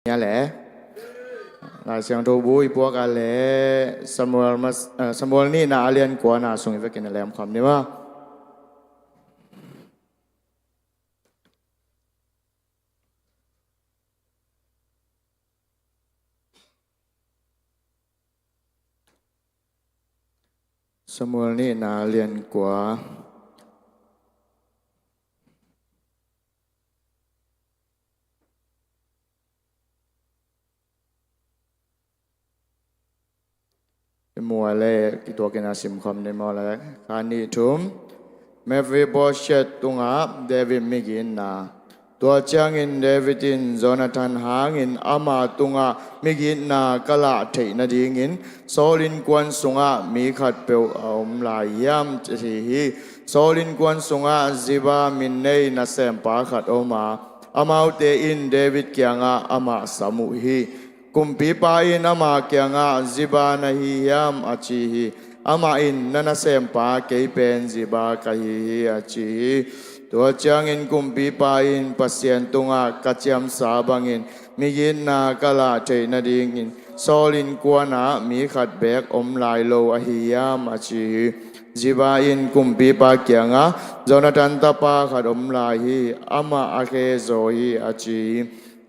nhá lẽ là sang thô bui bua cả lẽ Samuel ni na alien kwa na sung về cái này làm khom ni ma Samuel ni na alien kwa mùa lệ cáiตัวcái nào sim khom ni mùa lệ khani thum Mephibosheth tunga David migin na tua changin Davidin Jonathan hangin ama tunga migin na kala thei na dingin Solin kwan sunga mi khat peu la yam chi hi Solin kwan sunga ziba min nei na sem pa khat oma amau te in David kyanga ama samu hi kumpi pa in ama kyanga ziba na hi yam achi hi ama in nana sem pa kei pen ziba ka hi achi tua changin kumpi pa in pasien tunga kacham sa bangin migin na kala thei na dingin Solin kwana mi khat bek lai lo a hi yam achi ziba in kumpi pa kyanga Jonathan tapa khat lai hi ama ake zo hi achi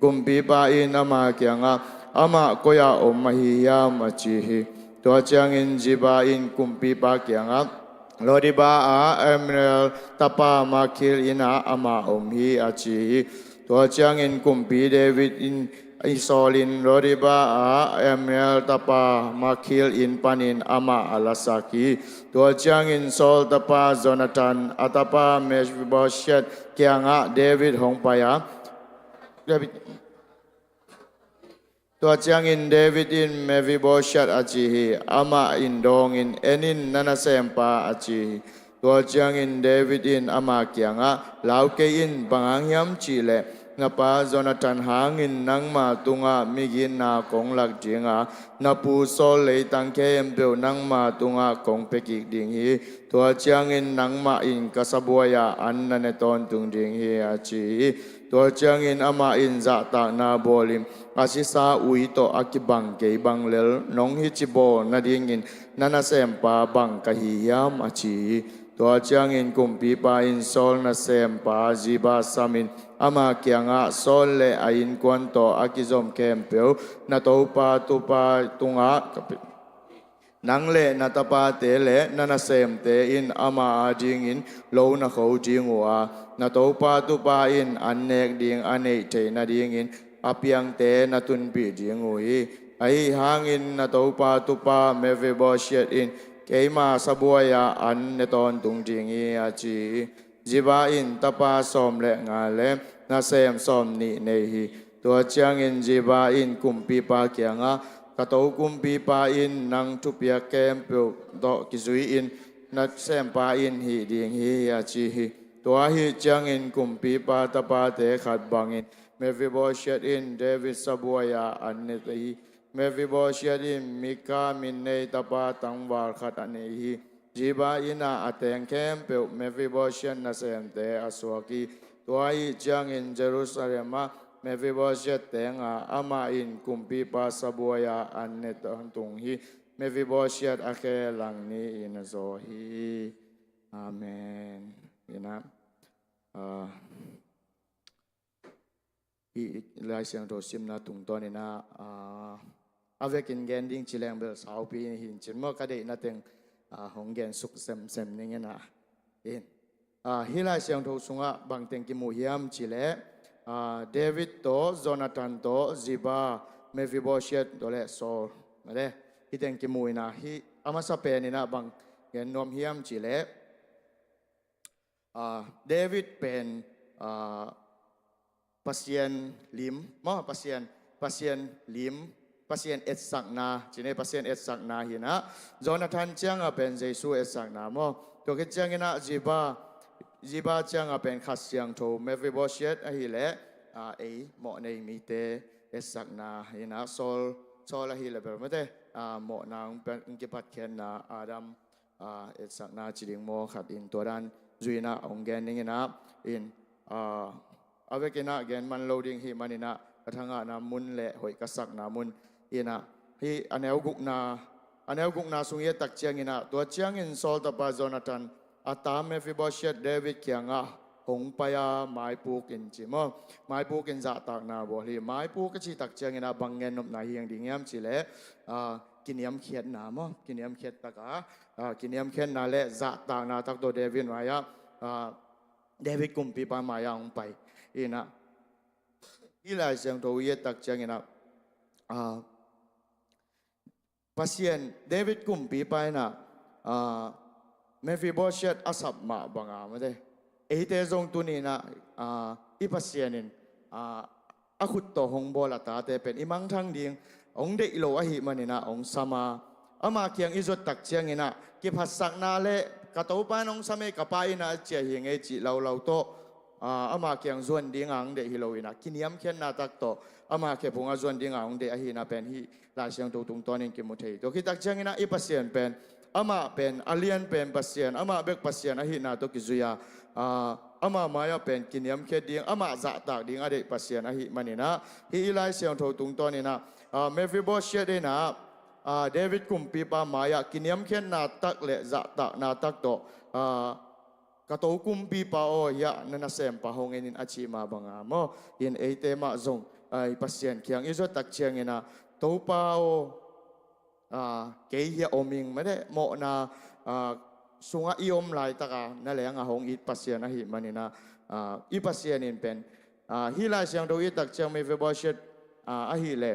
kumpi pa in ama kyanga ama koya hi yam achi tua changin ziba in kumpi pa kyanga Lodiba a Emerald tapa makil ina ama hi achi tua changin kumpi David in Solin Lodiba a Emerald tapa makil in panin ama alasaki tua changin Sol tapa Jonathan atapa Mephibosheth kyanga David hongpaya David tua changin David in Mephibosheth achi ama in dong in enin nana sempa achi tua changin David in ama kyanga lauke in bangangyam chile ngapa Jonathan hangin nangma tunga migin na kong lak jinga napu sol lei tangke empeu nangma tunga kong pekik ding hi tua changin nangma in kasabuaya an naneton tung ding hi achi tua changin ama in za ta na bolim asisa uito akibang kei bang lel nong hi chibo na dingin nana sempa bang kahiyam achi tua changin kumpi pa in sol na sempa ziba samin ama kyanga sol le ain kwanto akizom kempeu na topa tupa tunga nang le na tapa te le nana sem te in ama dingin lo na khou jingwa na topa tupa in anek ding anei te na dingin apiang te na tun pi dingui ai hangin na topa tupa Mephibosheth in keima sabuaya an neton tung dingi achi ziba in tapa som le nga le na sem som ni nei tua changin ziba in kumpi pa kyanga kato kumpi pa in nang tupia kempeu do kizui in na sem pa in hi ding hi achi tua hi changin kumpi pa tapa te khat bangin Mephibosheth in David sabuaya annetai Mephibosheth in Mika minne tapa tangwar khat anehi jiba ina ateng kempeu Mephibosheth na semte aswaki tuai chang in Jerusalem Mephibosheth tenga ama in kumpi pa sabuaya annet tunghi Mephibosheth ake lang ni in zohi amen ina lai siang to sim na tung to ni na avekin gending chileng bel sau pi hin chin mo ka de na teng hong gen suk sem ning na in hilai siang to sunga bang teng ki mu hiam chile David to Jonathan to ziba Mephibosheth dole so mare hi teng ki mu na hi ama sa pe ni na bang gen nom hiam chile เดวิดเป็นปัสเซียนลิมมั้งปัสเซียนลิมปัสเซียนเอ็ดสักนาจีนี่ปัสเซียนเอ็ดสักนาหินะจอนาธานเจียงเป็นเยซูเอ็ดสักนามั้งตัวกิจเจียงนะจีบาเจียงเป็นขัดเสียงโทเมฟิโบเชตหิเล่หมอในมีเตเอ็ดสักนาหินะโซลหิเล่แบบไม่ได้หมอนางเป็นอิงกิปัดเคนนาอาดัมเอ็ดสักนาจีดิงโมขัดอินตัวดันจุยนะองแกนนิงนะอินเอาไว้กินนะแกนมันโหลดดิ้งหิมันนี่นะกระทั่งนามุนเละหอยกระสักนามุนอินะฮีอันเอวกุกนาสุงเยตักเจียงอินะตัวเจียงอินโซลตบาโจนาธานอาตามเมฟิบอเชตเดวิดเคียงะหงปยาไม้ปูกินจิมอไม้ปูกินจะตักนาบ่ฮีไม้ปูก็ชีตักเจียงอินะบังเงินนบนาฮียังดิ่งยามจิเล่กินยำเขียดนามอกินยำเขียดตะกากินยำเขียดนาเละจะตักนาตักตัวเดวิดมายาเดวิดกุมปีปามายาองไปอินะอีหลายเสียงตัวเยตักเจียงอินะปัสเซียนเดวิดกุมปีไปนะเมฟิโบเชตอาสับมาบังอาไม่ได้เตจงตุนีนะอีปัสเซียนินอาขุดโตหงโบลตาเตเป็นอิมังทั้งดิ่งองเดอิโลอหิมันนี่นะองสมาอามาเคียงอิจดตักเชียงอินะกิพัสสักนาเลกะโตปานองสมัยกะปายนะเจียหิงจิเราโตอามาเคียงส่วนดิ่งอังเดฮิโลอินะกินยำเขียนนาตักโตอามาเคียงพงอาส่วนดิ่งอังเดอหินะเป็นฮิลาเชียงตัวตุงตอนินกิมุเทยตัวคิตักเชียงอินะอีปัสเซียนเป็นอามาเป็นอเลียนเป็นปัสเซียนอามาเบกปัสเซียนอหินะตัวกิจุยาอามามาyaเป็นกินยำเขียนดิ่งอามาจะตักดิ่งอเดปัสเซียนอหิมันนี่นะฮิลาเชียงตัวตุงตอนินะเมฟิโบเชตนะเดวิดกุมปีปามายากินยำเขียนนาตักเลจะตักนาตักโตกะโตกุมปีปาโอยะนันเซมปะฮงเงินอาชีมาบังอามอินเตมาจงปัสเซียนเคียงอิจตักเชียงเงินะโตปาโอเกียอมิงไม่ได้โมนาสุงอิอมลายตะกานั่นแหละงาหงอิปัสเซียนหิมันนี่นะอีปัสเซียนินเป็นฮิลาเชียงโดยตักเชียงเมฟิโบเชตหิเล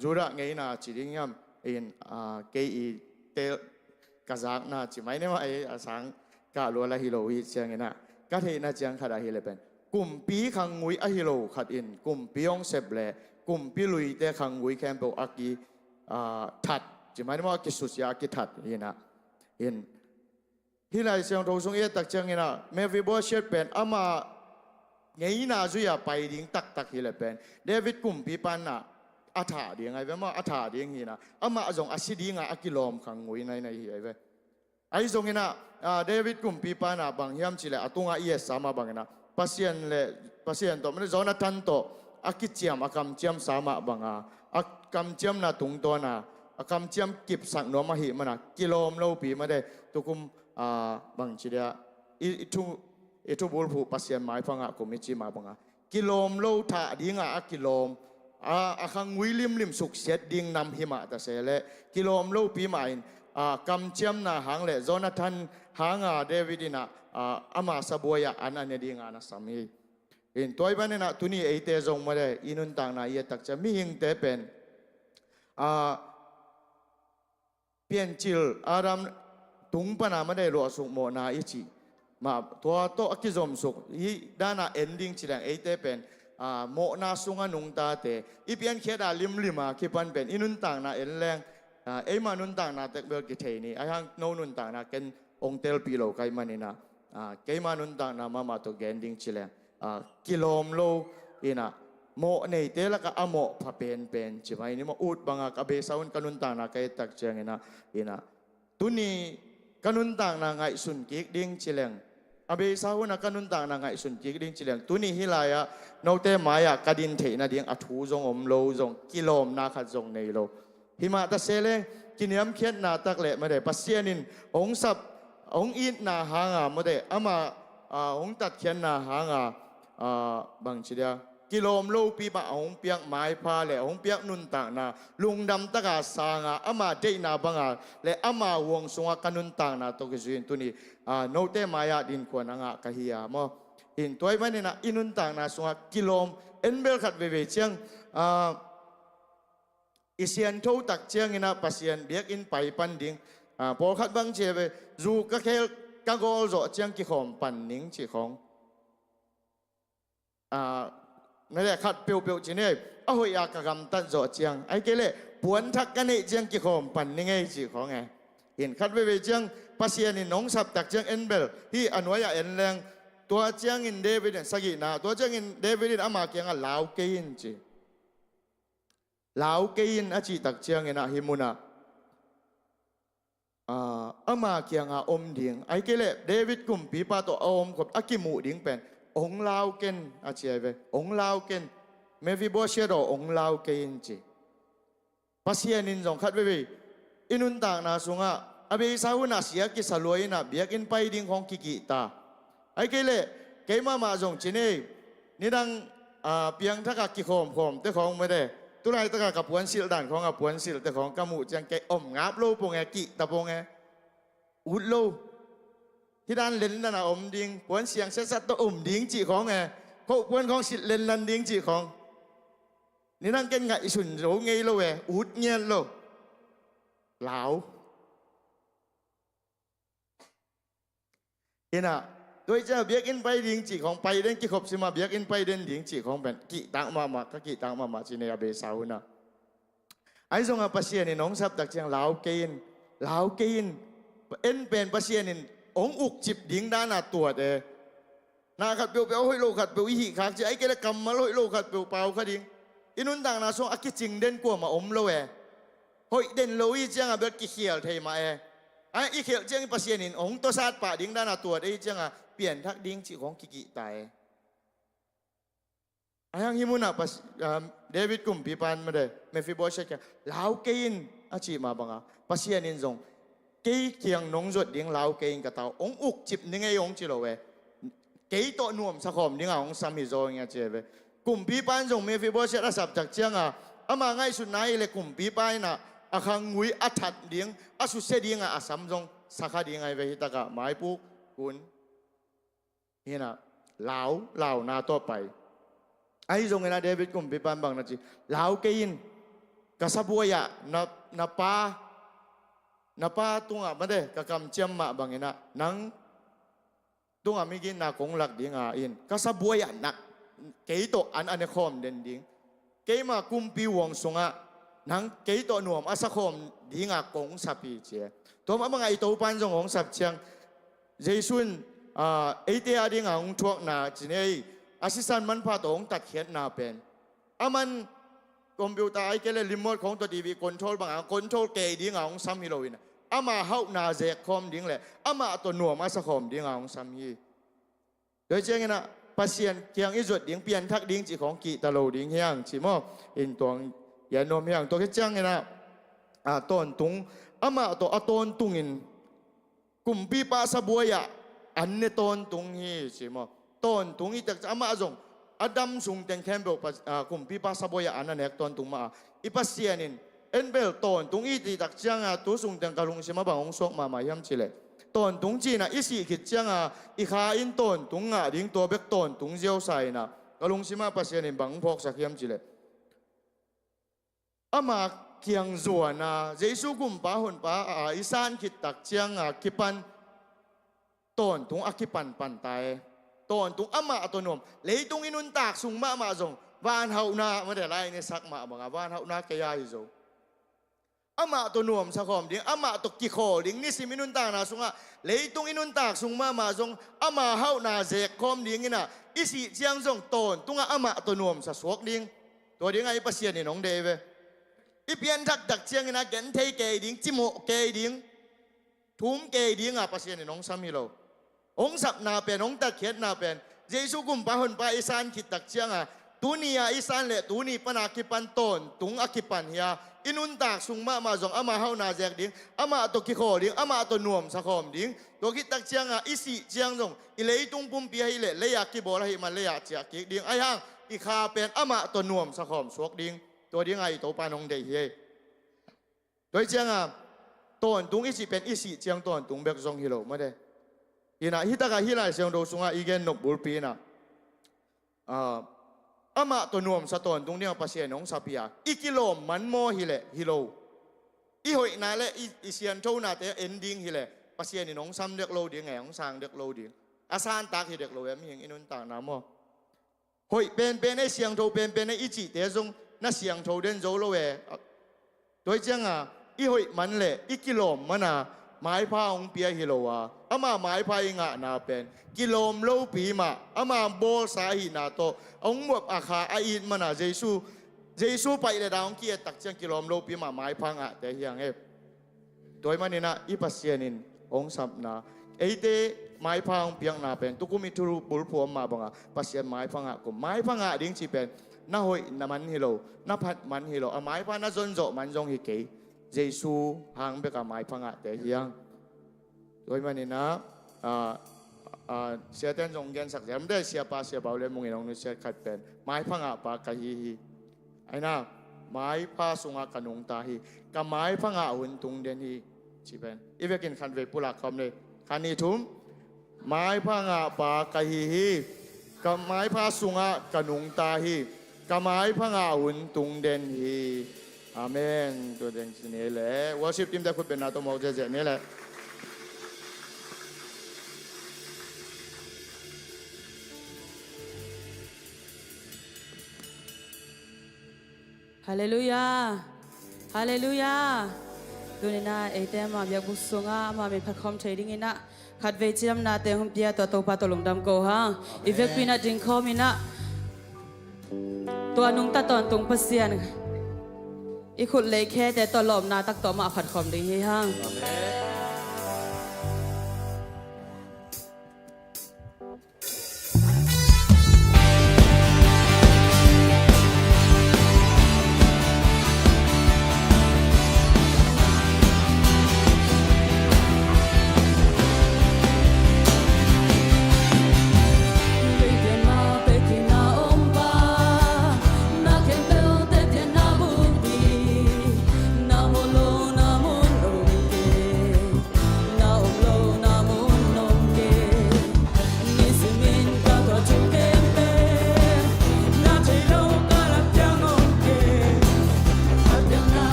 จูระไงนะจีริงยามอินเกีเตกาซักนะจีไม่เนี่ยว่าสังกาลัวละฮิโลวิเชียงนะก็ที่น่าจังขัดฮิเลเป็นกุมปีขังงุยอฮิโลขัดอินกุมปีองเซบเลกุมปีลุยเตขังงุยแคมเปอากีทัดจีไม่เนี่ยว่ากิสุสยากิทัดฮินะอินฮิลาเชียงโดยทรงตักเชียงนะเมฟิโบเชตเป็นอามาไงน่าจุยาไปดิ้งตักฮิเลเป็นเดวิดกุมปีปันนะอาถาเดียงไงเว้ยมาอาถาเดียงฮีนะอามาจงอาศิดีงาอากิลอมขังงุยในฮีไอเว้ยไอจงฮีนะเดวิดกุมปีปานะบางยามจิเลอตุงอาเอสสามาบางนะปัสเซียนเลปัสเซียนโตมันโจนาทันโตอากิเจียมอากำเจียมสามาบางอากำเจียมนาตุงตัวนะอากำเจียมกิบสังโนมาหิมันนะกิโลมโลปีมาได้ตุกุมบางจิเลอิทุบุลผู้ปัสเซียนหมายฟังอะกุมิจิมาบางกิโลมโลถาดีงาอากิโลมอาคังวิลิมสุกเสียดิ่งนำหิมะตะเสเลกิโลมโลปีใหม่กำเจียมนาหางเลโจนาธานหางเดวิดินะอามาสบวยอันนี้ดิ่งานะสามีอินตัวอีบันนะตุนีเตจงมาเลยอินุนต่างนาเยตักจะมีหิงเตเป็นเปลี่ยนจิลอารามตุงปนามาได้รัวสุกโมนาอิจิมาตัวโตอกิจอมสุกฮีด้านาเอนดิ้งจิแรงเตเป็นโมนาสุงานุงตาเตอีเปียนเขดาลิมมาคิปันเป็นอินุนต่างนาเอ็นแรงมานุนต่างนาเตเบลกิเทนี่ไอฮังโนนุนต่างนาเกนองเตลปีโลไกมันนี่นะเกมานุนต่างนามาตัวแกนดิ้งชิเลกิโลมโลอินะโมเนเตละก็อโมพะเป็นจิไมนี่มาอุดบังกะเบสาวนกันุนต่างนาไกตักเจงอินะตุนีกันุนต่างนาไงสุนกิกดิ้งชิเลงอาเบสาวนักนุนต่างนางไงสุนกิกดิ้งจิเลงตุนี่ฮิลายะโนเตมายะกดินเทนะดิ้งอัทูจงอมโลจงกิโลมนาขัดจงในโลหิมะตะเซเลงกินยำเขียนนาตักเละไม่ได้ปัสเซียนินองสับองอินนาหางไม่ได้อามาองตัดเขียนนาหางบางทีเดียกิโลมโลปีบะองเปียกไม้พาเลยองเปียกนุนต่างนาลุงดำตะกาสางอามาเจนาบังเลยอามาหวงสงกันุนต่างนาตกิจุนตุนี่โนเตมายาดินควรนังกะฮิยามออินตัวไอ้มันนี่นะอินุนต่างนาสงกิโลมเอ็นเบลขัดเวเชียงอิเซียนทูตักเชียงนะปัสเซียนเบียกอินไปปันดิงพอขัดบังเชเวจูก็แค่ กังโกโจเจียงกิขอมปันนิงจีของนั่นแหละขัดเปียวๆจีเนี่ยเอาหัวยากระกำตันโจเจียงไอ้เกล่ปวนทักกันนี่เจียงกิขอมปันนิงไงจีของไงเห็นขัดเวเจียงปัสเซียนินน้องสับตักเจียงเอ็นเบลที่อนุญาเอ็นแรงตัวเจียงอินเดวิดสกินาตัวเจียงอินเดวิดอามาเกียงลาวเกินจีลาวเกินอาจีตักเจียงอินะฮิมุนะอามาเกียงอมดิ่งไอ้เกล่เดวิดกุมปีปาตัวอมกับอากิมูดิ่งเป็นองลาวเกนอาจีเวองลาวเกนเมฟิโบเชโรองลาวเกนจีปัสเซียนินจงขัดเวอินุนต่างนาสุงะอาเบสาวนาเสียกิสลวยนาเบียกินไปดิ่งของกิกิตาไอ้เกล่เกมามาจงจีเน่นี่ดังเพียงทักกิโคมแต่ของไม่ได้ตุลายตะกับปวนสิลด่านของปวนสิลแต่ของกมูจังแกอมงับโลปงแงกิตะปงแงอุดโลที่ด้านเลนนั่นอมดิ่งปวนเสียงเสสัตตัวอมดิ่งจีของแงเขาปวนของสิเลนนันดิ่งจีของนี่นั่งเก่งไงสุนโรไงโลเวอุดเงียนโลเหลาเห็นอ่ะโดยจะเบียกอินไปดิ่งจีของไปเด่นกิขบสิมาเบียกอินไปเด่นดิ่งจีของเป็นกิตังมาก็กิตังมาจีเนียเบสาวนะไอ้ทรงอาปัสเซียนี่น้องสับตักเจียงเหลาเกินเอ็นเป็นปัสเซียนินองอุกจิบดิ่งด้านตัวเดนาขัดเปียวเปียวห้อยโลขัดเปียวอีหิขากจะไอ้เกลกรรมมาห้อยโลขัดเปียวเปล่าขัดดิ่งอินุนต่างนาทรงอากิจิงเด่นกว่ามาอมโลเอห้อยเด่นโลอีเจียงอาเบิดกิเขียวเทมาเอไอ้อีเขียวเจียงปัสเซียนินองตัวซาดป่าดิ่งด้านตัวได้เจียงอาเปลี่ยนทักดิ่งจีของกิกิตายไอ้ยังฮิมุนาปัสเดวิดกุมปีปันมาเลยเมฟิโบเชกลาวเกินอาชีมาบังอาปัสเซียนินทรงกี่เคียงน้องจดดิ่งลาวเกินกับเตาองอุกจิบนี่ไงองจิโลเวกี่ตัวนวมสักหอมดิ่งองสามีโจงเงี้ยเจ็บกุมปีปันทรงเมฟิโบเชตอาศับจากเจียงอามาง่ายสุดไหนเลยกุมปีปันน่ะอาคังงุยอัฐัดดิ่งอาสุเสดิ่งอาสัมจงสักดิ่งไงเวหิตากะหมายปุ๊กุนเห็นนะลาวนาต่อไปไอ้ทรงเงินเดวิดกุมปีปันบางนาจีลาวเกินกษับบัวยะนาปาตุงอ่ะมาเด้กะกำเจียมมาบางเงินนังตุงอ่ะไม่กินนากงหลักดิ่งอ่ะอินกษับบัวยะนักเกยโตอันเนคอมเด่นดิ่งเกยมากุมปีวงสงอ่ะนังเกยโตหน่วมอาศักอมดิ่งอ่ะกงสับปีเจตัวมันไงตัวปันจงของสับเชียงเจสุนเอเตียดิ่งอ่ะองทวกนาจีเนยอาศิสันมันพาตัวองตัดเขียนนาเป็นมันคอมพิวเตอร์ไอ้เกลลิมโมดของตัวทีวีคอนโทรลบางคอนโทรลเกยดิ่งอ่ะองซัมฮิโรวินมาเฮานาเซคอมดิ่งเลยมาตัวหน่วมอาศักอมดิ่งอ่ะองซัมฮีโดยเช่นนะปัสเซียนเกียงอิจวดดิ่งเปลี่ยนทักดิ่งจีของกีตาโลดิ่งเฮียงจีมออินตัวอย่านมเฮียงตัวแค่จังนะต้นตุงมาตัวต้นตุงอินกุมปีปาสบัวยะอันเนต้นตุงฮีจีมอต้นตุงอีจากมาจงอดัมสุงเต็งแคมเบลกุมปีปาสบัวยะอันนั้นเอกต้นตุงมาอีปัสเซียนินเอ็นเบลต้นตุงอีตีจากจังตัวสุงเต็งกะลุงชิมาบังองศกมาย้ำชิเลต้นตุงจีน่ะอีสี่ขิดจังอีขาอินต้นตุงดิ่งตัวเบกต้นตุงเจียวใส่น่ะกะลุงชิมาปัสเซียนินบังพกสักย้ำชิเลมาเคียงจวนเจสุกุมปาหุนปาอีสานขิดตักจังขิปันต้นตุงขิปันปันตายต้นตุงมาตัวนมเลยตุงอินุนตากสุงมาจงวานเฮานาไม่ได้ไรเนี่ยสักมาบังวานเฮานาเกียร์โจมาตัวนมสักหอมดิ่งมาตัวกิโคดิ่งนี่สิมินุนตากนาสุงเลยตุงอินุนตากสุงมาจงมาเฮานาเจคอมดิ่งนี่นะอีสิเจียงจงต้นตุงมาตัวนมสักสวกดิ่งตัวดิ่งไอ้ปัสเซียนนี่น้องเดวอีเพียนทักดักเจียงนะเกนเทเกยดิ่งจิโมเกยดิ่งทุ่มเกยดิ่งปัสเซียนนี่น้องสามีเราองสับนาเป็นองตะเขียนนาเป็นเยซูกุมปะหนปะอิสานคิดตักเชียงตุนียอิสานเละตุนีปนาคิปันต้นตุงอคิปันเฮียอินุนตากสุงมาจงมาเฮานาแจกดิ่งมาตัวกิโคดิ่งมาตัวนวมสักหอมดิ่งตัวคิดตักเชียงอิสิเชียงจงอิเลยตุงปุ่มปีให้เละเลยอยากกิโบละให้มันเลยอยากเจียกิดิ่งไอ้ห่างอีคาเป็นมาตัวนวมสักหอมสวกดิ่งตัวดิ่งไอ้ตัวปานองเดียโดยเชียงต้นตุงอิสิเป็นอิสิเชียงต้นตุงเบกซงฮิโลไม่ได้อินะฮิตากาฮิลายเสียงดูสุงอีเกนนกบุลปีนะมาตัวนวมสะตอนตรงนี้ปัสเซียนองซาพิยาอีกิโลมันโมฮิเลฮิโลอีหอยนาเลอีเซียนโชนาเตเอนดิ้งฮิเล ปัสยานี่น้องซ้ำเด็กโลเดียงไงของสร้างเด็กโลเดียงอาสานตากที่เด็กโลเอ็มยังอินุนตากน้ำมอหอยเป็นไอเสียงโทเป็นไออิจิเตจงน่าเสียงโทเดินโจโลเวโดยจังอ่ะอีหอยมันเละอีกิโลมันอ่ะไม้พาองเปียฮิโลวาอามาไม้พายงะนาเป็นกิโลมโลปีมาอามาโบสาหินาโตองมวบอาคาอินมันอ่ะเยซูไปเลยดาวองเกียตักจังกิโลมโลปีมาไม้พังอ่ะแต่ยังเอฟโดยมันนี่นะอีปัสเซียนินองสับนาไอเตไม้พังเพียงนาเป็นตุกุมิทุรุปุลพวมมาบังอ่ะปัสเซียนไม้พังอ่ะก็ไม้พังอ่ะดิ้งจีเป็นน่าหอยน้ำมันฮิโลน่าพัดมันฮิโลไม้พังน่าจนโจมันจงฮิเกเยซูหางเบกไม้พังอ่ะแต่ยังโดยมันนี่นะเสียแต่จงเงินสักอย่างไม่ได้เสียปาเสียเบาเลยมึงเห็นองนุเสียขัดเป็นไม้พังอ่ะปากะฮีไอ้น่าไม้ผ้าสุงกันงตาฮีกับไม้พังอ่ะหุ่นตุงเดนฮีจีเป็นอีเวกินคันเวปุลักคำเลยคันนี้ทุ่มไม้พังอ่ะปากะฮีกับไม้ผ้าสุงกันงตาฮีกับไม้พังอ่ะหุ่นตุงเดนฮีอาเมนตัวเด่นสินี่แหละวอร์ชิปทีมได้คุณเป็นนาโตโมเจเจนี่แหละฮาเลลูยาฮาเลลูยาดูนี่นะไอเต็มมาเบียบุษงามาเป็นพักคอมเทดิ้งนะขัดเวจิมนาเตหุมเปียตัวโตปาตัวลงดำโกฮะอีเวกปีนะจิงคอมินะตัวนุงตาตอนตุงเปเซียนอีขุดเลยแค่แต่ตัวหลอมนาตักต่อมาผัดคอมดิ้งให้ห้าง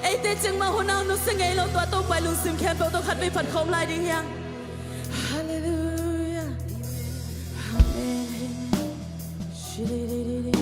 ai te chừng mà hôn nào nó sẽ ngay lâu tua tàu bay lùng sim khen bao tàu khát về phật không lại đi hiang Hallelujah Amen Shiri-ri-ri-ri.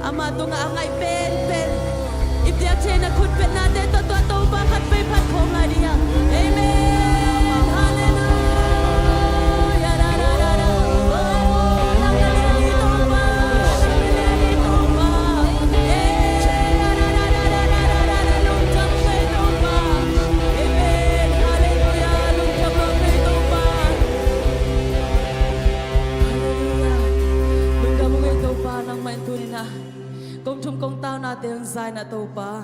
ama tunga angay pen ibdiak chena khut pen na te to ba khat pe phat khong la dia amen hallelujah ra ra ra ra công chung công tao na te hang sai na to pa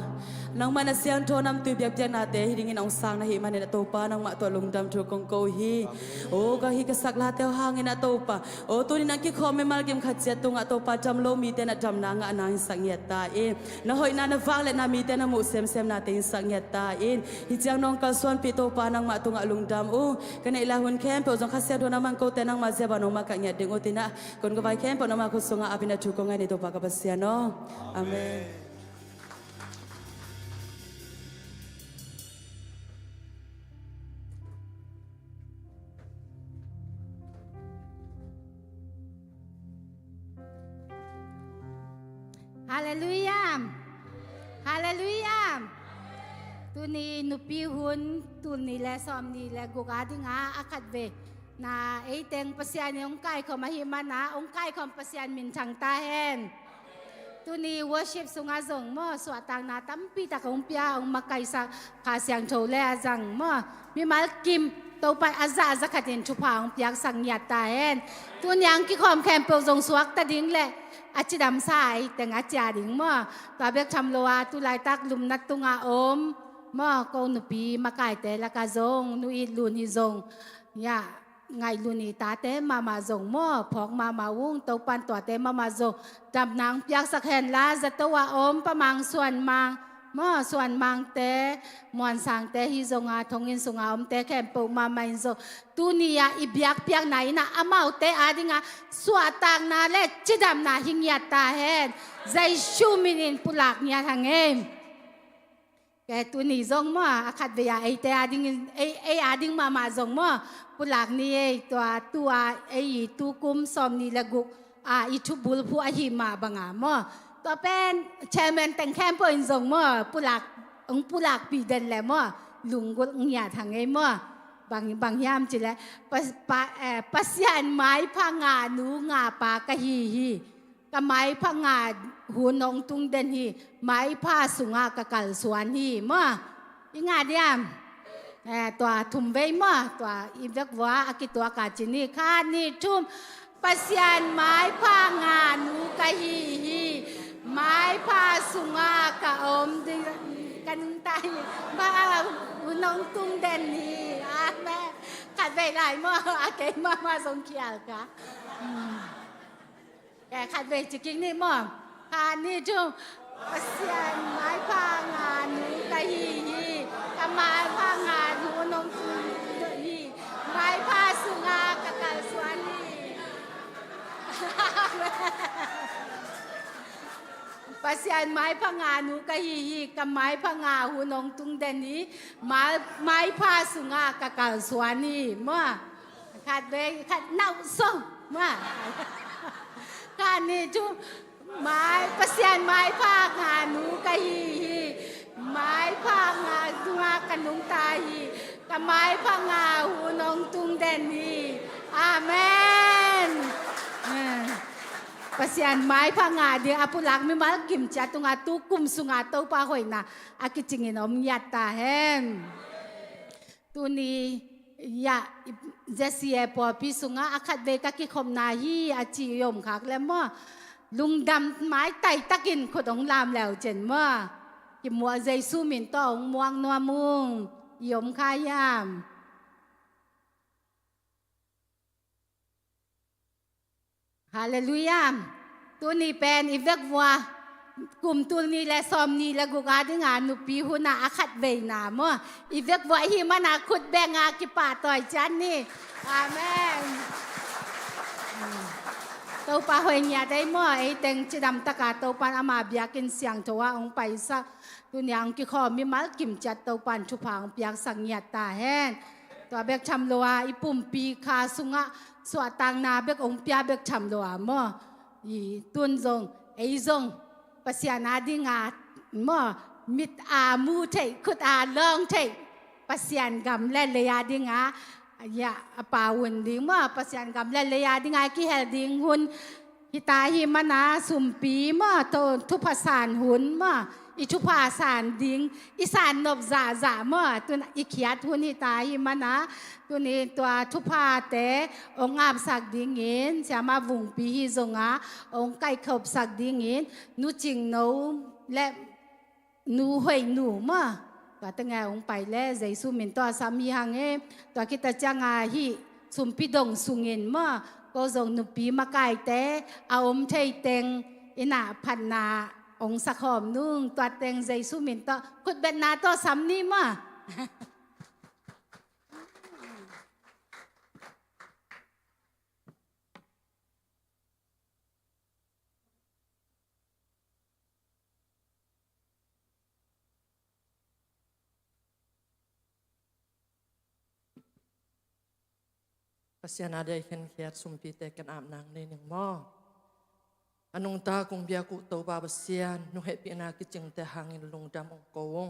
nang mana siang tho nam tu biak biak na te hidingin ong sang na hi man na to pa nang ma to lung dam tho kong ko hi o ka hi ka sak la te hang na to pa o tu ni na ki kho me mal gem khat sia tu nga to pa jam lo mi te na jam na nga na sang yet ta in na hoi na na wang le na mi te na mu sem na te sang yet ta in hi chang nong ka suan pi to pa nang ma tu nga lung dam o ka na ila hun kem po jong kha sia do na man ko te nang ma sia ba no ma ka nya ding o ti na kon ko vai kem po na ma ko sunga apina tu ko nga ni to pa ka pa sia no amen. Hallelujah. Hallelujah. Tuni nupi hun tuni le som ni le gugadi nga akat ve na eiteng pasyan yung kai ko mahimana ong kai ko pasyan min chang tahen. Tuni worship sunga zong mo suatang na tampi ta kong pia ong makaisa kasyang chole azang mo mi mal kim to pa aza katin chupa ong piak sang yat tahen. Tunyang ki kom kempel zong suak ta ding leอาจจะดำสายแต่งอาจารย์ดิ่งมั่วตัวเบียกทำโลวาตุลายตักลุมนัดตุงอาอมมั่วก็นุปีมาไก่แต่ละกาซงนุอีลุนีซงเนี่ยไงลุนีตาเต้มาซงมั่วพอกมาวุ้งเตาปันตัวเต้มาซงดำนางเปียกสักแห่งลาจะตัวอมประมังส่วนมังมั่วส่วนมังเต้มวนสังเต้ฮิซงอาทงอินสงอาอมเต้แคมปูมาไม่ซงตูนียอีเบียกเปียกไหนนะอามาเตอาดิงาสวดต่างนาเล็ดจิดำนาหิงยัดตาเห็นใจชูมินินปุลักเนี่ยทางเองแกตูนีซงมั่วอาคัดเบียไอเตอาดิงอาดิงมาซงมั่วปุลักนี่ตัวไอตูกุมซอมนี่ละกุกอีทุบุลผู้อหิมาบังอามั่วตัวเป็นแชร์แมนแต่งแคมป์เป็นซงมั่วปุลักปีเดินแหละมั่วลุงกุกเนี่ยทางเองมั่วบางยามจิแล้วปัสยันไม้พังาหนูงาปากะฮีกะไม้พังาหูนองตุงเดนฮีไม้ผ้าสุงากะกัลสวนฮีมั่วยังไงเดียมตัวทุ่มเวมั่วตัวอีเวกว่าอากิตัวกาจินีคานี่ทุ่มปัสยันไม้พังาหนูกะฮีไม้ผ้าสุงากะอมกันตายบ้าน้องตุ้งเด่นนี่แม่ขัดไปหลายมั่วเก่งมาสงเขียวกะแกขัดไปจิกิ้งนี่มั่วพานี่จุ่มปัสยันไม้พางานหนูกะฮีกะไม้พางานหนูน้องตุ้งนี่ไม้พาสุงากะกะสวนนี่ปัสยันไม้พังาหนูกะฮีกับไม้พังาหูนองตุงเดนนี้ไม้ผ้าสุงากะกะสวนนี่มั่วขัดเบขัดเน่าส้มมั่วขัดนี่จุไม้ปัสยันไม้ผ้างาหนูกะฮีไม้ผ้างาตุงากะนุงตาฮีกับไม้พังาหูนองตุงเดนนี้อาเมนปัสยันไม้พังาเดียอาปุลักไม่มากิมจัดตรงอาตุกุมสุงาเต้าปาหอยนะอากิจิงินอมยัดตาเห็นตัวนี้ยาเจสียปอพิสุงาอาคัดเบกกิคมนาฮีอาจิยมคักแล้วมั่วลุงดำไม้ไต่ตะกินขดองลามแล้วเจนมั่วกิมัวใจสู้มินต่องม่วงนัวมุงยมขายามฮาเลลูยาตัวนี้เป็นอีเวกวัวกลุ่มตัวนี้และซอมนี้และกุกาดึงานุปีหุนาอาคัดเวนามั่วอีเวกวัวหิมานาขุดแบงอากิป่าต่อยจันนี่อาเมนตัวปาหอยเนี่ยได้มั่วไอเต็งจิดำตะกาตัวปันอามาเบียกินเสียงตัวองไปสักตัวนี้องกิคอมีมัลกิมจัดตัวปันชุพังเปียกสังเงียตาแห้งตัวเบกชำลัวอีปุ่มปีคาสุงะสวดตังนาเบกองเปียเบกชำลัวมั่วอีตุนซงไอซง ปัสยานาดิงาเมื่อมิดอามูเทคุดอาลองเทปัสยานกำและเลยาดิงาอย่าป่าหุ่นดิงเมื่อปัสยานกำและเลยาดิงากี่เฮลดิงหุ่นฮิตาฮิมานาสุมปีเมื่อโตทุพสานหุ่นเมื่ออิชุภาสานดิงอิสานนบจ่าเมื่อตัวอิขียดหุ่นฮิตาฮิมานาตัวนี้ตัวทุพาเตองอาบสักดิงเงินจะมาวุงปีฮิจงอาองไก่ขบสักดิงเงินนูจิงนูและนูหวยนูมาตัวตั้งไงองไปแล้วใจสุมินตัวสามีหังเอตัวคิดแต่จังอาฮิสุมพิดงสุงเงินมาก็จงนูปีมาไก่เตเอาอมเทยเตงอินาพันนาองสักหอมนุ่งตัวเตงใจสุมินตัวคุดเบ็ดนาตัวสามนี่มา ปัสยานาได้เห็นแค่สุมปีเตกันอาบนางในหนึ่งหม้ออนุงตาคงเบียกุตัวบาปัสยานนุเหปีนากิจึงแต่หางินลงดำองโกวง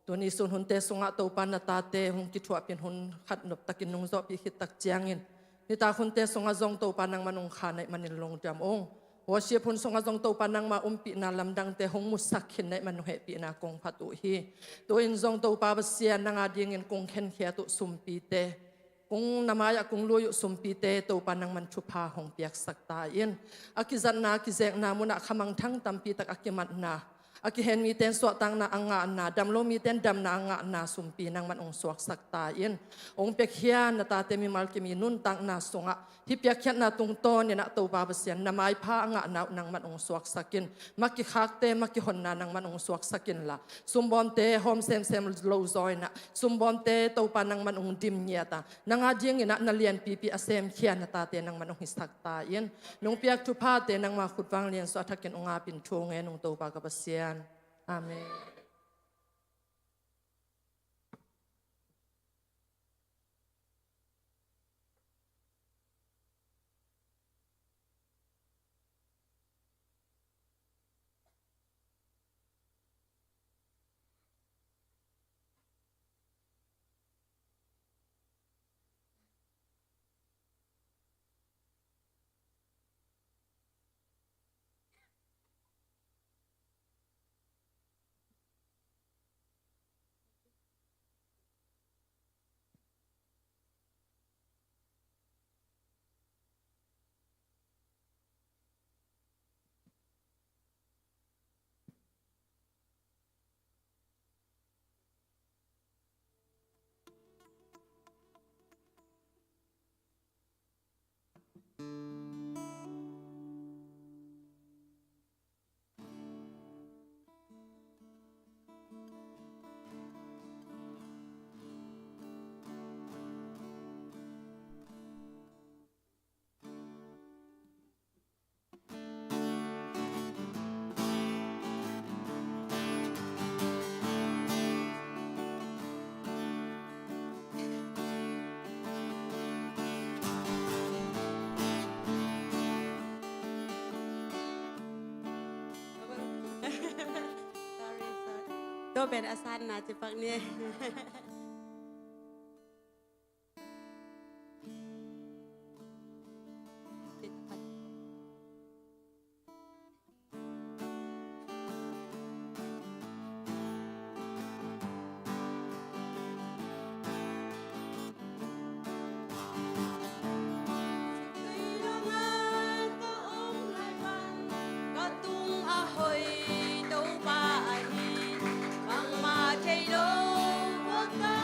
ตัวนี้ส่วนหุนเตสงะตัวปานตาเตหงกิถวเป็นหุนขัดนบตะกินนงจอบปีขิดตักเจียงินนิตาคนเตสงะจงตัวปานังมันองขาในมันลงดำองหัวเชียพุนสงะจงตัวปานังมาปีนาลำดังเตหงมุสักขินในมันนุเหปีนากงพัตุฮีตัวอินจงตัวปาปัสยานนางอาดีงินกงเข็นเขียตุสุมปีเตกงนามายกงลุยสุมปีเตตัวปานังมันชุพาหงเปียกสักตาอินอากิจันนากิเจกนามุนักขมังทั้งตัมปีตักอากิมัดนาอากิเห็นมีเต้นสวดตังนาอังงานาดำโลมีเต้นดำนาอังงานาสุมปีนังมันองสวกสักตาอินองเปียกเฮียนตาเตมีมัลกิมีนุนตังนาสงะที่เปียกเฮียนนาตุงโตเนี่ยนาตัวบาบเสียนนามายพาอังงานานังมันองสวกสักินมักกิคักเตมักกิหนนานังมันองสวกสักินละสุมบอมเตโฮมเซมโลซอยนะสุมบอมเตตัวปานังมันองดิมเนียตานางอาจิงนะนาเลียนปีอเซมเฮียนตาเตนังมันองหิสักตาอินนงเปียกทุพาเตนังมาขุดวางเลียนสวดทักกินองอาปินทงเงนงตัวบากบเสียนอาเมน ก็เป็นอาสานะจะฟังเนี่ยก็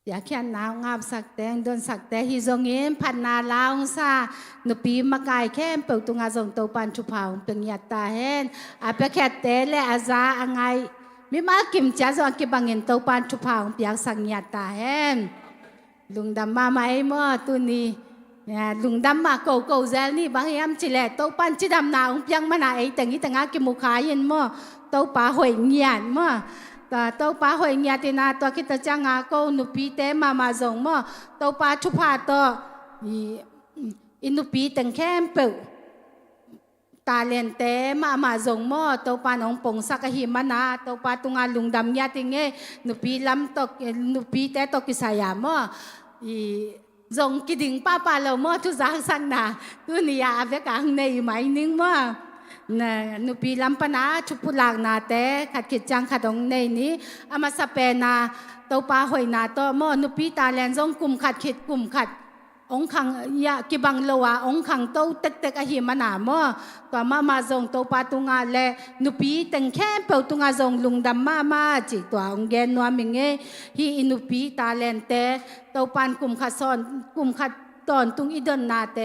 อยากแค่นาวงามสักแตงโดนสักแต่ฮิซงเงินพันนาลาวซาหนุปีมากายแค่เปิดตุงอาซงโตปันชุพาวเป็นยัตตาเห็นอาเปแค่เตเลอาซาอังไงมีมากิมจ้าซองกิบังเงินโตปันชุพาวเปียกสังยัตตาเห็นลุงดำมาไม่เมื่อตุนี้เนี่ยลุงดำมาเก่าเซลนี่บางยามจิเลโตปันจิดำนาองเปียงมาหนาไอแต่งนี้แต่งากิมุขายเห็นเมื่อโตป่าหอยเงียนเมื่อtàu pa hoi nya tina to kita changa ko nupi te mama zong mo tàu pa chupa to inupi teng kem pe ta len te mama zong mo tàu pa nong pong sakahi mana tàu pa tunga lungdam nya tinge nupi lam to nupi te to kisaya mo zong kiding pa pa lo mo tu za sang na tu ni ya ave kang nei mai ning mo na nupi lampana chupulag na te khat kitjang khatong nei ni ama sapena to pa hoi na to mo nupi ta len jong kum khat khit kum khat ong khang ya kibang lowa ong khang to tek tek a hi mana mo to ma jong to pa tunga le nupi teng khem pe tunga jong lungdam ma chi to ong gen no minge hi inupi ta len te to pan kum khat son kum khatตอนตุงอีดอนนาเต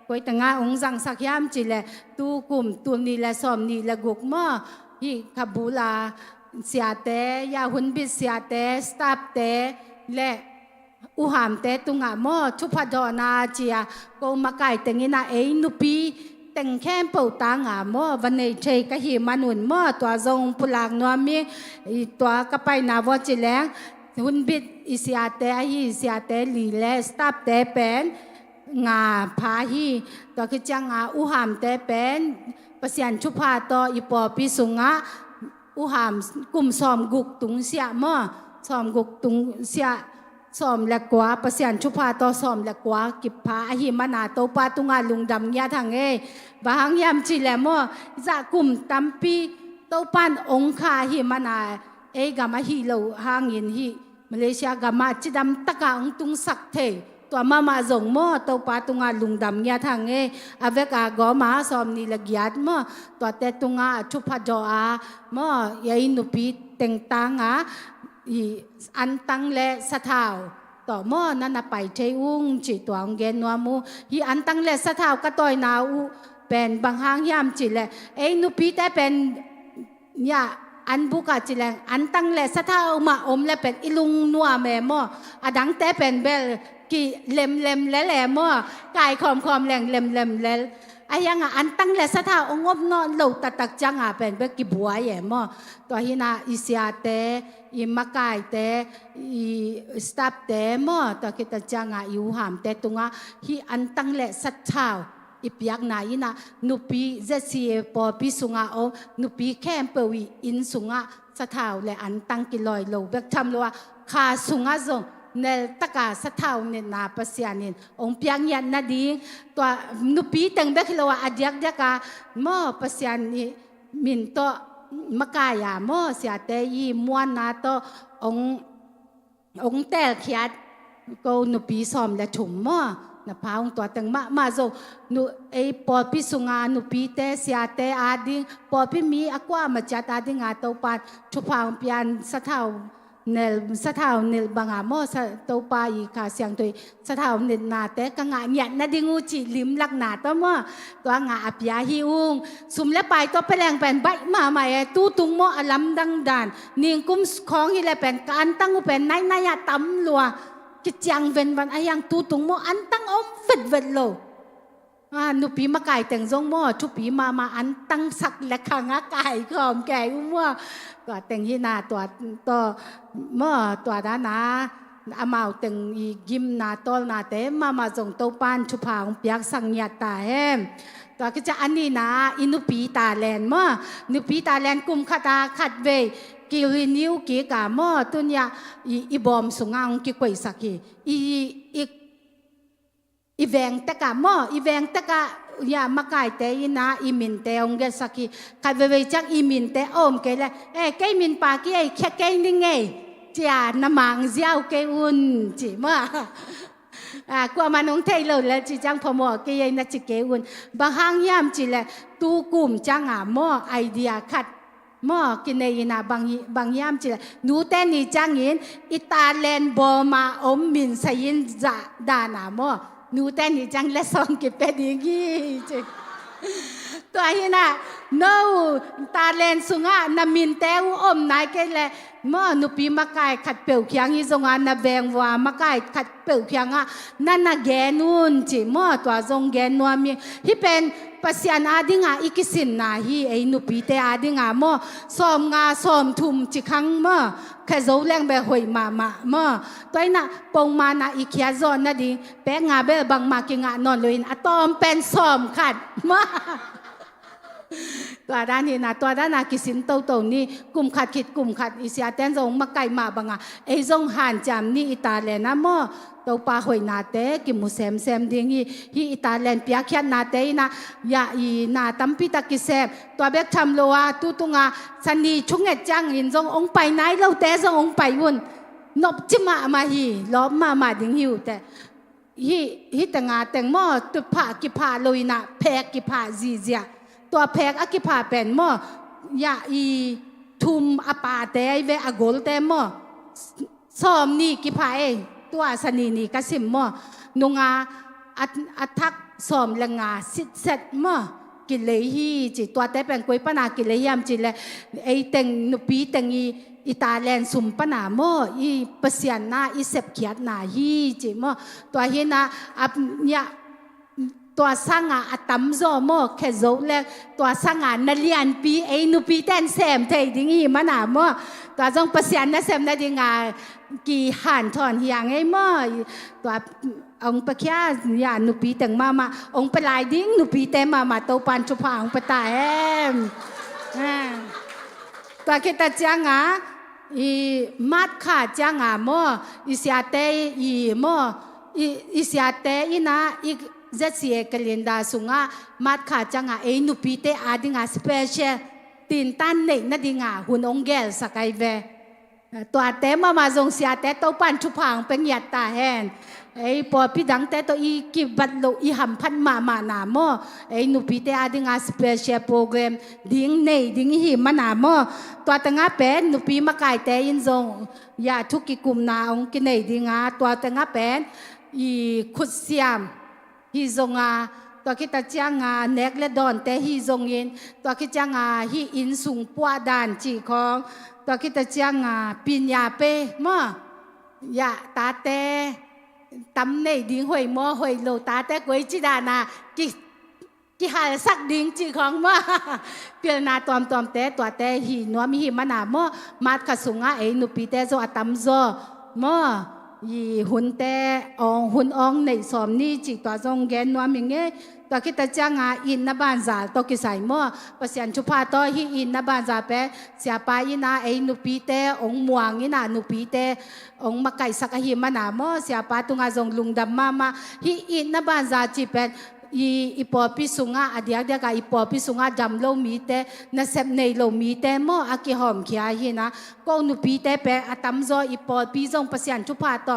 ก๋วยตงาองจังสักยามจิเลตูกุมตุนีและซอมนีและกุกมอฮีคาบูลาเสียเตยาหุนบิเสียเตสตาบเตและอุหามเตตุงามอชุพดอนาเจียโกมาไก่เตงินาเอนุปีแต่งแค่เป่าตางามอวันในเชกะหิมานุนมอตัวทรงปุลางนัวมีตัวกะไปนาวจิแลงหุ่นบิดอิสยาเตฮีอิสยาเตลีเลสตับเตเป็นงาพาฮีตัวคือจังงาอุหามเตเป็นประสินชุพาตออีปอปิสุงะอุหามกลุ่มซอมกุกตุงเสียมอซอมกุกตุงเสียซอมและกว่าประสินชุพาตอซอมและกว่ากิบพาอหิมานาโตปาตุงาลุงดำยาทางบางยามจิแลมอจะกลุ่มตัมปีโตปันองคาหิมานากามาฮีโลหางยินฮีมาเลเซียกามาจิดำตะกาองตุงสักเทตัวมาจงมอตัวปาตุงาลุงดำยาทางอเวกากอมาสอมนิลกิยัดมอตัวเตตุงาชุพจออามอยายนุปีเต็งตังอันตังและสะเทาต่อมอนั่นไปเทอุงจิตัวองเกนนัวมูฮีอันตังและสะเทากระต่อยนาอูเป็นบางหางยามจิเลยนุปีแต่เป็นยาอันบุกาจิแรงอันตั้งและสะเท่ามาอมและเป็นอิลุงนัวแม่มออดังแต่เป็นเบลกี่เล็มและแหลมอกายคอมแรงเล็มและไอ้ยังอันตั้งและสะเท่าองบนอนโลตักจังเป็นเบลกี่บัวแย่มอตัวหินาอิเสียเตอิมากายเตอิสตับเตมอตัวคิดจังอิวหามเตตุงฮิอันตั้งและสะเท่าอีพยักนายนะนุปีเจสีปอปีสุงาโอนุปีแค่เปวีอินสุงาสะเทาและอันตั้งกิลอยโลเบกทำเลยว่าคาสุงาจงเนตะกาสะเทาเนนาปัสยานินองพยังยันนาดีตัวนุปีแต่งเบกเลยว่าอดียกกามอปัสยานิมินโตมกายามอเสียเตยีมวนนาโตองเตลขียดก็นุปีซอมและถุมมอนะพาองตัวตั้งมาโซนุปอพิสุงานุปีเตเสียเตอาดิงปอพิมีอกว่ามาจัดอาดิงอาโตปาชุพางเปียนสะเทาเนลบางามอสะโตปาอีกาเสียงตัวสะเทาเนลนาเตกังเนี่ยนาดิงูจิลิมลักนาตัวมั่วตัวงาอภิยาฮิอุงสุมและไปตัวไปแรงเป็นใบมาใหม่ตู้ตุงมั่วอลัมดังดานนิ่งกุ้มของฮิเลเป็นการตั้งอุเป็นนายตำลัวกิจยังเว้นวันอายังตูตุงโมอันตั้งอมเวดโลนุปีมาไก่แต่งทรงโมชุปีมาอันตั้งสักและขังไก่ขอมแก่อุ้มว่าก็แต่งที่นาตัวโมตัวด้านนาอามาแต่งยิมนาตอลนาเตมาส่งโตปานชุพาองเปียกสังยาตาแฮมตัวก็จะอันนี้นะอินุปีตาแลนโมนุปีตาแลนกุมขตาขัดเวกิรินิวกิกามอตุนยาอีบอมสุงางกิกวยสักอีแวงตะกามออีแวงตะกายามาไก่เตยนาอีมินเตองเกสักใครเวจักอีมินเตอมเกลแกมินปากี้แค่แกนิ่งไงจียน้ำมังเจ้าเกอุนจีมากว่ามันองเทยเลยแล้วจีจังพอมอเกยนักจีเกอุนบางห้างยามจีแลตูกุ่มจังมอไอเดียขัด มอกินในยินาบางยามจินูเต้นนี่จังยินอิตาเลนบอมาอมมินสยินจะดานามอนูเต้นนี่จังและซองกิเป็ดอย่างงี้จิตัวหินะโนตาเลนสุงะนามินเตวอมนายแกเลยมอนุปีมะกายขัดเปียวเขียงอีสงานาแบงว่ามะกายขัดเปียวเขียงอ่ะนั่นน่ะแกนูนจิมอตัวทรงแกนัวมีที่เป็นปัสยานาดิงาอีกิสินนาฮีไอนุปีเตอาดิงามอซ้อมงาซ้อมทุมจิคังมอแค่โจแรงแบบหวยมามอตัวน่ะปงมานาอีเขียจอนน่ะดิแปะงาเบบังมากิงานอนเลยอะตอมเป็นซ้อมขัดมาตัวด้านนี้นะตัวด้านนากิสินโตนี่กลุ่มขัดขิดกลุ่มขัดอิสยาเตนจงมาไก่มาบังอ่ะไอจงหันจำนี่อิตาเลนะมอตัวปลาหอยนาเตกิมุเซมดิ้งฮีอิตาเลนเปียกยันนาเตนะยาอีนาตัมปิตากิเซมตัวเบกทำโลวาตุตุงาสันนีชุงเงจังอินจงองไปไหนเราเตจงองไปวุ่นนบจิมาฮีล้อมมาดิ้งหิวแต่ฮีแต่งาแต่งมอตุผากิผาลอยนาแพกกิผาจีเจียตัวแพกอกิผาเป็นมอยาอีทุมอปาเตเวอโกลเตมอซ้อมนี่กิผาเอตัวสนีนี่กสิมมอนุงาอัทักซ้อมละงาสิเสร็จมอกิเลฮีจิตัวเตเป็นกุยปนากิเลยามจิเลไอเต็งนุปีเต็งอิตาเลนสุมปนาโมอีเปเซียนนาอีเสพเขียดนาฮีจิมอตัวเฮนาอับเนี่ยตัวสังอาตัมโซโมแค่โจเล็กตัวสังอานาเลียนปีไอนุปีเต้นเซมเทดิ้งอีมันหนาโมตัวจงเปเซียนนะเซมได้ดิ้งากี่หันถอนเฮียงไอโมตัวองค์ปะแค่ยานุปีแต่งมาองค์ปลายดิ้งนุปีเต้มาโตปันชุพาองค์ปะตาเอ็มตัวคิดแต่จังอ่ะอีมัดขาจังอ่ะโมอิสยาเตอีโมอิสยาเตอีนะอีเจสซี่กลินดาสุงามัดขาจังอ่ะไอนุปีเตอาดิงาสเปเชียลตีนตันเนนัดดิงาหุ่นองเกลสกายเวตัวเตมาจงเสียเตโตปันชุพังเป็นยัตตาแฮนไอพอพี่ดังเตโตอีกิบัดโลอีหัมพันมานาโมไอนุปีเตอาดิงาสเปเชียลโปรแกรมดิ้งเนดิ้งหิมนาโมตัวตั้งอาเป็นนุปีมาไก่เตอินจงยาทุกิกุมนาองกินเนดิ้งาตัวตั้งอาเป็นอีขุดเสียมฮีจงอาตัวคิดแต่จ้างาเน็กและดอนแต่ฮีจงยินตัวคิดจ้างาฮีอินสุงปัวดานจีของตัวคิดแต่จ้างาปิญญาเป้มอยาตาเตตำเนดิ้งหวยมอหวยโลตาเตกวยจิดานากิหาสักดิ้งจีของมเปลี่ยนนาตอมเตตัวเตฮีนัวมีฮีมันามมาดขสุงาไอนุปีเตโซอตัมโซมยีหุ่นแต่หุ่นองในสอมนี่จิตัวจงแกนนัวมิงเงตัวคิดแต่จ้างอินนบ้านจ่าตัวกิใส่หม้อประเสียนชุพาตัวฮีอินนบ้านจ่าเปเสียไปอินาไอนุปีเตองม่วงอินานุปีเตองมาไก่สักหิมานาหม้อเสียไปตุงาจงลุงดำมาฮีอินนบ้านจ่าจิเป็นอีปอพิสุงาอดียกเดียกอีปอพิสุงาดำโลมีเตนัเซบในโลมีเตมออากิหอมเขียหินะก็นุปีเตเปอตัมโซอีปอพิจงประเสียนชุพาต่อ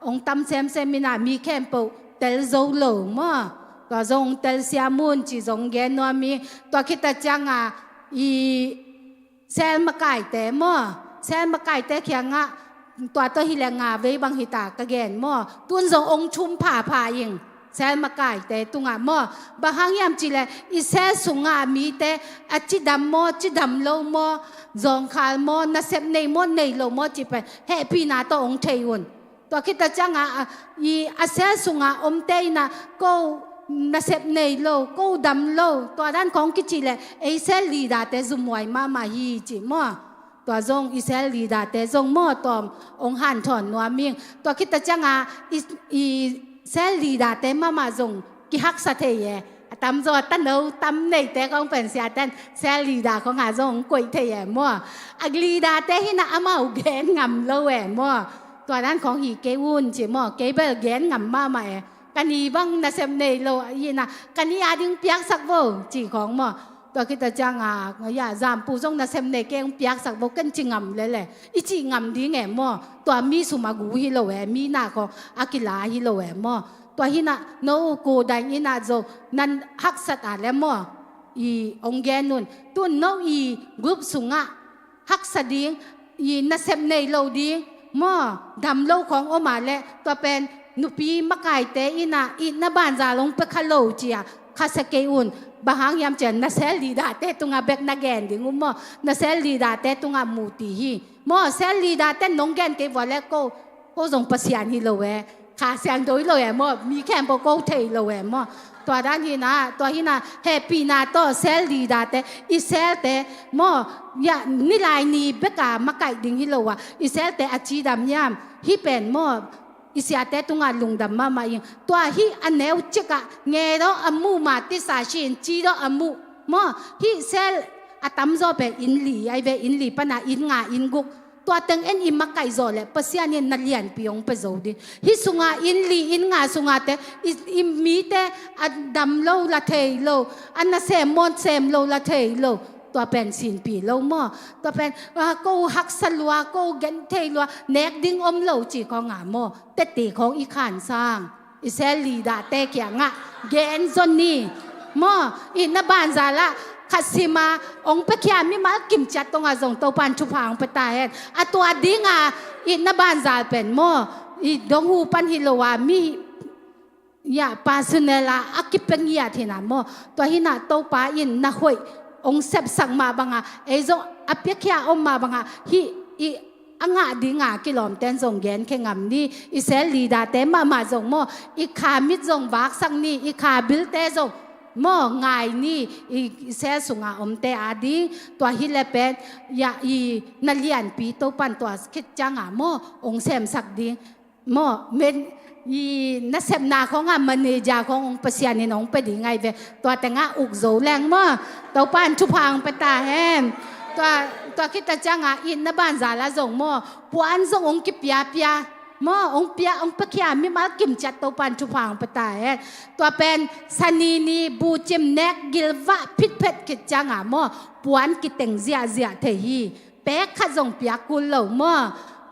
องตัมเซมินามีแคมเปเตลโซโลมอก็จงเตลเซียมุนจิจงเกนนัวมีตัวคิดแต่จังอีเซลมาไก่เตมอเซลมาไก่เตเขียงตัวฮิเลงาเวบังฮิตากะเกนมอตุนจงองชุมผ่ายิงเซลมาไก่แต่ตุงามอบางครั้งยามจีเลอิเซลสุงามีแต่จิดำจิดำโลมอจงคาลมอนัเซบในมอในโลมอจิเป็นเฮปีนาตัวองเทยุนตัวคิดแต่จังอีเซลสุงาอมเตยนะก็นัเซบในโลก็ดำโลตัวด้านของกิจิเลไอเซลลีดาเตจุมวยมาฮีจิมอตัวจงอิเซลลีดาเตจงมอตอมองหันถอนนัวมิงตัวคิดแต่จังอีเซลลีดาเตมาจงกิฮักสะเทยตำจอตันเอาตำในแต่ของเป็นเสียแต่เซลลีดาของจงกุยเทยมัวอักลีดาเตหินะอามาอุเกนงำโลแหวมัวตัวนั้นของฮีเกวุนจิมัวเกเบลเกนงำมาใหม่กันนี้บังนะเซมในโลยีนะกันนี้อาดิ้งเปียกสักโบจีของมัวตัวคิดแต่จังอย่าจามปูจงนะเซมในเกงเปียกสักโบกันจิงำเลยแหละอีจิงำดีแง่มัวตัวมีสุมากูฮิโลแหวมีนาของอากิลาฮิโลแหวมัวตัวหินะโนกูได้ยินาโจนั้นฮักสัตอาแล้วมัว อีองแกนุนตุนโนอีกรุ๊ปสุงะฮักสดิงอีนัเซมในโลดิงหม้อดำโลของโอมาและตัวเป็นนุปีมะไก่เตอินาอินาบานจาลงไปคาโลเจียคาสเกอุนบางยามเจนนัเซลลีดาเตตุงาเบกนาแกนดิงุมหม้อนัเซลลีดาเตตุงามูตีฮีหม้อเซลลีดาเตนงแกนเกวอลเลโก็ส่งปัสยานฮิโลเวขาเสียงโดยโลเอหม้อมีแค่โปโกเทโลเอหม้อตัวด้านที่นะตัวที่นะแฮปปี้นาโตเซลลีดาเตอิเซลเตหม้อยานิลายนีเบกามะไก่ดิงฮิโลวะอิเซลเตอจีดามยามฮิเป็นหม้ออิสยาเตตุงาลุงดำมาอิงตัวฮิอันเนวจิกะเงโรอมูมาติสาชินจีโรอมูหม้อฮิเซลอะตัมโซเปอินลีไอเวอินลีปนาอินงาอินกุกตัวเต็งเอ็นอิมะไก่โซเลปัสยานีนัลเลียนปิยงเปโซดิฮิสุงาอินลีอินงาสุงาเตอิมมีเตอันดำโลละเทโลอันน่ะเซมอนเซมโลละเทโลตัวเป็นสินปีโลหม้อตัวเป็นกูฮักสลัวกูเกนเทลัวเนกดิ้งอมโลจีของงาหม้อเตตีของอีขานสร้างอิเซลีดาเตเกียงะเกนซอนนี่หม้ออินนบานซาละขัดสิมาองไปเขียมีมากิมจัดตรงอาส่งตัวปันชุพางไปตายอัตัวดิ้งอินนบานซาเป็นหม้ออีดงหูปันฮิโลวามียาปาสุเนลาอักิเป็งยาที่น่ะหม้อตัวหินาโตปาอินนะหวยองเซบสังมาบังอาเอโซอเปียกยาอมมาบังอาฮิอีอ่างดิงากิลอมเตนส่งแกนแข่งำนี่อิเซลีดาเตมาส่งหม้ออีขามิดส่งวักสังนี่อีขาบิลเตส่งหม้อไงนี่อีเซสุงาอมเตอาดิตัวฮิเลเป็นยาอีนัลเลียนปีโตปันตัวคิดจังหม้อองเซมสักดิหม้อเมนยีนักเสพนาของมันเนจาขององค์ปัสยานีน้องไปดีไงเวตัวแต่งอุกโจแรงมั้งตัวปานชุพังไปตาแหมตัวคิดแต่จังอินนบ้านจาละส่งมั้งปวนส่งองค์กิปยาปยามั้งองค์เปียองค์ปะเขียมีมากิมจัดตัวปานชุพังไปตาแหมตัวเป็นสันีนีบูจิมเนกกิลวะพิษเพชรคิดจังมั้งปวนกิเต็งเสียเทีเป๊กขัดส่งเปียกุลเหล่ามั้ง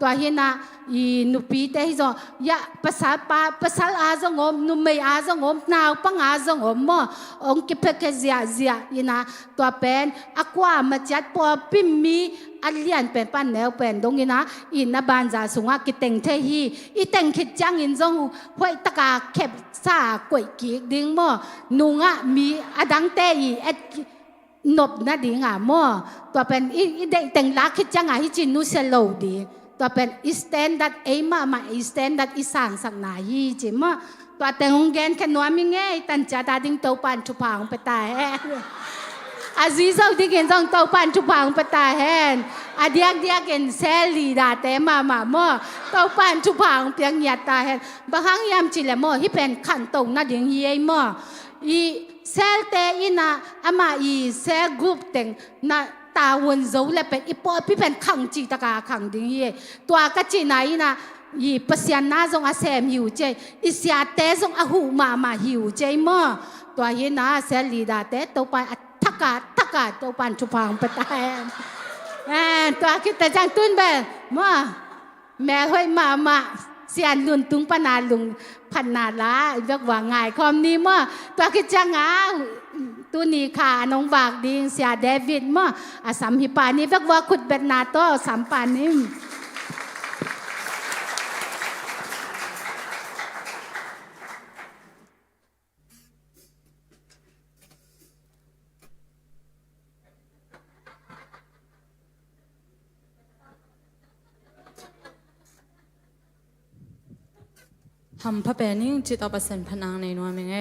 ตัวเห็นนะอีนุปีเตฮิโซยะภาษาปาภาษาอาซงอมนุเมยอาซงอมนาวปังอาซงอมมอองกิเพกเซียอีนะตัวเป็นอความาจัดปอปิมมีอัลเลียนเป็นปันแนวเป็นตรงนี้นะอินนบานจาสุงากิเต็งเทฮีอีเต็งคิดจังอินซงห้วยตะกาเข็บซากวยกีกดิ้งมอนุงะมีอดังเตอีเอ็ดนบนะดิ้งมอตัวเป็นอีเด็กเต็งลักคิดจังฮิจินุเซโลดีตัวเป็นอิสแตนดัดเอมาอิสแตนดัดอิสานสักนายีจิมตัวแต่งงแกนแค่นัวมิงเงตันจะตาดิ้งเต้าปันชุพังไปตายแฮนอาซีเซาดิ้งเงินส่งเต้าปันชุพังไปตายแฮนอาเดียกเงินเซลีดาเตมาเมื่อเต้าปันชุพังเพียงหยาดตายแฮนบางครั้งยามจิเลมที่เป็นขันตรงนั่นดิ้งเย่เมื่ออีเซลเตอินะอามาอีเซลกรุ๊ปเต็งนะตาวนโจเลเป็นอีปอพี่เป็นขังจีตะกาขังดิ้งเย่ตัวกัจจินายนะยีปัสยานาจงอาเซมหิวใจอิสยาเตจงอาหูมาหิวใจมั่วตัวยีนาเซลีดาเตตัวไปทักกาตัวปันชุพังไปตายตัวคิดแต่จังตุ้นแบบมั่วแม่ห้อยมาเสียนลุนตุงปนาลุงพันนาละยกว่าง่ายคอมนี้มั่วตัวคิดจังตัวนี้ค่ะน้องบากดิงเสียเดวิดมั่วอาสัมหิปานี้ยกว่าขุดเบ็ดนาโตสัมปานิมทำพระแปรนิ่งจิตเอาเปอร์เซ็นต์พนังในนัวมั้งไง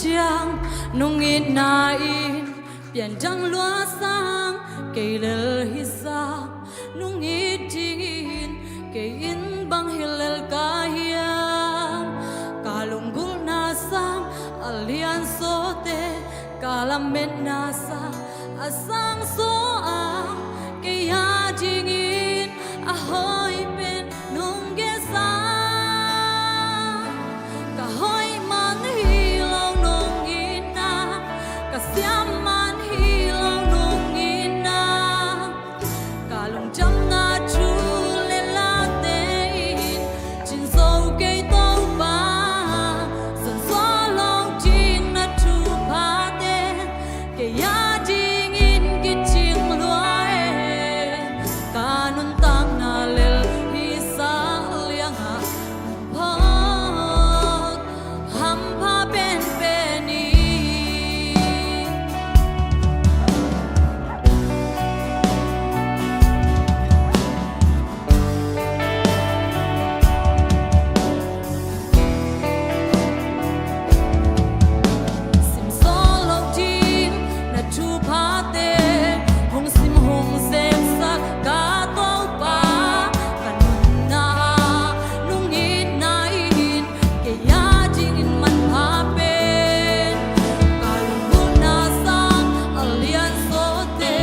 chang nung in na in biển trăng loa sang cây lel hi sa nung in tin cây in bang hilal kahiam kalung gul na sang alian sote kalamet na sa asang so ang kaya jingin ahoy pen nung gesa kahoy man hilaw nung ina kasyam man hilaw nung ina kalung cham na chule latin chin so kay tao ba san so long chin na chu pa den kaya jingin kiching luae kanun tang na lel hi sa liang ha phot ham pa ben beni sim solo tin na chu pa te hong sim hong sem sak ka to pa kanun na nung in na in ke ya jing in man pa pen kalung gun na sang alian so te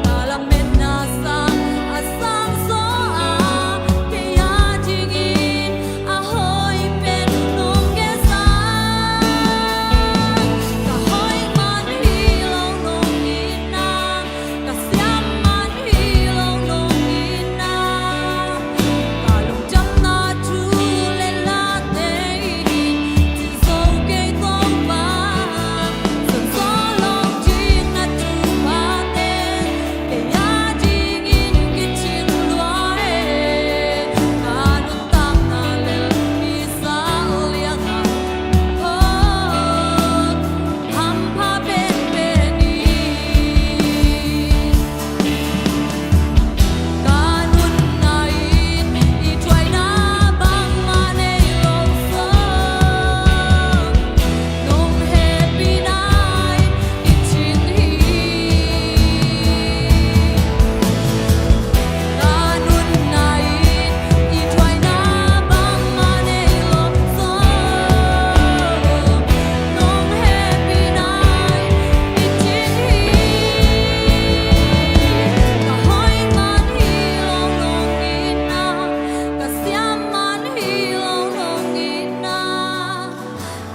kalamet na sang asang so a ke ya jing in ahoy pen nung ke sang kahoy man hilaw nung ina kasyam man hilaw nung ina kalung cham na chule latin chin so kay tong ba san so long chin na chu pa ten kaya jing in kichin luae kanun tang na lel isa liang ha phot ham pa ben beni kanun na in i try na bang mane long so nung happy night kitchen hi kanun na in i try na bang mane long so nung happy night kitchen hi kahoy man hilaw nung ina kasyam man hilaw nung ina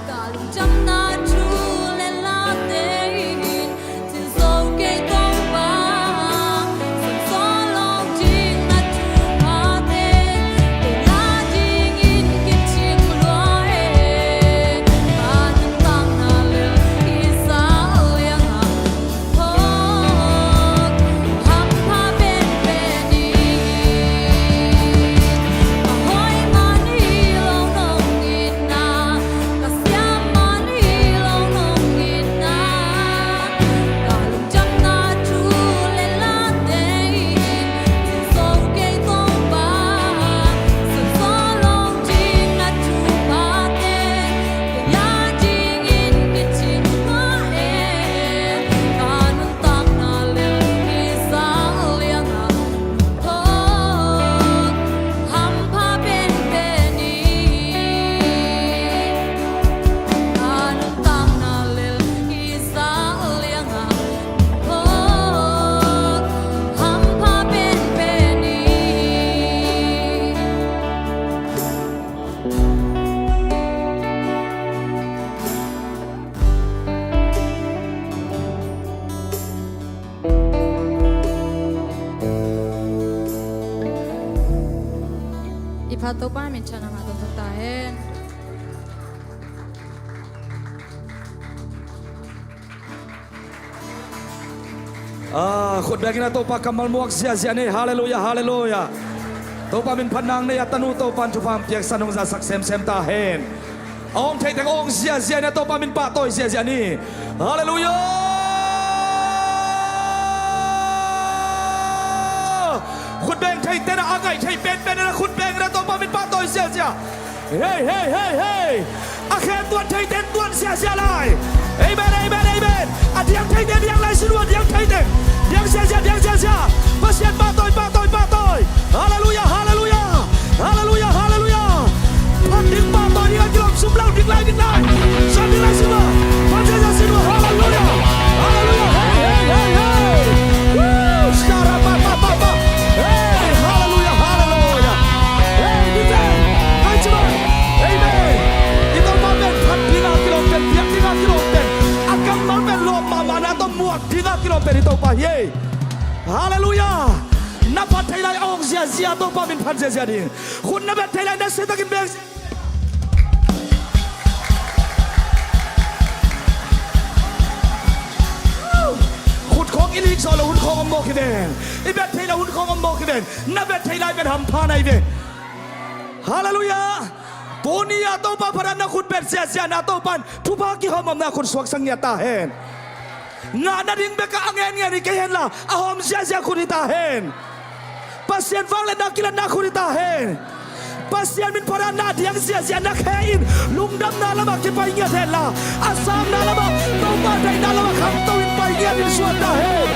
kalung cham na chule latin chin so kay tong ba san so long chin na chu pa ten kaya jing in kichin luae kanun tang na lel isa liang ha phot ham pa ben beni kahoy man hilaw nung ina kasyam man hilaw nung ina kalung cham na chule latin chin so kay tong ba san so long chin na chu pa ten kaya jing in kichin luae kanun tang na lel isa liang ha phot ham pa ben beni kanun tang na lel isa liang ha phot ham pa ben beni ipato pa min chana ma to ta hen khut bek na to pa kamal muak zia zia ne hallelujah hallelujah to pa min phanang ne atanu to pan chu pham piak sanong za sak sem sem ta hen ong thei tang ong zia zia ne to pa min pa toy zia zia ni hallelujah khut bek thei te na agai thei ben ben na khut bek na to pa min pa toy zia zia hey hey hey hey akhir tuan taiten tuan sia-sia lai. Amen, amen, amen. Diang taiten diang lai semua diang taiten. Diang sia-sia, diang sia-sia. Pasien patoi, patoi, patoi. Haleluya, haleluya. Haleluya, haleluya. Panding patoi dengan kilom sumlau ding lai, ding lai. Sambil lai semua. Pasien semua. Haleluya. Haleluya. Hey, hey, hey. Woo, secara papa. Hey, haleluya, haleluya. Hey, dikit. Hai cepat. Amen. Itu momen pat dinga kilometer, biak dinga kilometer. Akan momen lo mama na to muak dinga kilometer itu pa ye. Haleluya. Napat thai ong sia to pa min phan sia ni. Khun na bet thai na se takin bek. Khun khong ilik so lo hun khong om mo ki den. I bet thai la hun khong om mo ki den. Na bet thai lai bet ham pha nai ve. Haleluya. Dunia to pa paran na khun bet sia na to pan. Thupa ki hom na khun suak sang ya ta hen. Nga na ding beka angen nga ni kehen la. Ahom sia khun ta hen. Pasien vang le nakilan na khun ta hen. Pasien min paran na diang sia na khein. Lungdam na lama ki pai ngia hen la. Asam na lama. To pa dai na lama kham to in pai ngia din suat ta hen.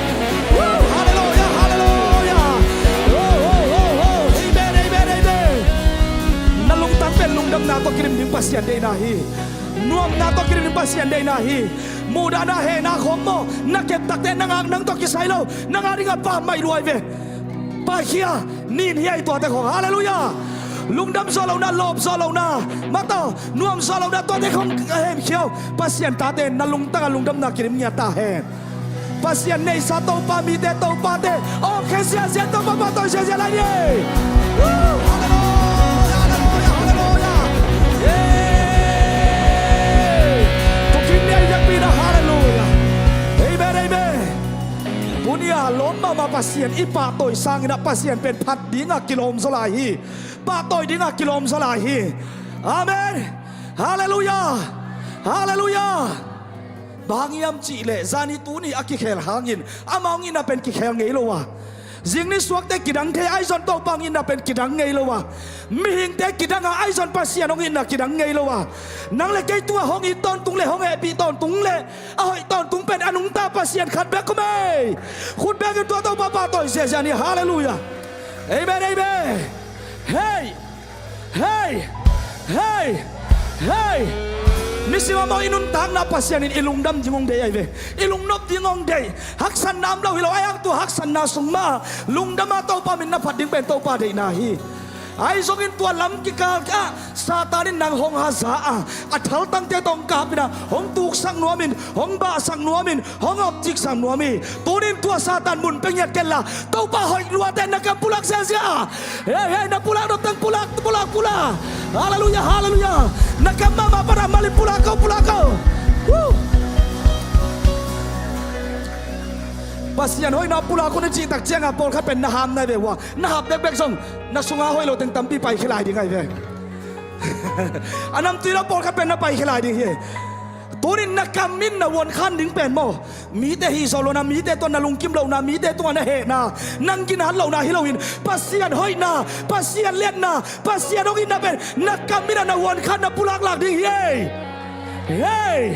Hallelujah, hallelujah. Amen, amen, amen. Nalungtang pen lungdam na to kirim ding pasien dei na hi. Nuam na to kirim ding pasien dei na hi. Muda na he na khom mo. Na kep tak te nang nang to kisai lo. Nang aringa pa mai ruai ve. Pa khia nin hiai to te khong. Hallelujah. Lungdam solo na lob solo na. Mato nuam solo na to te khong hem khiao. Pasien ta te na lungtang lungdam na kirim nya ta hen. Pasien nei sa to pa mi te to pa te. O khesia sia to pa to sia la ni. Hallelujah, hallelujah, hallelujah. To kim ni yak pi na hallelujah. Amen, amen. Dunia lomba ma pasien ipa toy sangina pasien pen phat dinga kilom solahi. Pa toy dinga kilom solahi. Amen. Hallelujah. Hallelujah. Bangiam chi le zani tu ni aki khel hangin amangin na pen ki khel ngei lo wa. Jing ni suak te kidang the ai zon to bangin na pen kidang ngei lo wa. Mi hing te kidang ai zon pasien ong in na kidang ngei lo wa. Nang le kai tua hong i ton tung le hong e pi ton tung le. Ahoi ton tung pen anung ta pasien khat bek ko me. Khut bek to to pa to se jani hallelujah. Amen, amen. Hey. Hey. Hey. Hey. Misiwa mo inuntang na pasyanin ilungdam jingong day ay ve. Ilungnop jingong day. Haksan nam law hilaw ayang tu haksan na sungma. Lungdam ataw pa min na pading bento pa day nahi. Ay songin tua lam kikal ka satanin nang hong hazaa. At haltang te tong kapina hong tuk sang nuamin, hong ba sang nuamin, hong optik sang nuami. Tunin tua satan mun pengyat kella. Tau pa hoy luaten nakapulak siya. Hey napulak dotang pulak. Haleluya, haleluya. Nakamama para malin pulakaw. Woo! Pasyan hoy na pula ko ni chitak chiang apol khat pen naham na bewa. Nahap dek bek song nasunga hoy lo teng tampi pai khilai ding ai ve. Anam tira pol khat pen na pai khilai ding he. Tunin nakamin na won khan ding pen mo. Mi te hi solo na mi te to na lungkim lo na mi te to na he na. Nang ginahan lo na hilawin. Pasyan hoy na, pasyan let na, pasyan ong ina pen nakamin na won khan na pulak lak ding he. Hey.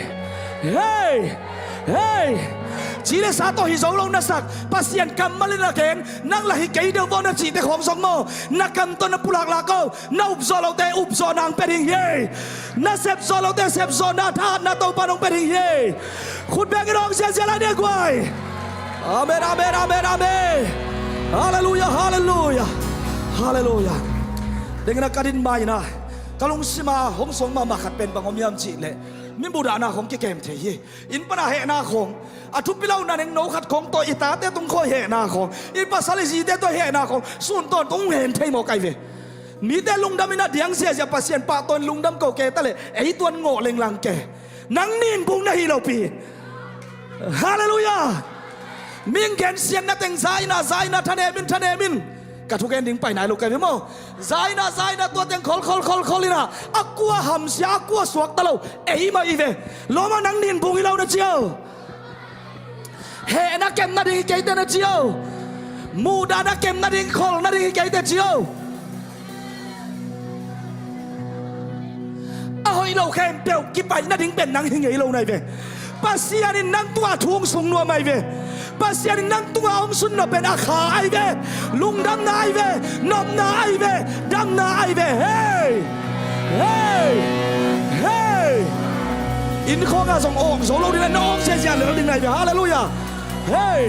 Chile sato hi zolo na sak pasien kamalin na ken nang lahi kay daw mo na chite khom song mo nakamto na pulak lako na upzolo te upzo nang peding ye na sep zolo te sep zona tha na to panong peding ye khut beng rong sia la ne kwai amen amen amen amen hallelujah hallelujah hallelujah dengan kadin mai na kalung sima hom song ma makhat pen bangom yam chi le min buda na khong ki kem the ye in pana he na khong atu pilau na neng no khat khong to ita te tung kho he na khong in pasali ji te to he na khong sun ton tung hen thei mo kai ve mi te lungdam ina diang sia sia pasien pa ton lungdam ko ke ta le ei tuan ngo leng lang ke nang nin bung na hi lo pi hallelujah ming ken sian na teng zai na thane min katuken ding pai nai lo kai mo zai na to teng khol ina akwa ham sia akwa suak talo ei ma i ve lo ma nang nin bung i lo na chiao he na kem na ding kai te na chiao muda na kem na ding khol na ding kai te chiao ahoi lâu khem bèo kí bài na đính bèn nắng hình ấy lâu này về Pasia ni nang tua thuông sung nua mai về Pasia ni nang tua ông sun nó bèn akha ai về lung đam na ai về nom na ai về đam na ai về hey hey hey in khó ngà dòng ong số lâu đi lên ong xe xe lỡ đi này về hallelujah hey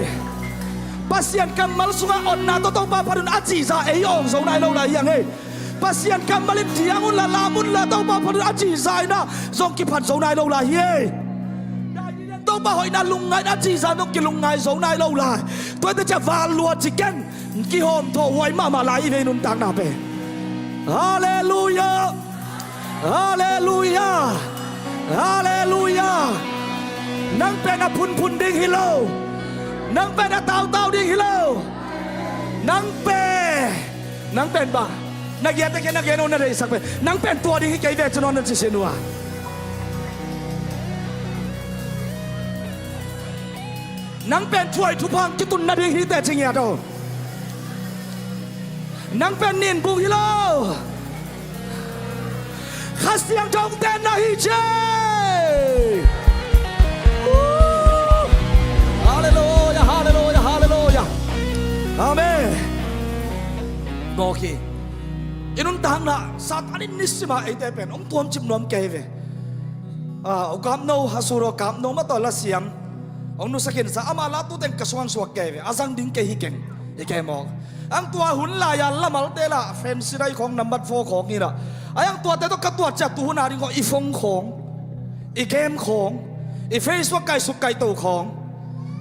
Pasian kamal sunga on na to tong pa padun aji za ei ong zo nai lo la yang hey Pasian kamalin tiang un la lamun la tong pa padun aji za na zong ki phat zo nai lo la hey tong pa hoi na lung ngai aji za nong ki lung ngai zo nai lo la toi te cha va lua chi ken ki hom tho wai ma lai ve nun tak na pe hallelujah hallelujah hallelujah nang pe na phun ding hi lo nang pe na tao ding hi lo nang pen ba na gia te ke na ge no na re sak pe nang pen tua ding hi kai ve chnon na chi se nuwa nang pen thuai thu phang ki tun na ding hi te ching ya do nang pen nin bu hi lo khá xiang trong tên na hi che hallelujah hallelujah hallelujah amen okay inun tang na satanin nisima ite pen om tuam chim nom ke ve o kam no hasuro kam no ma to la siam ông nu sakin sa ama la tu ten kaswang suak ke ve azang ding ke hi keng ke mo ang tua hun la ya lamal te la friend sirai khong number 4 khong ni la ayang tua te to ka tua cha tu hun ari ko i phong khong i game khong i facebook kai suk kai to khong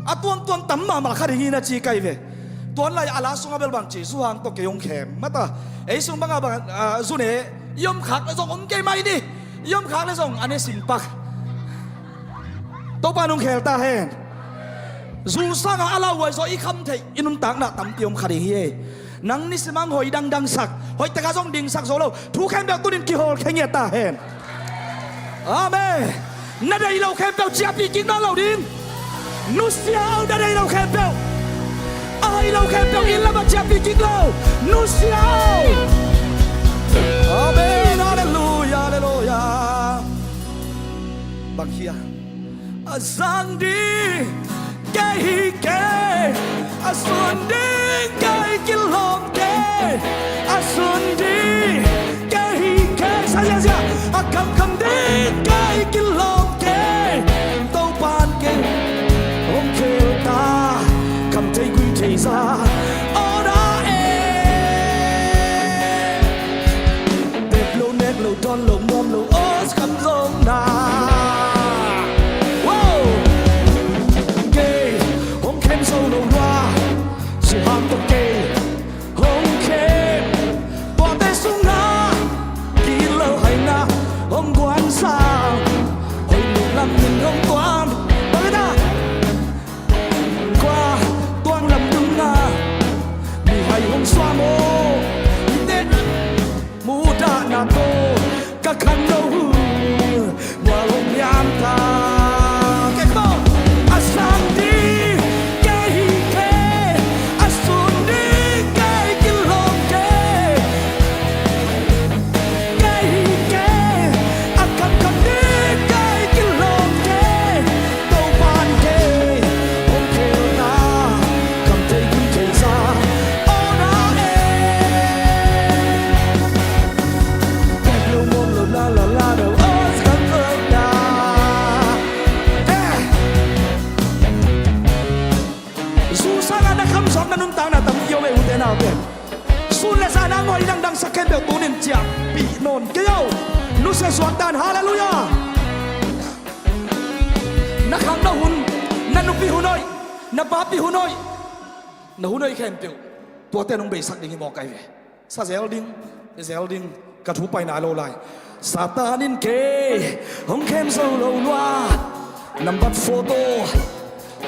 a tuan tam ma kha ringi na chi kai ve tuan lai ala sunga bel bang chi suang to ke yong khem mata ei sung banga bang zu ne yom khak la jong om ke mai ni yom khak la jong ane sin pak to pa nong khel ta hen dù sang ala wai zo i kham thei inun tak na tam tiom khari hi nang ni simang hoi dang sak hoi ta ka jong ding sak zo lo thu khem bel tunin ki hol kheng ya ta hen amen na dei lo khem bel chia pi king na lo ding nu siao na dei lo khem bel ai lo khem bel in la ma chia pi king lo nu siao amen hallelujah hallelujah bang hia azang di cái kê a xuân đi cái kilom kê a xuân đi cái kê sao vậy sao a cầm đi cái kilom kê tàu ban kê hôm kêu ta cầm tay quy chạy ra ở đó em đẹp lâu nét lâu tròn lâu mom lâu ớt cầm rong na sâu lâu loa chỉ ham tóc kê hôm khem bỏ tay xuống na kỳ lâu hay na hôm quan sao hồi một năm mình không toan tới ta qua toan làm đúng na vì hay hôm xoa mô tết mu đã na tô các khăn đâu nhà hôm yam ta cái bao asang đi sun le sana ngoi dang saken be tunin chia pi non ke yo nu se suan tan hallelujah na kham na hun na nu pi hunoi na ba pi hunoi na hunoi khem tiu tua te nong be sak ding mo kai ve sa zel ding ka thu pai na lo lai satanin ke hong khem so lo loa number photo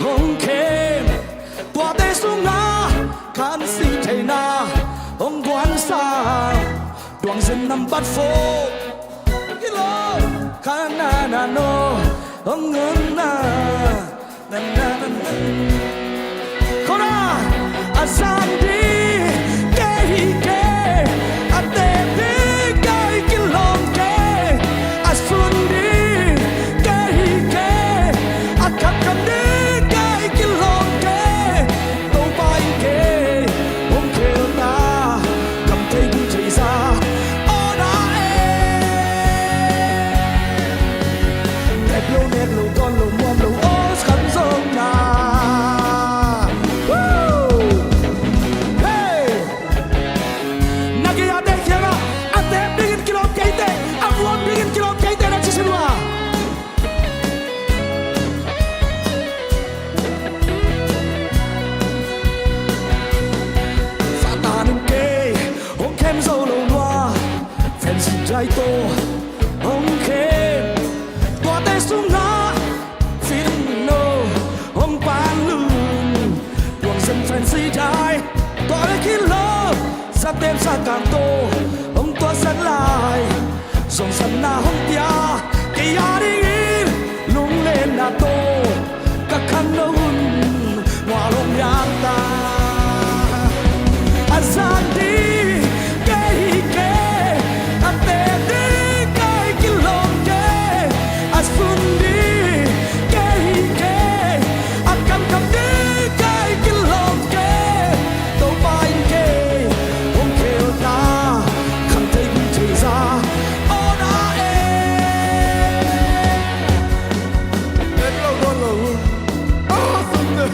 hong khem tua te sung na kan si thei na ông quan sa đoàn dân năm bát phố kilo kana na no ông ngân na na na na kora asan di ke ate di kai kilom ke asun sa tem sa kanto ông tua sân lại dòng sân na hông tia cái ya đi lung lên na tô các khăn đâu hòa lông yang ta azan đi cái ke ate đi cái kilom ke asun đi cái ke akam kam đi cái kilom ke tàu bay ke ông kêu ta không thấy cũng thấy ra ô na e lo oh thunder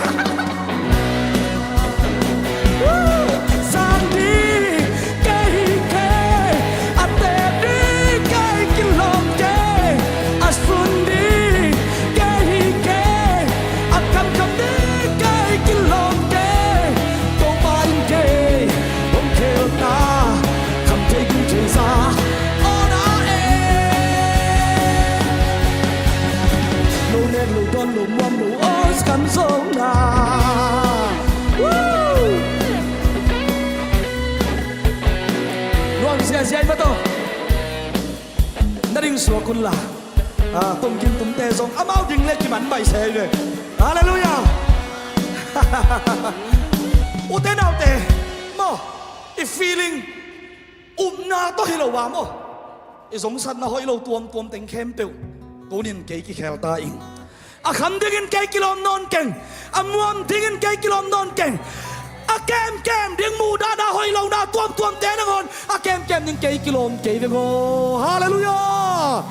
kan sông na luang sia ba to na ding suwa kun la tum kim tum te song amao ding le ki man bai se ge hallelujah u te nau te mo I feeling na to hi lo wa mo I song san na hoi lo tuam teng khem pe to nin ke ki khel ta ing a kham dingin kay kilom non keng a muam dingin kay kilom non keng a kem ding mu da na hoi lo na tuam te na ngon a kem ding kay kilom kay ve go hallelujah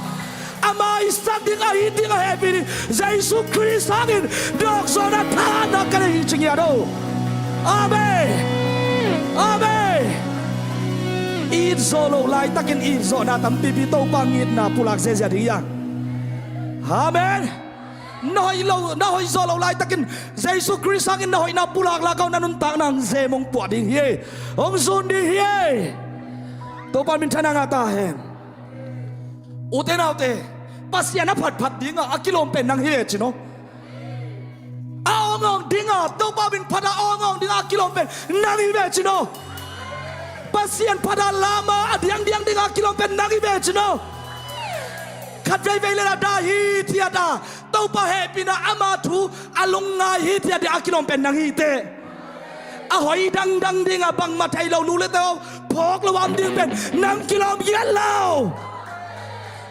amai sat ding a hi ding a happy Jesus Christ hangin dog so na ta na ka hi ching ya do amen amen in solo lai takin in so na tam pi to pangit na pulak se ja ding yang amen nói zo lâu lại takin Jesus Christ sang in nói na pulak la kau nanun tak nang ze mong puat ding hie ông zon di hie to pan min thana ngata hen uten autte pasiana phat dinga akilom pen nang hie chino aong dinga to pa bin phada aong dinga akilom pen nang hie chino pasian phada lama adiang dinga akilom pen nang hie chino khát vây vây lên là đa hi thiệt à tàu pa happy na ama thu along ngai hi thiệt à kilom pen nang hi te a hoi dang ding a bang ma thai lo nu le tao phok lo am ding pen nang kilom yen lo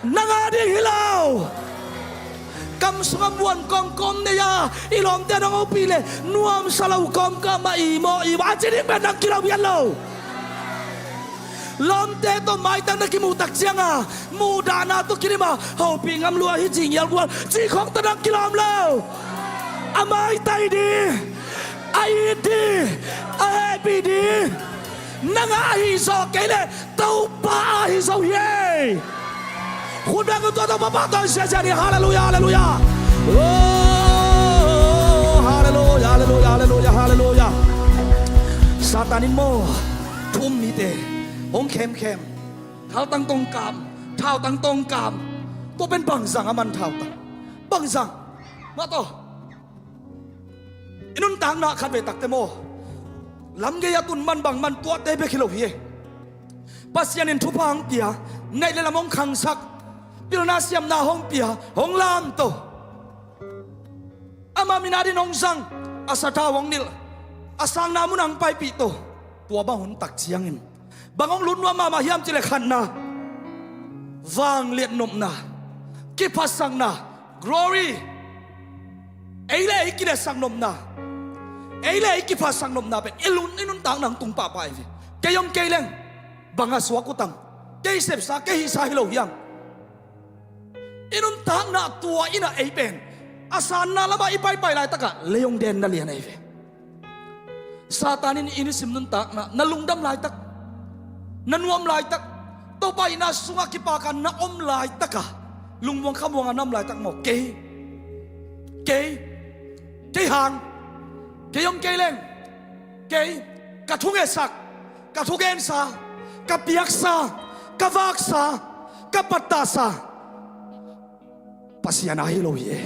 nang a ding hi lo kam sungam buan kom ne ya ilom te nang opi le nuam salau kom ka ma I mo I wa chi ding pen nang kilom yen lo lom te to mai tang na ki mu tak chiang a mu da na to ki ma ho pi ngam lua hi jing yal gwal chi khong ta nak kilom lo amai tai di ai di ai bi di nang a hi so ke le to pa hi so ye khun da ko to pa to sia ni hallelujah hallelujah oh hallelujah hallelujah hallelujah hallelujah satanin mo thum mi te ông khem thao tăng tông cảm tôi bên bằng rằng aman thao tăng bằng rằng mà to inun tang na khát về tắc temo lắm cái tun man bằng man tuat đây be khilo hie pasian in thu pang pia nay le lamong khang sak pilna siam na hong pia hong lam to ama minadi nong sang asata wong nil asang namun ang pai pi to tua ba hun tak chiangin bangong lun wa ma hiam chile khan na vang liet nom na ki pasang na glory eile ikile sang nom na eile iki pasang nom na ben inun tang nang tung pa pai ve kayong kaileng banga suwa kutang kay sep sa kay sa hilo hiam inun tang na tua ina ei ben asan na lama ipai pai lai taka leong den na lian ei ve satanin inisim nun tak na nalungdam lai tak nanuam lai tak to pa ina sunga kipakan na om lai taka lungwang khamwang anam lai tak mo ke hang ke yong ke leng ke ka thunge sak ka thugen sa ka piak sa ka vak sa ka patta sa pasiana hilo ye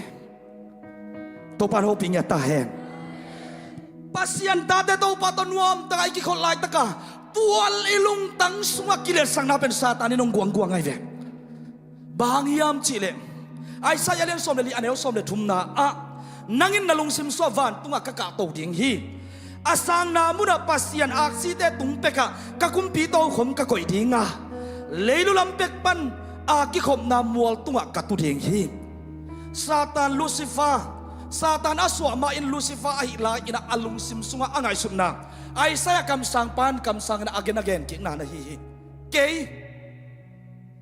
to pa ho pingya ta hen pasian date to pa to nuam ta ki khol lai taka tual ilung tang sunga kilet sang na pen satan inong guang ngai ve bang yam chile ai sa yalen som le li anel som le thumna a nangin nalung sim so van tunga ka to ding hi asang na muna pasian aksite tungpeka kakumpi to khom ka koi dinga leilu lampek pan aki khom na mual tunga ka tu ding hi satan lucifer satan aswa ma in lucifer ai la ina alung sim sunga angai sumna ai saya kam sang pan kam sang na again ki na na hi ke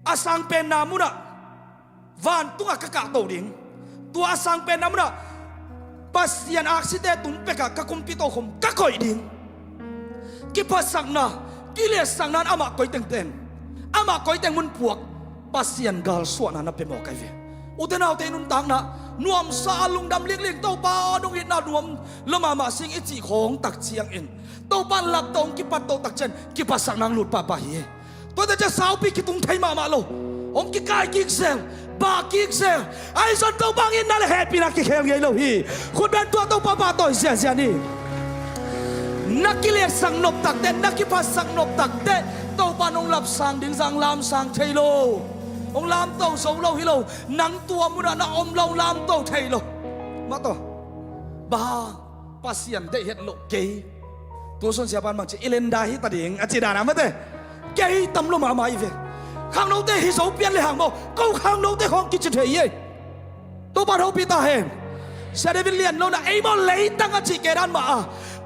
asang pen na muna van tunga ka to ding tua asang pen na muna pasian aksite tumpeka kakumpito khom kakoi ding kipasak na kiles sang nan ama koi teng ama koi teng mun puak pasian gal suana na pemo kai ve utenau te nun tang na nuam sa lung dam ling to pa nong hit na nuam lama ma sing ichi khong tak chiang in to pan lap tong kipat to tak chen kipasak nang lut pa hi to ta sao pi ki tung thai ma lo ong ki kai ki sel ba ki sel ai son to bang in na le happy na ki kheng ye lo hi khut ben to pa to sia ni nakile sang nop tak te nakipas sang nop tak te to pa nong lap sang ding sang lam sang thai lo ong lam to so lo hi lo nang tua mu na om lo lam to thai lo ma to ba pasian de het lo ke to son sia ban mang chi ilenda hi ta ding a chi da na ma te ke tam lo ma mai ve khang nô tê hi số biến lên hàng mô câu khang nô tê không kỹ thuật gì tôi bắt đầu bị ta hèn sẽ để liền lâu là ấy mà lấy tăng ở chỉ kẻ đàn mà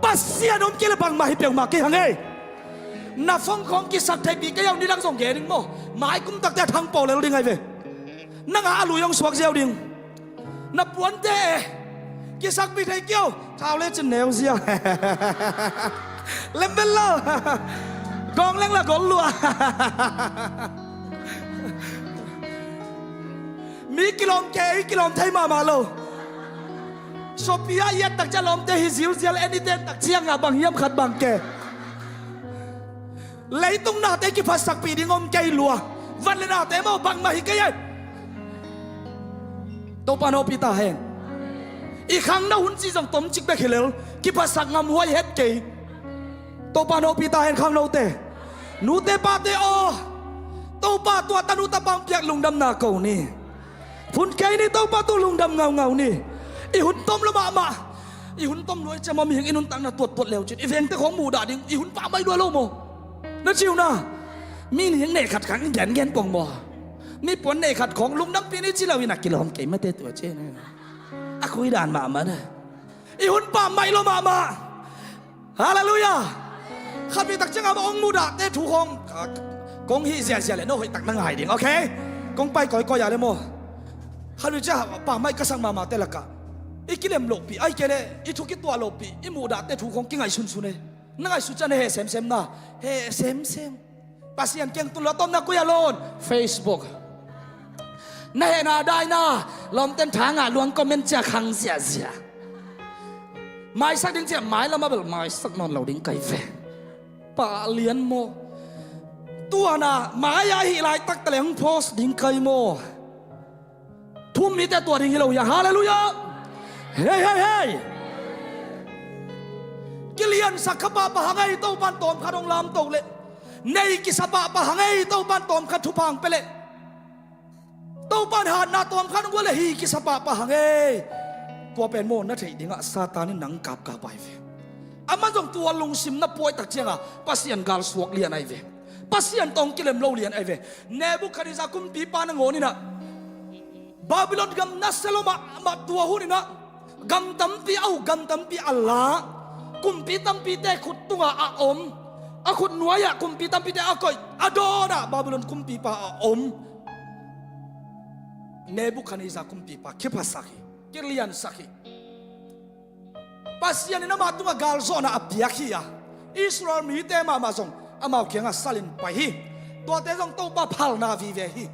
bác sĩ ông kia là bằng mà hiệp mà kia hàng ấy na phong không kỹ sắc thấy bị cái ông đi đang dùng ghế đinh mô mãi cũng tắc tè thằng bỏ lên đi ngay về na ngã lùi ông xoạc gieo đinh na buồn tê kỹ sắc bị thấy kêu thao lên chân nèo gieo lên bên lâu con lên là con lùa mi kilom ke kilom thai ma lo Sophia yet tak chalom te hi ziu zial anything tak chiang nga bang yam khat bang ke lấy tung na te ki phasak pi ding om kai lua van le na te mo bang ma hi ke ye to pano pita hen I khang na hun chi jong tom chik be khilel ki phasak ngam huai het ke to pano pita hen khang no te nu te pa te o to pa tua tanu ta bang piak lung dam na ko ni phun cây ni tao pa tu lung đam ngau ni I hun tom lo ma I hun tom loi chama mi in hun tang na tuột leo chin I veng te khong mu da ding I hun pa mai đua lo mo na chiu na mi ni ne khat khang gen pong mo mi pon ne khat khong lung dam pi ni chi lo ina kilom ke ma te tu che ne a khui dan ma na I hun pa mai lo ma hallelujah khat mi tak chang ma ong mu da te thu khong kong hi zia le no hoi tak nang hai ding okay kong pai koi ya le mo halu cha pa mai ka sang mama te laka ikilem lo pi ai kele I thu ki tua lo pi I mu da te thu khong ki ngai sun ne na ngai su cha ne he sem na he sem pasian keng tu lo tom na ku ya lon Facebook na he na dai na lom ten thang a luang comment cha khang zia mai sak ding cha mai la ma bel mai sak non lo ding kai ve pa lian mo tua na mai ya hi lai tak teleng post ding kai moทุ่มมีแต่ตัวดิ่งให้เราอย่าฮาเลลูยาเฮ้ยกิเลียนสักขบะปะหังไอโตปันตอมขดงลามตกเลยในกิสบะปะหังไอโตปันตอมขทุพังไปเลยโตปันหานาตอมขดงวะเลยฮีกิสบะปะหังไอตัวเป็นโมนนั่นเองซาตานนี่หนังกาบไปเวอามันต้องตัวลงซิมนับป่วยตักเจียงปัสยันกาลสวกเลียนไอเวปัสยันตองกิเลมโลเลียนไอเวเนบุคาริซากุมปีปานงโงนี่นะBabylon gam naseloma ma tua hunina gam tampi Allah kumpi tampi te khutunga a om a khut nuaya kumpi tampi te a koi adona Babylon kumpi pa a om Nebuchadnezzar kumpi pa kipasaki kirlian saki pasian na matunga galzona apiakia Israel mi te ma mazong amau kenga salin pa hi to te jong to pa phal na vi ve hi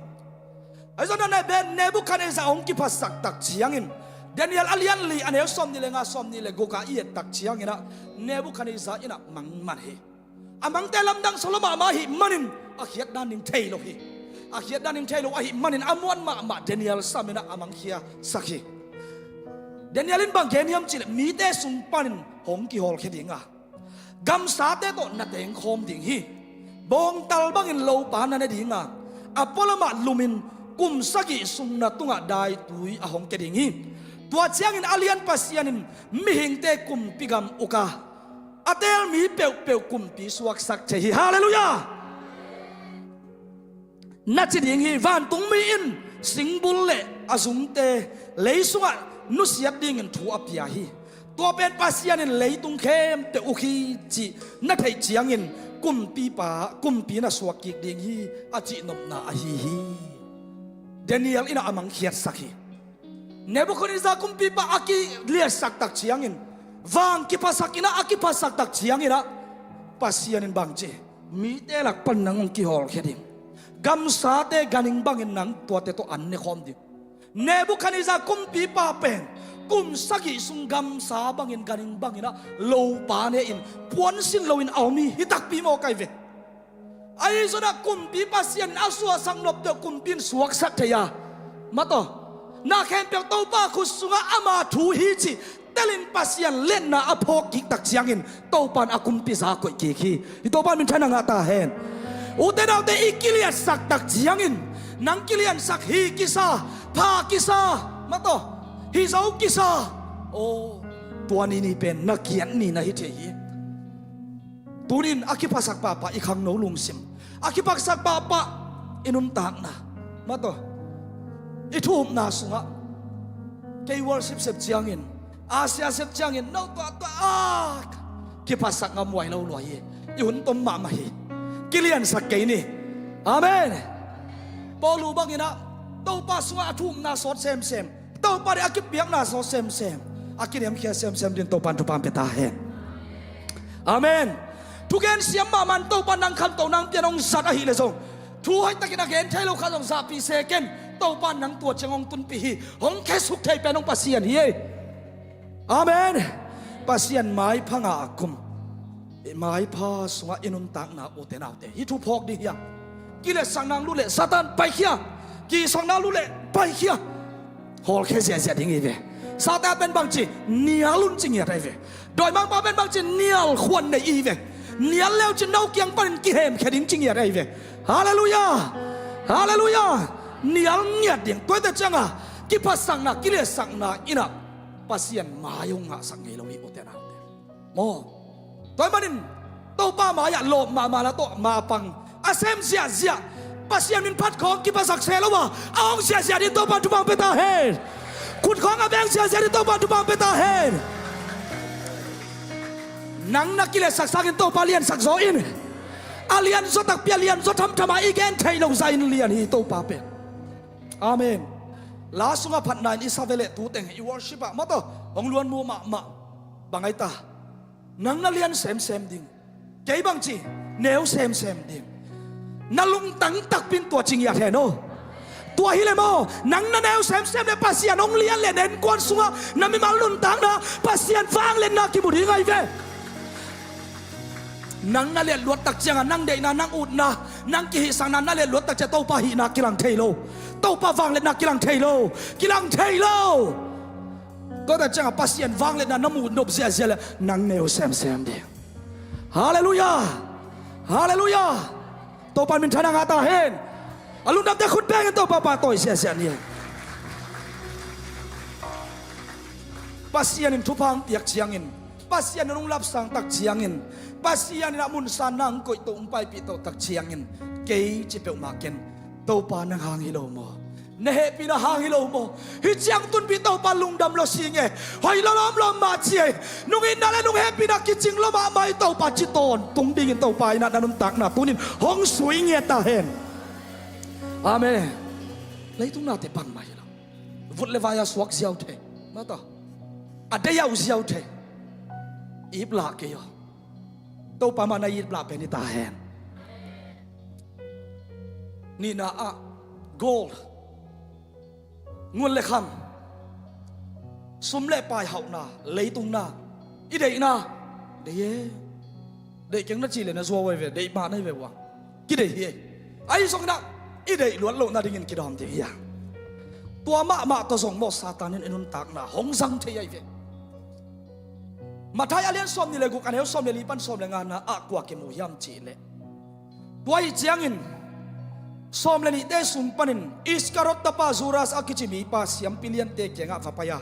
ai zo na ben Nebuchadnezzar ong ki pasak tak chiangin Daniel alian li anel som ni le nga som ni le goka i tak chiangina Nebuchadnezzar ina mangman he amang te lamdang soloma ma hi manin akhiat dan ning thailo hi akhiat dan ning thailo a hi manin amon ma Daniel samina amang khia sakhi Daniel in bang geniam chile mi te sung panin hong ki hol khedinga กำสาเตโตนัดเองคมดิ่งฮีบองตัลบังอินโลปานันดิ่งอ่ะอปอลมาลุมินกุมสกิสุนนัตุงะได้ตุยอหงเกดิ่งฮีตัวเจียงอินอาเลียนปัสยานินมิหิงเตกุมปิกามอุกาอเตลมีเปียวเปียวกุมปีสวักสักเชฮีฮาเลลูยานัดจิดิ่งฮีวันตุงมีอินสิงบุลเลอาซุงเตเลยสุงะนุสยัดดิ่งอินทัวปิยาฮีตัวเป็นปัสยานินเลยตุงเข้มเตอุคีจีนัดให้เจียงอินกุมปีป่ากุมปีน่ะสวักกิกดิ่งฮีอาจินมนาอฮีฮีเดนีเอลอินาอมังเขียดสักฮีเนบุคอเนซาคุมปีปะอากิเลียสักตักเชียงอินวางกิปัสักอินะอากิปัสักตักเชียงอินะปัสยานินบางเจมีเตลักปันนังองกิฮอลเคดิงกัมซาเตกันิงบางอินนังตัวเตโตอันเนคอมดิเนบุคอเนซาคุมปีปะเป็นกุมสักิสุงกัมซาบางอินกันิงบางอินะโลปาเนอินพวนสินโลอินเอามีฮิตักปีโมไกเวไอโซดากุมปีปัสยานินอาสัวสังนบเตกุมปินสวกสักเทียมาต่อนาแคนเปียกโตป้าคุสุงอามาทูฮีจิเตลินปัสยันเล่นนาอภกิกตักเชียงอินโตปันอากุมปิซาโกยกีคีโตปันมินทนังอาตาเฮนอุเตดาวเตอีกิเลียนสักตักเชียงอินนังกิเลียนสักฮีกิซาพากิซามาโตฮีซาอุกิซาโอตัวนี้นี่เป็นนักเขียนนี่นะฮิเทียตัวนี้อากิปัสสักปาปะอีขังโนลุงซิมอากิปัสสักปาปะอินุนตากนะมาโตอิทุมนาสุงะเกย์วอร์ชิปเซปจียงอินอาเซียเซปจียงอินนตัวกิปัสสักงามไว้เราลอยอิหุนต้มมาไม่กิเลียนสักเกย์นี่อาเมนปอลูบังอินะตัวป้าสุงะทุมนาสดเซมตัวป้าเด็กกิเปียกนาสดเซมอากิเลียมเขียเซมดินตัวปันทุปามเปตาเฮนอาเมนทุกเกนเสียมมามันตัวปันนังคันตัวนางเปียนองสัตว์หิเลซงทูให้ตะกินักเห็นใช้เราขัดองซาปีเซเกนโตปานนังตัวเจงองตุนปีหงแค่สุขไทยเป็นองปัสยันเฮียอาเมนปัสยันไม้พังอาคุมไม้พาสวะอินุนตักนาโอเตนาเตฮิทุพอกดิยังกิเลสสังนางลุเลซาตานไปเขียกีสังนางลุเลไปเขียฮอลแค่เสียทิ้งอีเวซาตานเป็นบางจีเนียลุนจริงอย่างไรเวโดยบางปาเป็นบางจีเนียลควรในอีเวเนียลแล้วจะเน่าเกียงปันกิเหมแค่ดิ้งจริงอย่างไรเวฮาเลลูยาฮาเลลูยาเนียลเงียดเดียงตัวแต่จังอ่ะกิปัสสังนักกิเลสสังนักอินะปัสยันมายงอ่ะสังเกลวิโอเตนาเตโมตัวมันนี่ตัวป้ามายะโลมาแล้วตัวมาปังอาเซมเสียปัสยันมินพัดของกิปัสสักเซแล้ววะเอาเสียดิตัวปันทุบังเปตาเฮนคุณของอาเบงเสียดิตัวปันทุบังเปตาเฮนนังนักกิเลสสักกินตัวปาเลียนสักโซอินอาเลียนโซตักเปียเลียนโซทำไมอีกแกนไทยลงใจเลียนฮีตัวปาเป็นอาเมนลาสุงะพันนายอิสราเอลตูเต็งอีวอร์ชิปะมาต่อองล้วนมัวมาบางไอตานังนัเลียนเซมดิ่งเก๋บางจีเนวเซมดิ่งนัลุงตังตักปินตัวจริงอยากเห็นโอตัวฮิเลโมนังนันเนวเซมเนี่ยปัสยานองเลียนเล่นเด่นกวนสุงะนันไม่มาลุนตังนะปัสยานฟังเล่นนักกิบุดีไงเวนังนั่นเรียนลวดตักเจียงนังเดนังอุดนะนังกิหิสังนั่นเรียนลวดตักเจโตปาหินากิลังเทโลโตปาวังเล่นนักกิลังเทโลก็แต่จังปัสยันวังเล่นน้ำมูดนบเสียเลยนังเนวเซมเดียฮาเลลูยาโตปานมินทนังอาตาเฮนอลุนดับแต่ขุดแป้งกันโตปาโตเสียเนี่ยปัสยันทุพังเปียกเชียงอินปัสยันนุ่งรับสังตักเชียงอินปัสยันนามุนสานังกุยตุงไปปีโตตักเชียงอินเกย์จิเปียวมาเกนโตปานังหางฮิโลโมเนเฮปีนาหางฮิโลโมฮิเจียงตุนปีโตปาลุงดำโลสิงเอหอยล้อมมาเจียนุ่งอินนั่นแหละนุ่งเฮปีนากิจิงล้อมาไม่โตปาจิโตนตุงดิ่งโตปายนาดันตักนาตุนินห้องสวยเงียตาเห็นอาเมนเลยตุงนาเตปังมาอยู่แล้ววุฒเลวายาสวักเสียวเทมาต่ออเดียาวเสียวเทอีบลาเกยโตปามานายีบลาเป็นนิตาเห็นนี่นะอะโกลงวนเลคัมสมเล่ปลายเหานาเลยตุงนาอีเด็กนาเด็กยังนัดจีเลยนะซัวไว้เวเด็กมาในเววะกี่เด็กเฮไอ้สองนักอีเด็กล้วนโลนาดิ่งกิดอมเดียตัวมาตัวส่งมอซาตานินนุนตักนาหงสังเทียเว มาไทยอาเลียนสมนี่เลยกูกันเฮลสมเลยลีปันสมเลยงานนะอะกว่าเกมูยามจีเลยตัวอีเจียงอินสมเลยนี่เตสุมปันินอิสการ์ตตาปาจูรัสอากิจิมีปาสิยมพิเลียนเตเกียงะฟ้าพยา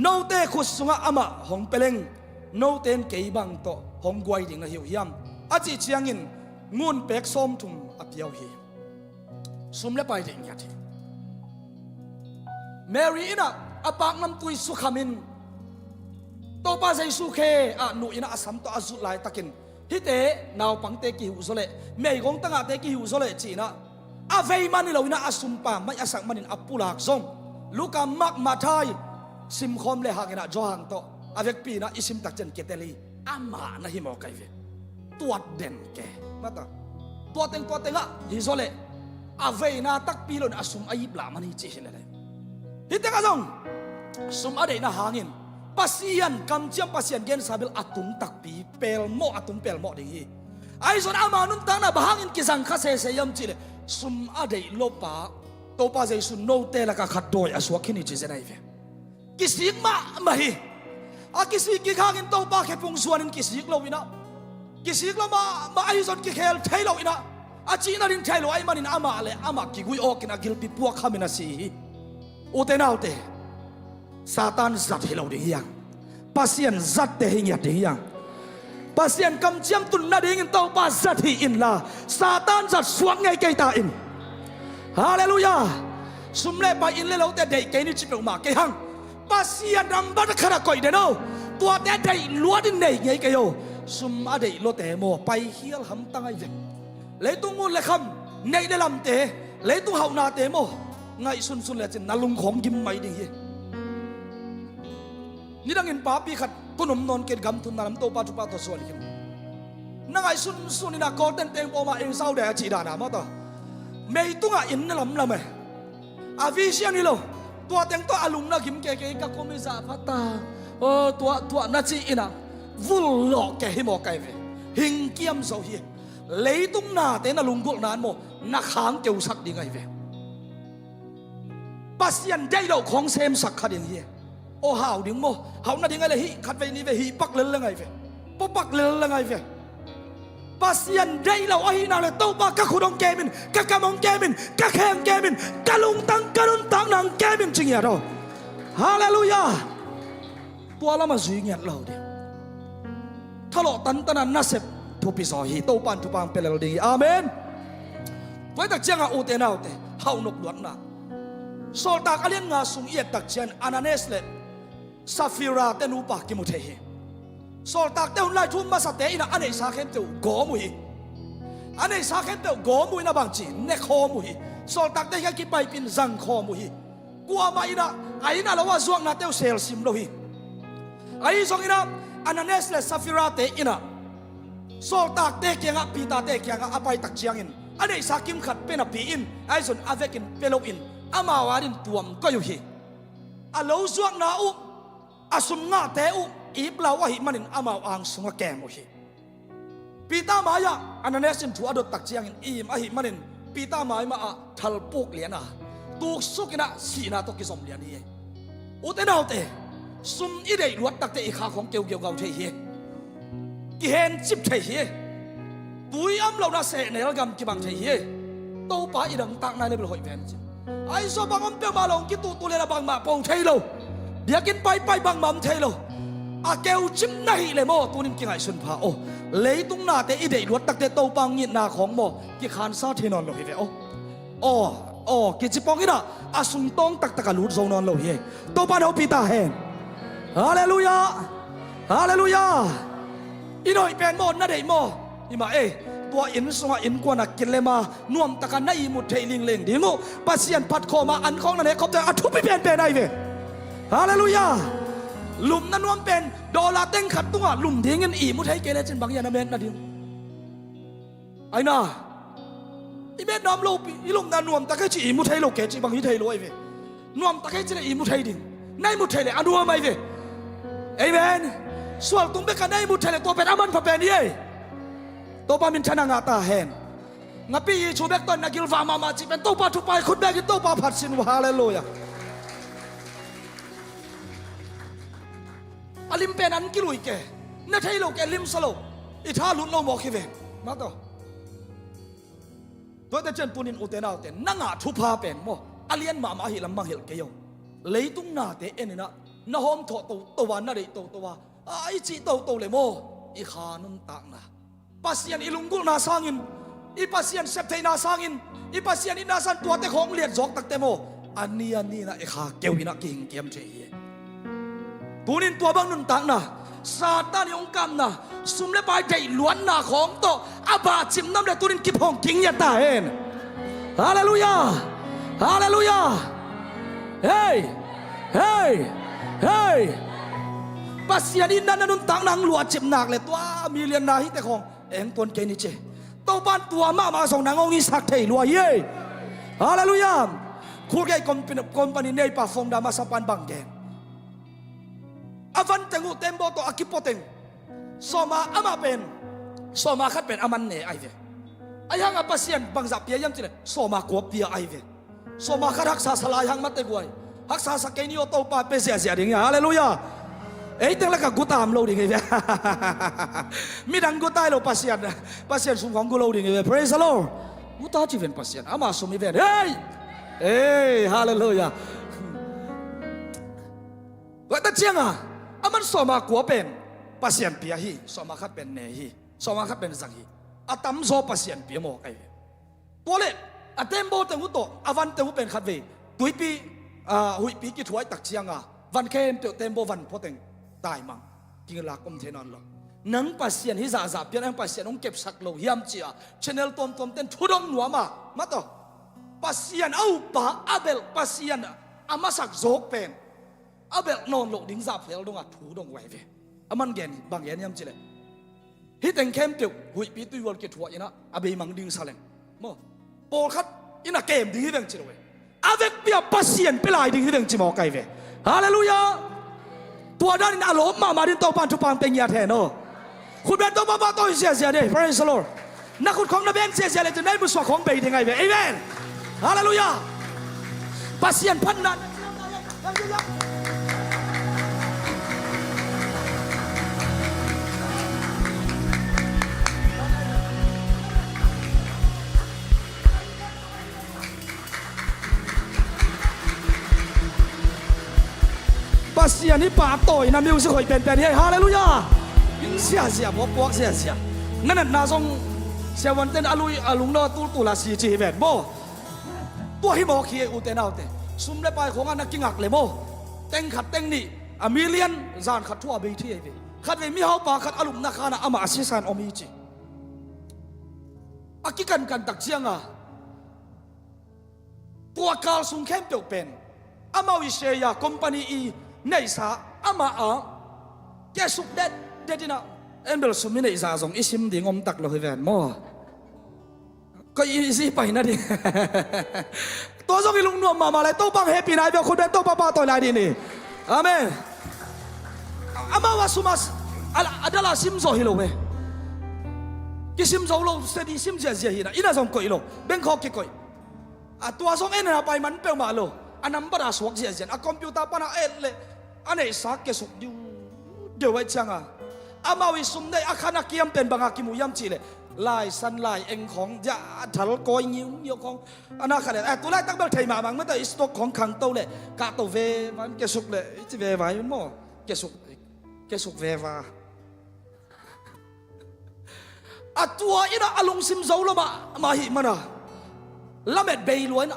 โนเตขุสุงะอามาหงเปลงโนเตนเกยบังโตหงกวยดิ่งนะหิวยามอาจิเจียงอินงูนเป็กสมทุมอภิยาวฮีสุมเลไปดิ่งยัดเมรีน่ะอปากน้ำตุยสุขามินโตปาใจสุเคอะหนูอินะอสัมโตอาจุไลตะกินฮิเตนาวปังเตกิหุโซเลเมย์กงตั้งอาเตกิหุโซเลจีนะอาเวมันนี่เราอินะอสุมปาไม่อาศักมันินอปุลักซงลูกามักมาทายซิมคอมเลหักินะจอหังโตอาเวกปีนะอิซิมตักเจนเกเตลีอามานะฮิโมไกเวตัวเด่นแกมาตาตัวเต็งอะฮิโซเลอาเวนะตักปีโลนอสุมอายิบลามันฮิจีฮิเลเลยฮิเตกะซงสุมอเดนะหางินpasien kam jam pasien gen sabil atum takpi pelmo atum pelmo dingi ai son amanun tana bahangin kisang khase se yam chile sum adei lopa topa jai sun no te la ka khatoi aswa khini chi zenai ve kisik ma mahi a kisik ki khangin topa khe pung suanin kisik lo ina kisik lo ma ai son ki khel thai lo ina a china rin thai lo ai manin ama le ama ki gui okina gilpi puak khamina si utenaute Satan zat hilau ding yang pasien zat te hingyat ding yang pasien kam chiam tun na ding tau pa zat hi in la Satan zat suak ngai kai ta in hallelujah sumle pa in le lo te dei kai ni chip ma ke hang pasien ram ba khara koi de no tua te dei lua din nei ngai kai yo sum a dei lo te mo pai hial ham tangai ve le tung mun le kham nei le lam te le tung hau na te mo ngai sun sun le chen na lung khom gim mai ding hiนี่ดังอินป้าปีขัดกุนมนนเกิดกำทุนนำโตปาจุปาตัวส่วนขิมนั่งไอ้สุนนี่นะกอเต้นเต็งโอมาเองเศร้าเดจีดานามาต่อเมย์ตุ้งอินนั่นลำละเมอาวิเชียนี่โลตัวเต็งตัวอารมณ์นะขิมเก๋ๆกับคอมิซาพัตตาโอ้ตัวนัดจีอินะวุ่นหลอกแกให้หมอไก่เวหิงเกียมโซฮีเลยตุ้งนาเต้นอลุงกุลนานโมนักหางเกี่ยวสักดีไงเวปัสยันได้เราของเซมสักขัดอย่างเฮียโอ้หาวดิ้งโมหาวน่าดิ้งอะไรฮิขัดไปนี่เวฮิปักเล่นละไงเวปปักเล่นละไงเวปัสยันได้เราไอ้นาเลยโตปากกะขุดองแกมินกะกะมองแกมินกะแขงแกมินกะลุงตังกะลุนตังนางแกมินจริงเหรอฮาเลลูยาตัวเรามาจุยเงียบเราดิทะเลาะตันตันนัสเซบทุปิสอฮีโตปันทุปังเปลลดีอาเมนไว้ตักเจียงอาอุเตนาอุเตหาวนกล้วนนะโซลตากอเลียนงาสุงเอียตักเจียนอานาเนสเลซาฟิราเตนูปากิมุเทฮีโซลตากเตอุนไลทุ่มมาสเตอินะอันไหนสาเข้มเตวโกมุยอันไหนสาเข้มเตวโกมุยนะบางจีเนคอมุยโซลตากเตแค่กิไปปินจังคอมุยกัวมาอินะไอ้น่ะเราว่าช่วงนั้นเตวเซลซิมโลฮีไอ้สองอินะอานาเนสเลซาฟิราเตอินะโซลตากเตเกียงะปีตาเตเกียงะอภัยตักเจียงอินอันไหนสากิมขัดเป็นอปีอินไอ้ส่วนอาเวกินเปโลอินอามาวาดินตัวมก็อยู่ฮีอาโลช่วงนาอุอาสุมงาเตอุอีบลาวะหิมันินอามาวอังสุงแกมุฮีปีตามายะอันนั้นสินชัวดตักเจียงอินอีมอหิมันินปีตามายมาทัลปุกเลียนะตุกสุกินะสีนาตกิสมเลียนี่อุตเตนาอุเตสุมอีเดย์ลวดตักเตอีขาของเกี่ยวเกาเทฮีกิเฮนจิบเทฮีตุยอัมเรานาเสเนรกรรมกิบังเทฮีโตป้าอีดังตักนายในเบลหอยแวนจิไอ้สบังอัมเปียมาลงกิตุตุเลนะบังมาปงเทโลเดี๋ยวกินไปบังมัมเทโลอาเกลจิมนาฮิเลโมตุนิมกิไงสุนพาโอเลยตุงนาเตอีเดย์ลวดตักเตโตปังยินนาของโมกิขานซาเทนอนโลฮิเวโอกิจิปองอีน่ะอาสุนตองตักตะกะลูดโซนอนโลฮิโตปานเอาปีตาเฮนฮาเลลูยาฮาเลลูยาอีโนอีเป็นโมนาเดย์โมอีมาตัวอินสงอินกว่านักกินเลยมานวมตะกันในมุดเทลิงเลงดีงูปัสยันพัดคอมาอันของนั่นเองเขาจะอัดทุบไปเป็นได้เว้ยฮาเลลูยาหลุมนั้นนวมเป็นดอลลาร์เต็งขัดตัวหลุมทิ้งเงินอีมุดให้เกเรจินบางอย่างนะเบนนะดิไอ้น่าอีเบนน้ำโลปีอีหลุมนั้นนวมตะกันจีอีมุดให้โลเกจิบางยี่ไทยโลไอ้เว้ยนวมตะกันจีอีมุดให้ดิในมุดให้เลยอันนัวไม่เว้ยไอ้เบนส่วนตุ้งเบกันในมุดให้เลยตัวเป็นอามันพะเป็นยี่โตปามินชนะงาตาเฮนงับปีชูเบกตันนักกิลฟามาจีเป็นโตปาทุไปขุดเบกิโตปาผัดสินวาเลโลยา alim pen an kilui ke na thei lo ke lim salo I tha lut lo mo khive ma to to te chen punin uten out ten nanga thu pha pen mo alien ma ma hi lam mang hil ke yo leitung na te enina na hom tho to wan na re to wa ai chi to le mo I khanum ta na pasian ilunggul na sangin I pasian sep thei na sangin I pasian ina san tua te khong lian jok tak te mo ani na e kha kewina king kem the hi tunin tua bang nun tak na Satan yung kam na sumle pai dei luan na khong to aba chim nam le tunin ki phong king ya ta hen hallelujah hallelujah hey hey hey pasian ina na nun tak nang luat chim nak le tua million na hi te khong eng ton ke ni che to ban tua ma song nang ong I sak thei lua ye hallelujah khur gai company nei pa phong da ma sapan bang gen avan tengu tembo to akipoteng soma ama pen soma khat pen aman ne ai ve ayang apasian bangza pia yam chile soma ko pia ai ve soma kharak sa salai hang mate guai hak sa sakeni o to pa pe sia sia ding hallelujah ei teng la ka gutam lo ding ve midang gutai lo pasian sung khong gu lo ding ve praise the lord guta chi ven pasian ama sumi ve hey hallelujah wa ta chiang aman soma ko pen pasian pia hi soma khat pen ne hi soma khat pen zang hi atam zo pasian pia mo kai tole atembo tengu to avan tengu pen khat ve tuipi hui pi ki thuai tak chianga van kem te tembo van poteng tai mang king la kom thenan lo nang pasian hi za pian ang pasian ong kep sak lo hiam chia channel tom ten thudong nuama ma to pasian au pa abel pasian amasak zok pen abel non lo ding za fel dong a thu dong wai ve aman gen bang yan yam chile hi teng kem te hui pi tu wol ke thua ina abe mang ding saleng mo pol khat ina kem ding hi deng chile we avec pia pasien pelai ding hi deng chi mo kai ve hallelujah tua dan in alo ma din to pan tu pan peng ya the no khut ben to ba to sia de praise the lord na khut khong na ben sia leจะได้บุษของไปยังไงve amen hallelujah pasien pan nan pasian ni pa toy na music hoi pen pen hey hallelujah sia bo sia nan na song sia wan ten alui alung lo tu la si chi ven bo to hi mo khi u te nau te sum le pai khong an kingak le mo teng khat teng ni a million zan khat thua be thi ve khat ve mi hau pa khat alum na khana ama asisan omi chi akikan kan tak chianga tua kal sung khem pe pen ama wi she ya company I nei sa ama ke suk det dina embel sum nei za zong isim ding om tak lo ven mo ko isi pai na di to zong ilung no ma lai to bang happy nai be khun ben to pa to lai di ni amen ama wa sumas adala sim zo hilo we ki sim zo lo se di sim je hi na ina zong ko ilo bangkok ki koi a tua zong en na pai man pe ma lo a number a swak je a computer pa na le ane sak ke suk diu wai changa ama wi sum dei akhana kiam pen banga ki mu yam chi le lai san lai eng khong ja thal koi ngiu khong ana khale tu lai tak bel thai ma mang ma ta stock khong khang to le ka to ve man ke suk le chi ve vai mo ke suk ve va atua ina alung sim zo lo ma hi mana lamet be luan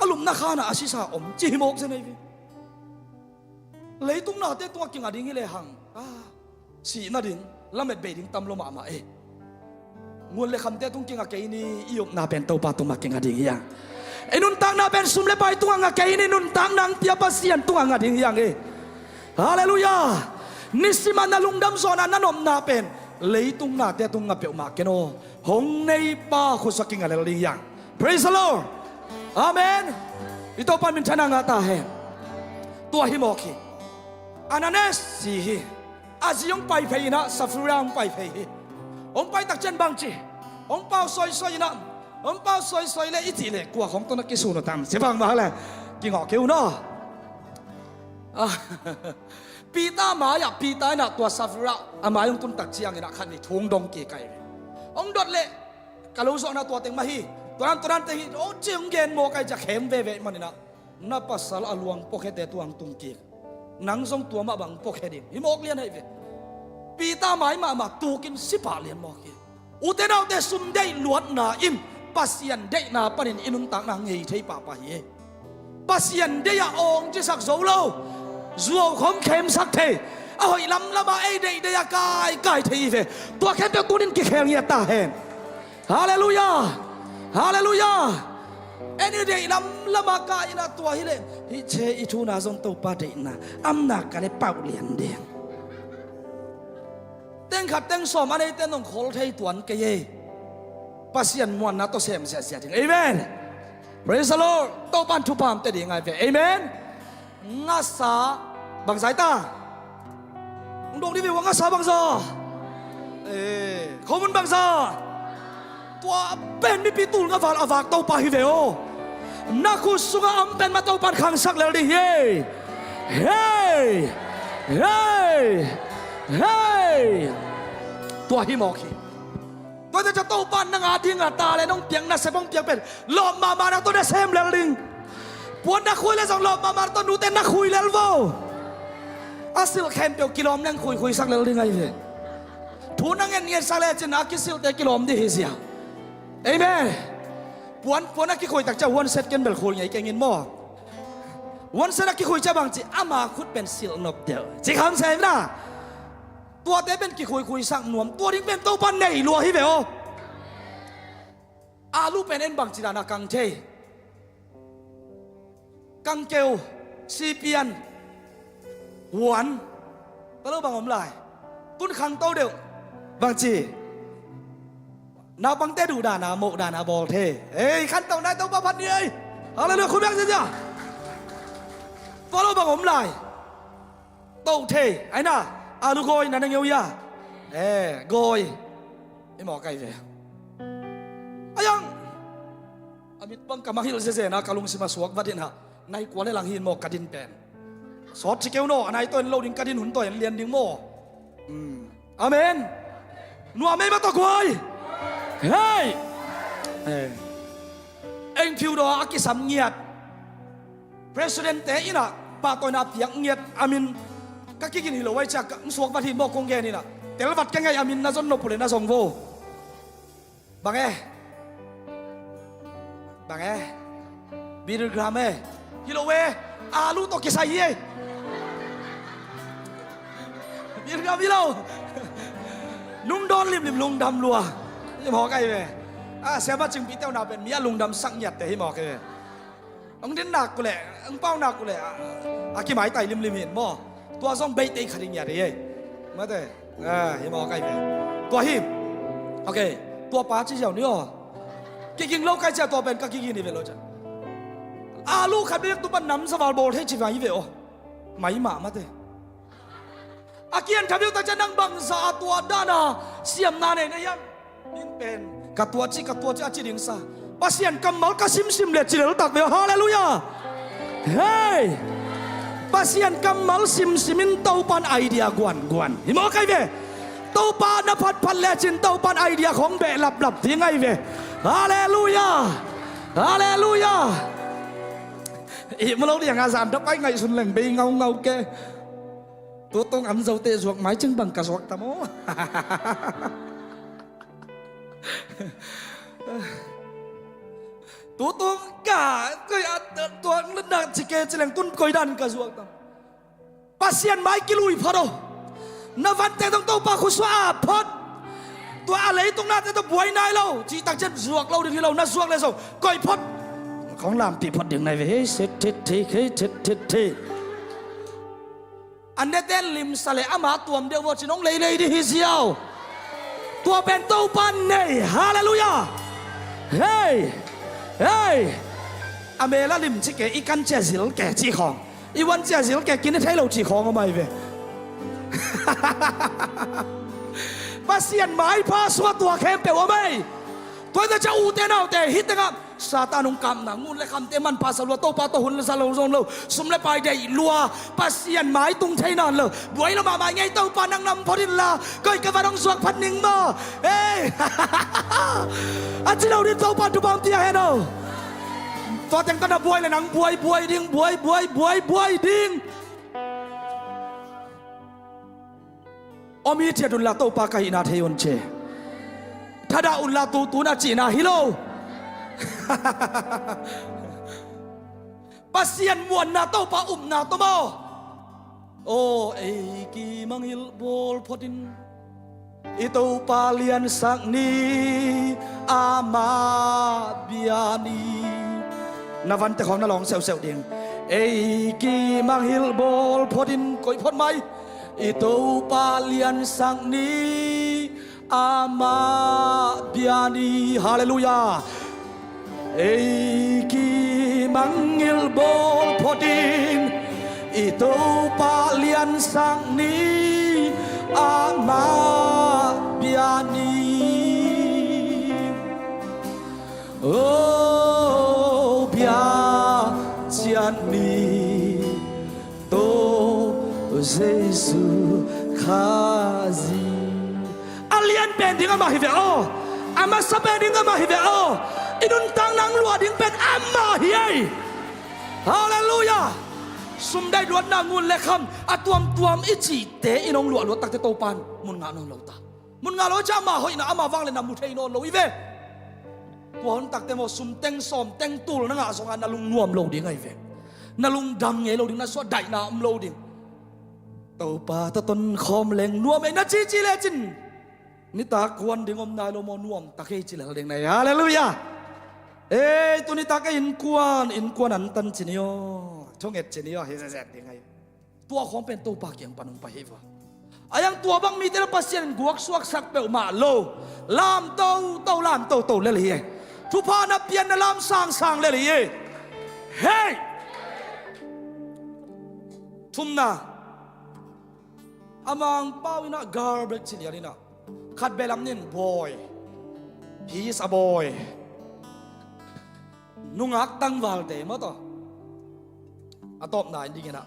alum na khana asisa om chi mok se nei vi leitung na te tua king ading le hang si na ding lamet be ding tam lo ma ngun le kham te tung king a ke ni iok na pen to pa tu ma king ading yang enun tang na ben sum le pai tu nga ke ni nun tang nang pia pasian tu nga ding yang hallelujah nisima na lungdam zona nanom na pen leitung na te tung nga pe ma ke no hong nei pa khu saking ale ding yang praise the lord amen ito pa min thana nga ta he tua hi mo ki ananes si hi aziong pai phei na safurang pai phei ong pai tak chen bang chi ong pao soi na ong pao soi le iti le kwa khong to na ki su no tam se bang ma la ki ngo keu no ปีตาหมาอยากปีตาหนักตัวซาฟระอามายังตุนตักเจียงนะขันนี่ทวงดงเกไก่องดดเละกะลูสอนะตัวเต็งมาฮีตัวนั้นเต็งโอ้เจียงเย็นโมไก่จะเข้มเว่มันนี่นะนับภาษาอลวงปกเหตุตัวงตุงเกนังทรงตัวมาบังปกเหตุหิมอกเลียนให้เวปีตาหมายมาตูกินสิบาเลียนโมเกอุเทนเอาเดซุมได้ลวดนาอินปัสยันได้นาปนินอินุนตังนางเฮยเทปาปะเฮปัสยันได้ยาองจะสักโซโลจัวของเข้มสักเทเอาให้ลำละมาไอเดียกายเทเวตัวเข้มเป็นตัวนินกิเข้มเงียตาเห็นฮาเลลูยาฮาเลลูยาเอ็นเดียลำละมากายนะตัวฮิเลฮิเชอิทูนาซงตัวปาเดนะอัมนักกันเลยเป่าเลียนเดียงเต็งขัดเต็งสอมอะไรเต็งต้องขอเทยตัวนี้เกยปัสยันมวนนะตัวเสียมเสียจริงเอเมน Praise the Lord ตัวปันทุพามเตดีไงเวเอเมนงัสสาบังสายตาดวงที่มีวังงัสสาบังซาเขามันบังซาตัวเป็นมีปีตูนกับฝาอวากตัวปาฮิเวโอนักขุดสุกอัมเป็นมาตัวปันขังสักแล้วดิเฮ้เฮ้ตัวฮิโมคีตัวจะตัวปันนังอาทิงอาตาเลยน้องเปียงนักเสพงเปียงเป็นหลอมมานะตัวเดเซมแล้วลิงปวนนักคุยเลยสองหลอมมาตัวนูเต้นนักคุยแล้วโวอาศิลแคนเปียวกิโลมนั่งคุยสักแล้วลิงไงเว้ยทูนั่งเงียบสักแล้วจะนักกิสิลเตกิโลมดิเฮียเอเมนปวนนักกิคุยตักจะวันเซตกันเบลคุยไงแกงินหม้อวันเซตนักกิคุยจะบางจีอามาคุดเป็นสิลนกเดียวจีคำเซมนะตัวเต้เป็นกิคุยสักหนวมตัวนี้เป็นตัวปันในรัวฮิเวโออาลูเป็นเอ็นบางจีนากังเทกังเกลซีเปียนหวนตลอดบางอมลายตุนขังโตเดียวบางจีนาบังเตดูดานาโมดานาบอลเทเอ้ยขันโตได้ตัวพันนี่เอ้ยอะไรเรื่องคุณแบงค์สิจ้าตลอดบางอมลายโตเทไอ้น่ะอาลูโกยนั่นยังเยียโกยไอ้หมอไก่เลยอายังอามิตบังกามาฮิลเซเซนะกาลุงสิมาสวกวัดดินฮะในกวนในหลังหินหมอกกระดินเป็นสอดชิเกลโนในตัวโลดินกระดินหุ่นตัวเรียนดิ้งโมอาเมนนัวไม่มาตะกวยเฮ้ยเอ็งพิวดออากิสัมเงียด President เตอินะปาตัวนาเปียงเงียดอามินก็กินหิโลไว้จากสวกวัดหินหมอกคงแกนี่นะแต่ละวัดแกไงอามินน่าจนนบเลยน่าส่งโวบางบีร์กรามฮิโลเวอาลูโตกิไซเย่บีร์กรามฮิโลนุ่มโดนริมลุงดำลัวนี่หมอไก่เว้เสียมาจึงปีเต้านาเป็นเมียลุงดำสังหยัดแต่ให้หมอไก่อังเด่นหนักกูแหละอังเป้าหนักกูแหละกี่หมายไต่ริมเห็นหม้อตัวซ่องเบย์ตีขัดหยัดเลยมาเถอะให้หมอไก่เว้ตัวหิมโอเคตัวป้าจีเจ้านี่อ๋อกินโลกใครจะตัวเป็นก็กินนี่เป็นโลจ้ะอาลูกขัดเรียกตัวมันน้ำสวาลโบลให้จีบายเวโอไม่มามาเถอะอาเกียนขัดเรียกแต่จะนั่งบังซาตัวด้านาเสียมนาเนี่ยยังนี่เป็นกับตัวจีอาจิริงซาปัสยันกำมัลก็ซิมเล็ดจีเล็ดตักเวฮาเลลูยาเฮ้ยปัสยันกำมัลซิมินเต้าปันไอเดียกวนหิมอใครเวเต้าปานพัดเลจินเต้าปันไอเดียของเบะหลับที่ไงเวฮาเลลูยาอีมันเราอย่างอาจารย์ทับไปไงสุนแหล่งไปเงาแกตัวต้องอันเจ้าเตะสวกไม้จึงบังกระสวกตะโมตัวต้องกะก็ตัวนั่นน่ะจิเกจิแหล่งตุ้นกอยดันกระสวกตะปัสยันไม้กิลุยพอดนวันเตต้องโตปาคุสวาพอดตัวอะไรตรงนั้นจะต้องบวยนายเราจีตังเช่นสวกเราดึงที่เราน่าสวกเลยส่งก้อยพอดของลามปีพอดดึงในเว้ยเซ็ตเทอันเดนลิมสเลอามาตัวมเดียวว่าจะน้องเลยดิฮิเซียวตัวเป็นตัวปันเน่ฮาเลลูยาเฮ้ยอเมริกาลิมจิเกอีกันเจสิลแกจีของอีวันเจสิลแกกินให้เราจีของเอาไปเว้ยปัสยันหมายพาสวตัวเข้มเปล่าไม่ตัวจะอูเตนเอาแต่ฮิตนะครับ ซาตานองกำนังงูและคำเตมันภาษาลัวโตปาโตหุนละซาโลซงโลสมเลไปได้ลัวปัสยันหมายตุงไทยนอนเลยบวยละมาหมายไงเต้าปานังนำพอดินลาก็อีกกระวังสวกพันหนึ่งบ่เอ้อาจจะเราดินเต้าปาทุบามเตียเฮโนตอนจังตอนบวยเลยนังบวยดิ้งบวยดิ้งอมีเทียดุลลาโตปากาหินาเทยนเชถ้าดาอุลลาตูนาจีนาฮิโลปัสยันมวนนาโตปานาโตโมโอเอกีมังฮิลบอลพอดินอิโตปาเลียนสักนีอามาบิอานีนาวันแต่ของนาลองเซลเดียงเอกีมังฮิลบอลพอดินก่อยพอดไหมอิโตปาเลียนสักนีอามาบิอานีฮาเลลูยาเอกีมังฮิลบอลพอดินอิโตปาเลียนสักนีอามาบิอานีโอ้บิอาจานีโตเยซูคาซีอาเลียนเป็นดิ้งมาฮิเวโออามาสเปนดิ้งมาฮิเวโออินุนตังนังลัวดิ้งเป็นอามาฮิเอฮาเลลูยาสมได้ลวดนางงูเล็กคำอาตัวมอิจิเตอินองลวดตักเตโตปันมุนงานองลตามุนงานเราจะมาหอยนะอามาวังเลยนะมุเทโนโลวิเวตัวนั้นตักเตโมสุมเต็งสอมเต็งตูลนังอาสงานนาลุงนวมโลดิ้งไงเวนาลุงดำไงโลดิ้งน่าสวดได้นาอมโลดิ้งเต่าป่าตะตนคอมเล็งนวมไอ้นาจีเลจินนี่ตากวนดิ้งอมนายโลโมนวมตะเคจิเลเด้งไหนฮาเลลูยาเอ้ตัวนี้ตากอินกวนอันตันจินิโอช่องเอ็ดจินิโอเฮเซเซยังไงตัวของเป็นตัวปากยังปนุงไปเฮวะอายังตัวบางมีแต่ละปัสยันกวกสวกสักเปลวมาโลลามโตลามโตเลยเลยทุพานับเปียนลามสร้างเลยเลยเฮ้ทุ่มนาอามังป้าวินา garbage จินิอานี่นะขัดเบลัมนิน boy he's a boyนุ่งอักตั้งวาลเดมาต่ออะตอบนายดีกันนะ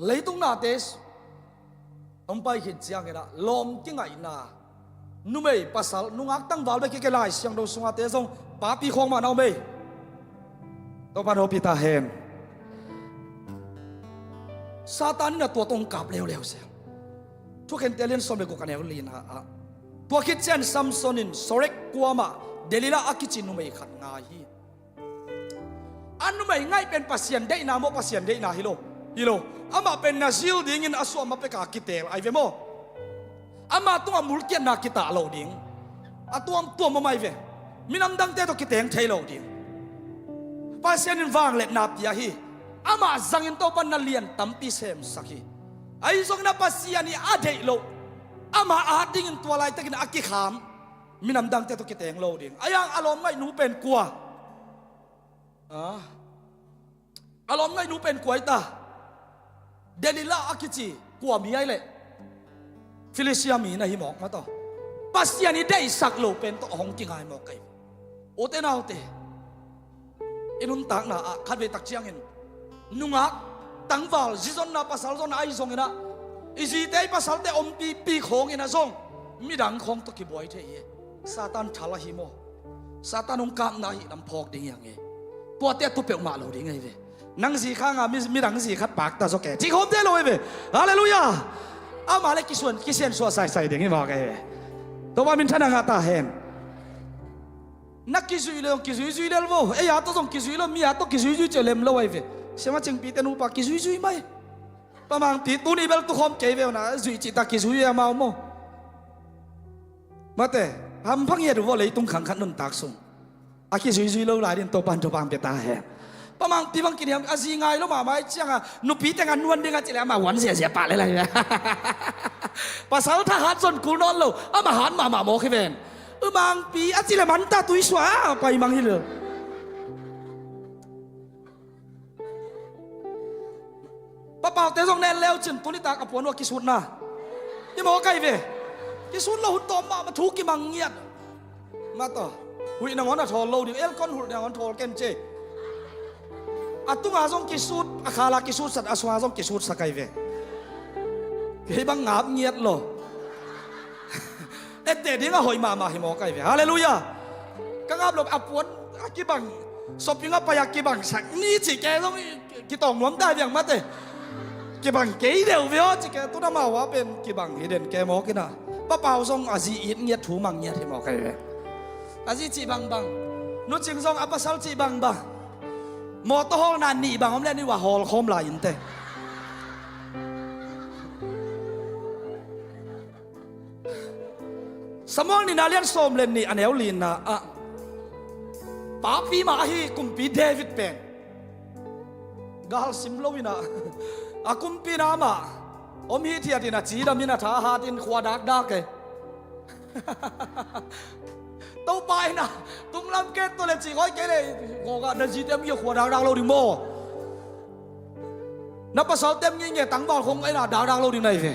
เลยตรงนาเตสต้องไปเห็นเสียงกันนะลมกิ้งไงนะนุ่มเอ๋ภาษานุ่งอักตั้งวาลไปเกี่ยวกับเสียงเราสงอาเตสงป้าปีของมันเอาไหมตัวพันโอปิตาเฮมซาตานนี่นะตัวตรงกับเร็วเสียทุกคนเตลียนสมเด็จกูกันเอวลีนฮะตัวคิดเช่นซัมซอนินสเร็กกัวมาเดลิลาอากิจินุไม่ขัดง่ายอันนุไม่ง่ายเป็นปัสยันได้นาโมปัสยันได้นาฮิโลอามาเป็นนาซิลดิ้งอินอาสวมมาเป็นกากิเตลไอเวโมอามาตัวมุลเกียนนากิตาโลดิ้งอาตัวมาไม่เวมินัมดังเตโตกิเตงเทโลดิ้งปัสยันวางเล็กนาปียาฮีอามาจังอินโตปันนาเลียนตัมปีเซมสักฮีไอซงนาปัสยันนี่อาเดโลอามาอาดิ้งอินตัวลายตะกินอากิขามมินำดังเตตุกิเตงโลดิ้งอายังอารมณ์ไม่หนูเป็นกลัวอารมณ์ไม่หนูเป็นกลัวตาเดลิลาอากิจิกลัวมีไอเลยฟิลิเซียมีนะฮิมอกมาต่อปัสยานี่ได้สักโลเป็นตัวของจริงไอหมอกไอโอเตนาโอเตอินุนตักนะขัดเวตักเชียงเงินนุ่งอักตังวาลจิซอนนะปัสสาวะนะไอซงเงินะอิจิเตปัสสาวะเตอมปีของเงินะซงมีดังของตะกี้บอยเทียซาตานทาลาฮิโมซาตานองกามนาฮิลำพอกดิ้งยังไงตัวเตี้ยตุเปียวมาโลดิ้งไงเวนังสีข้างมีนังสีขัดปากตาโซแกที่โฮมเดโลเวฮาเลลูยาอามาเลกิส่วนกิเซียนส่วนใส่ดิ้งไงบอกไงเวตัวว่ามินท่านงาตาเห็นนักกิซุยเลวกิซุยเลวเอ้ยอาตัวส่งกิซุยเลวมีอาตัวกิซุยเจริญเลวไอ้เวเชื่อว่าจึงปีเตนูปากกิซุยไหมประมาณปีตัวนี้เบลตุโฮมเจเวนะซุยจิตากิซุยมาโมมาเตะทำพังเยดูว่าเลยตุ้งขังขันนนตักส่งอากิซุยเลวหลายเดือนตัวปันเปตาเห็นประมาณปีบางกินยามอาซีไงแล้วมาไม่เจ้าอ่ะนุปีแต่งานนวลเด้งกันจะแล้วมาหวานเสียปากเลยนะภาษาทหารส่วนกูนอนโลอามาหารมาโมกเวนบางปีอาจิเลมันตาตุยสวาไปมังฮิลป้าเป่าแต่ส่งแน่แล้วจินตุนิตากับปวนว่ากิสุนนะยี่หมอไก่เวกิสุนเราหุ่นตอมมาทุกกิมังเงียดมาต่อ หุยนางอนอะทอลโลดิเอลคอนหุยนางอนทอลเกนเจอะตุงอาซงกิสูดอะคาลากิสูดสัตอาสวาซงกิสูดสักไอเวเฮ้ยบังงับเงียดโลเอ็ดเดดิ้งอะหอยมาหิมอกไอเวฮาเลลูยากังอับหลบอับปวนอะกิบังศพยังอับไปอะกิบังสักนี่จิแกต้องกิตองน้วมได้ยังมัดเตกิบังเกยเดียวเวอจิแกตุนามาวะเป็นกิบังฮิเดนแกมอกินะป้าเปาซงอาจีอิดเงียดถูมังเงียดหิมอกไอเวอาจีจีบังบังนุจิงซงอัปสัลจีบังบังมอตฮอลนันนี่บังผมเล่นนี่ว่าฮอลคอมลายอินเตสมองนี่นาเลียนโซมเล่นนี่อันเอลลินนะอะป้าปีมาฮีกุมปีเดวิดเป็นกาลซิมโลวินะอะกุมปีนามาอมฮีเทียดินะจีดามินะท้าหาดินขวาดักดักเกตัวไปนะตุงลำเกตตัวเล็กจีก้อยเกเลยโง่กันจีเต็มยี่ขวาดักดักเราดิโมนับภาษาเต็มยี่เงี้ยตั้งบอลคงไอ้น่ะดักดักเราดิไหนเว้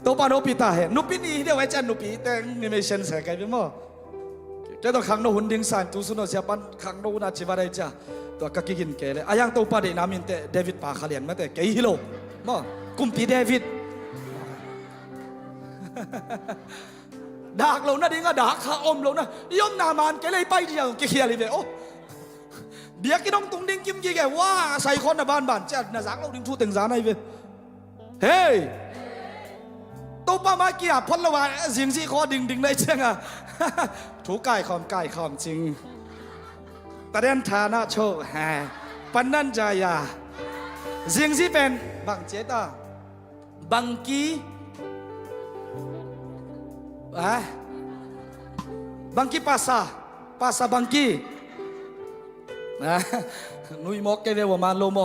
ตัวปานอปิตาเหนุปินี่เดียวไอ้จันนุปิแต่นี่ไม่เช่นเสกไอ้พี่มั่วแกต้องขังโนหุ่นดิ้งสันตุสุนเสียปันขังโนน่าจิบอะไรจ้าตัวกักกินแกเลยอายังตัวปาเดนามินเตเดวิดปาขเลียนมาแต่แกฮิโลมั่วกุมปีเดวิดดักเรานะดิ้งก็ดักข้าอมเรานะย่อมนามานแกเลยไปเดียวแกเขียเลยเว้ยโอ้เบียกิน้องตุงดิ้งกิมยี่แกว่าใส่คนในบ้านเจ้าหน้าสักเราดิ้งทูตึงสารไอ้เว้ยเฮ้ยตัวป้ามาเกียพลละวานสิงสีคอดิ่งได้เชียงอ่ะถูกไก่คอมจริงประเด็นฐานะโชว์แห่ปันนันจายาสิงสีเป็นบังเจตาบังกีบังกีภาษาบังกีนะนุยมอกเกเรวมาโลโม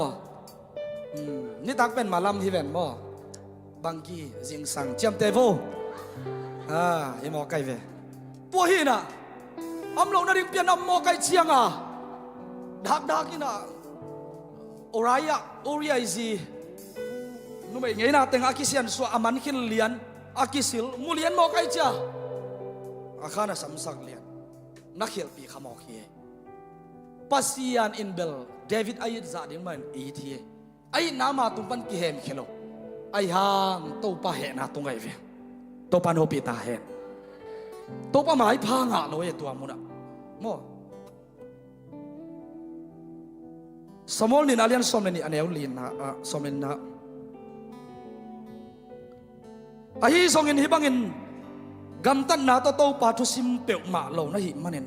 นี่ตักเป็นมาลำที่แวนโมบางกีจิงสังเจียมเตโวไอหมอไก่เวปัวหินะอำลงนาริเปียนอำหมอไก่เชียงดักกินะโอรายะโอริไอซีนุ่มเงี้ยนะแต่งอากิเซียนสวามันขินเลียนอากิสิลมูเลียนหมอไก่เจ้าอาคานะสัมสักเลียนนักเขียนปีขมอกเฮียปัสยานอินเบลเดวิดไอด์ซาดิงมันอีทีไอนามาตุปันกิเฮมเขโลไอ้ห่างตัวป้าเห็นนะตรงไงเว้ยตัวป้าโนปิตาเห็นตัวป้าหมายพังอ่ะโน้ยตัวมุนะโมสมอลนี่นาเลียนสมเลนี่อันเอลลินนะสมเลนนะไอ้สองเงินฮิบังเงินกำตันนาตัวป้าทุสิมเปียวมาโลนะฮิมันเงิน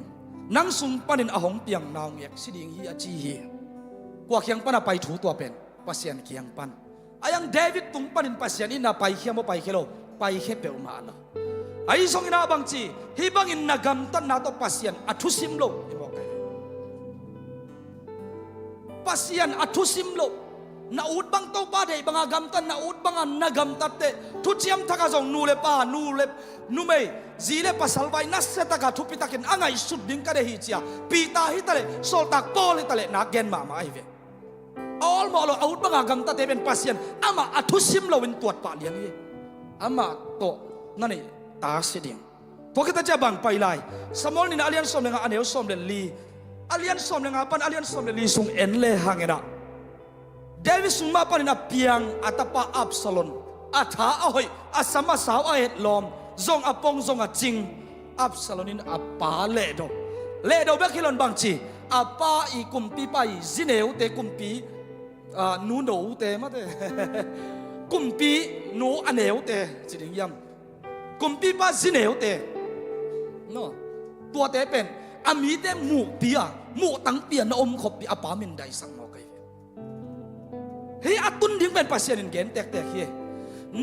นังสุงปานินอหงเปียงนาวเงียกสิดิงฮีอาจีฮีกว่าเคียงปนไปถูตัวเป็นปัสยานเคียงปันอายังเดวิดตุงปันินปัสยานินาไปเขียมไปเขโลไปเขเปลมาละไอ้สองนาบังจีฮิบังอินนากำตันนาโตปัสยานอัทุสิมโลปัสยานอัทุสิมโลนาอุดบังโตปาเดบังกำตันนาอุดบังนากำตัดเตทุเจียมทักจงนูเลปานูเมจีเลปัสลไวนัสเซตกาทุปิตากินอ่างไอสุดดิ้งกะเดฮิจียปีตาฮิตาเลโซลตักโปลิตาเลนักเกนมาไอเวall mo lo out banga gam ta te ben pasien ama athusim lo win tuat pa liang ye ama to nani ta siding pokita ja bang pai lai samol ni alian som lenga aneu som le li alian som lenga pan alian som le li sung en le hangena david sung ma pan na piang atapa absalom atha ahoi asama saw a het lom zong apong zong a jing absalonin apa le do be khilon bang chi apa i kumpi pai zineu te kumpiนูโนเตมาเตกุมปีนูอันเหวเตจิริยมกุมปีป้าจิเหวเตโนตัวเตเป็นอามีเตหมูเปียหมูตั้งเปียนอมขบปีอาปามินได้สังมอกไอเฮียตุนดิ้งเป็นปัสยานินเกนแตกเฮีย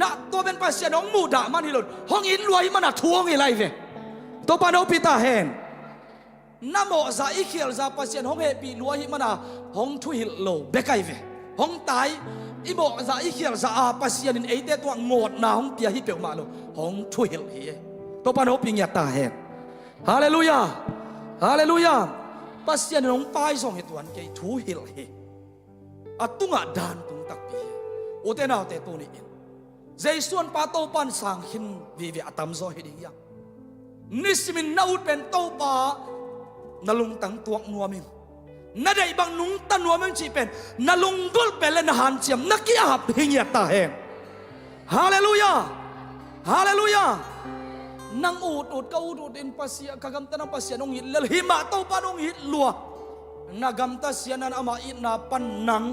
นักตัวเป็นปัสยาน้องมูดามันฮิลนห้องอินรวยมันทวงอะไรเวตัวปานอปิตาเฮนน้ำโมซาอิเขียลซาปัสยานห้องเฮปีรวยมันห้องทุหิลโลเบกไอเวห้องตายอีโมซาอิเขียลซาอาปัสยานินเอเตตัวงดนาห้องเปียฮิเปียวมาโลห้องทุหิลเฮตัวปานอปิญญาตาเฮนฮาเลลูยาฮาเลลูยาปัสยานินห้องไปส่งเหตุวันเกยทุหิลเฮอตุงะดานตุงตักปีโอเตนาเตตัวนี้เองใจส่วนปาโตปันสังหินวิเวอตัมโซเฮดิงยังนิสมินนาอุดเป็นโตปา นาลุงตั้งตัวนัวมิงนาได้บางนุงตันนัวมิงจีเป็นนาลุงดุลเป็นเล่นหันเจียมนักกี้หับหิงเงียตาเฮงฮาเลลูยาฮาเลลูยานังอูดก็อูดอินปัสยากำตันปัสยานงหิตเลหิมาโตปานงหิตลัวนากำตัสยานันอามาอินาปันนัง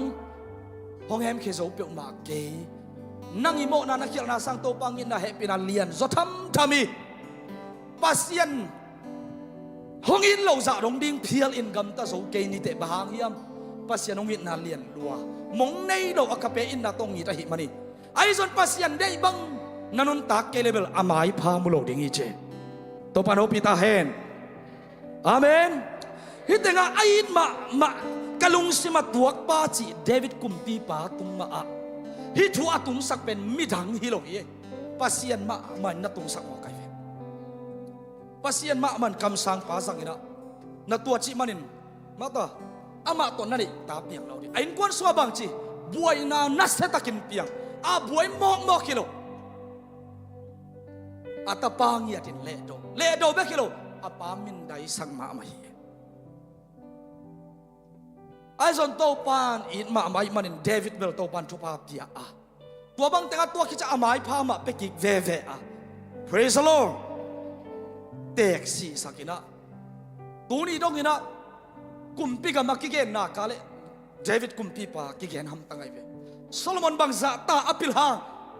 ห้องแฮมเคโซเปียมาเกนังอิโมนานักเขียนนาสังโตปังอินาเฮปินาเลียนจดทำมีปัสยันห้องอินเราจะลงดิ่งเพียลอินกำตัสโอเกนิเตบางยามปัสยันงอินนาเลียนลัวมงในเราอักเปอินนาตงหิตาหิมันนี่ไอ้ส่วนปัสยันได้บังนันุนตักเกเลเบลอามายพามุโลดิ่งอีเจโตปานโอปิตาเฮนอาเมนฮิตงาไอ้มากะลุงสิมาตัวป้าจีเดวิดกุมปีป้าตุงมาอะฮิทัวตุงสักเป็นมิดังฮิโลเยปัสยันมามันนัตุงสักมอไกเวปัสยันมามันคำสั่งป้าสังอินะนัตัวจีมันินมาต่ออามาตัวนั่นนี่ตาเปียงเราดิไอ้กวนสัวบังจีบวยนานัสเซตะกินเปียงอาบวยมอกกิโลอาตาปางเงียดินเลโดเบกิโลอาปามินไดสังมาไม่ไอ้ส่วนโตปานอินมาไม่มันเดวิดเบลโตปานทุพาเปียอะตัวบางแต่ตัวคิดจะอาไม่พามาเปกิกเวอะ praise the Lord เด็กสิสักินะตัวนี้ต้องกินะกุมปีกับมากิเกนนักเลยเดวิดกุมปีปากิเกนทำตั้งไงเวโซโลมอนบางจะตาอภิลฮา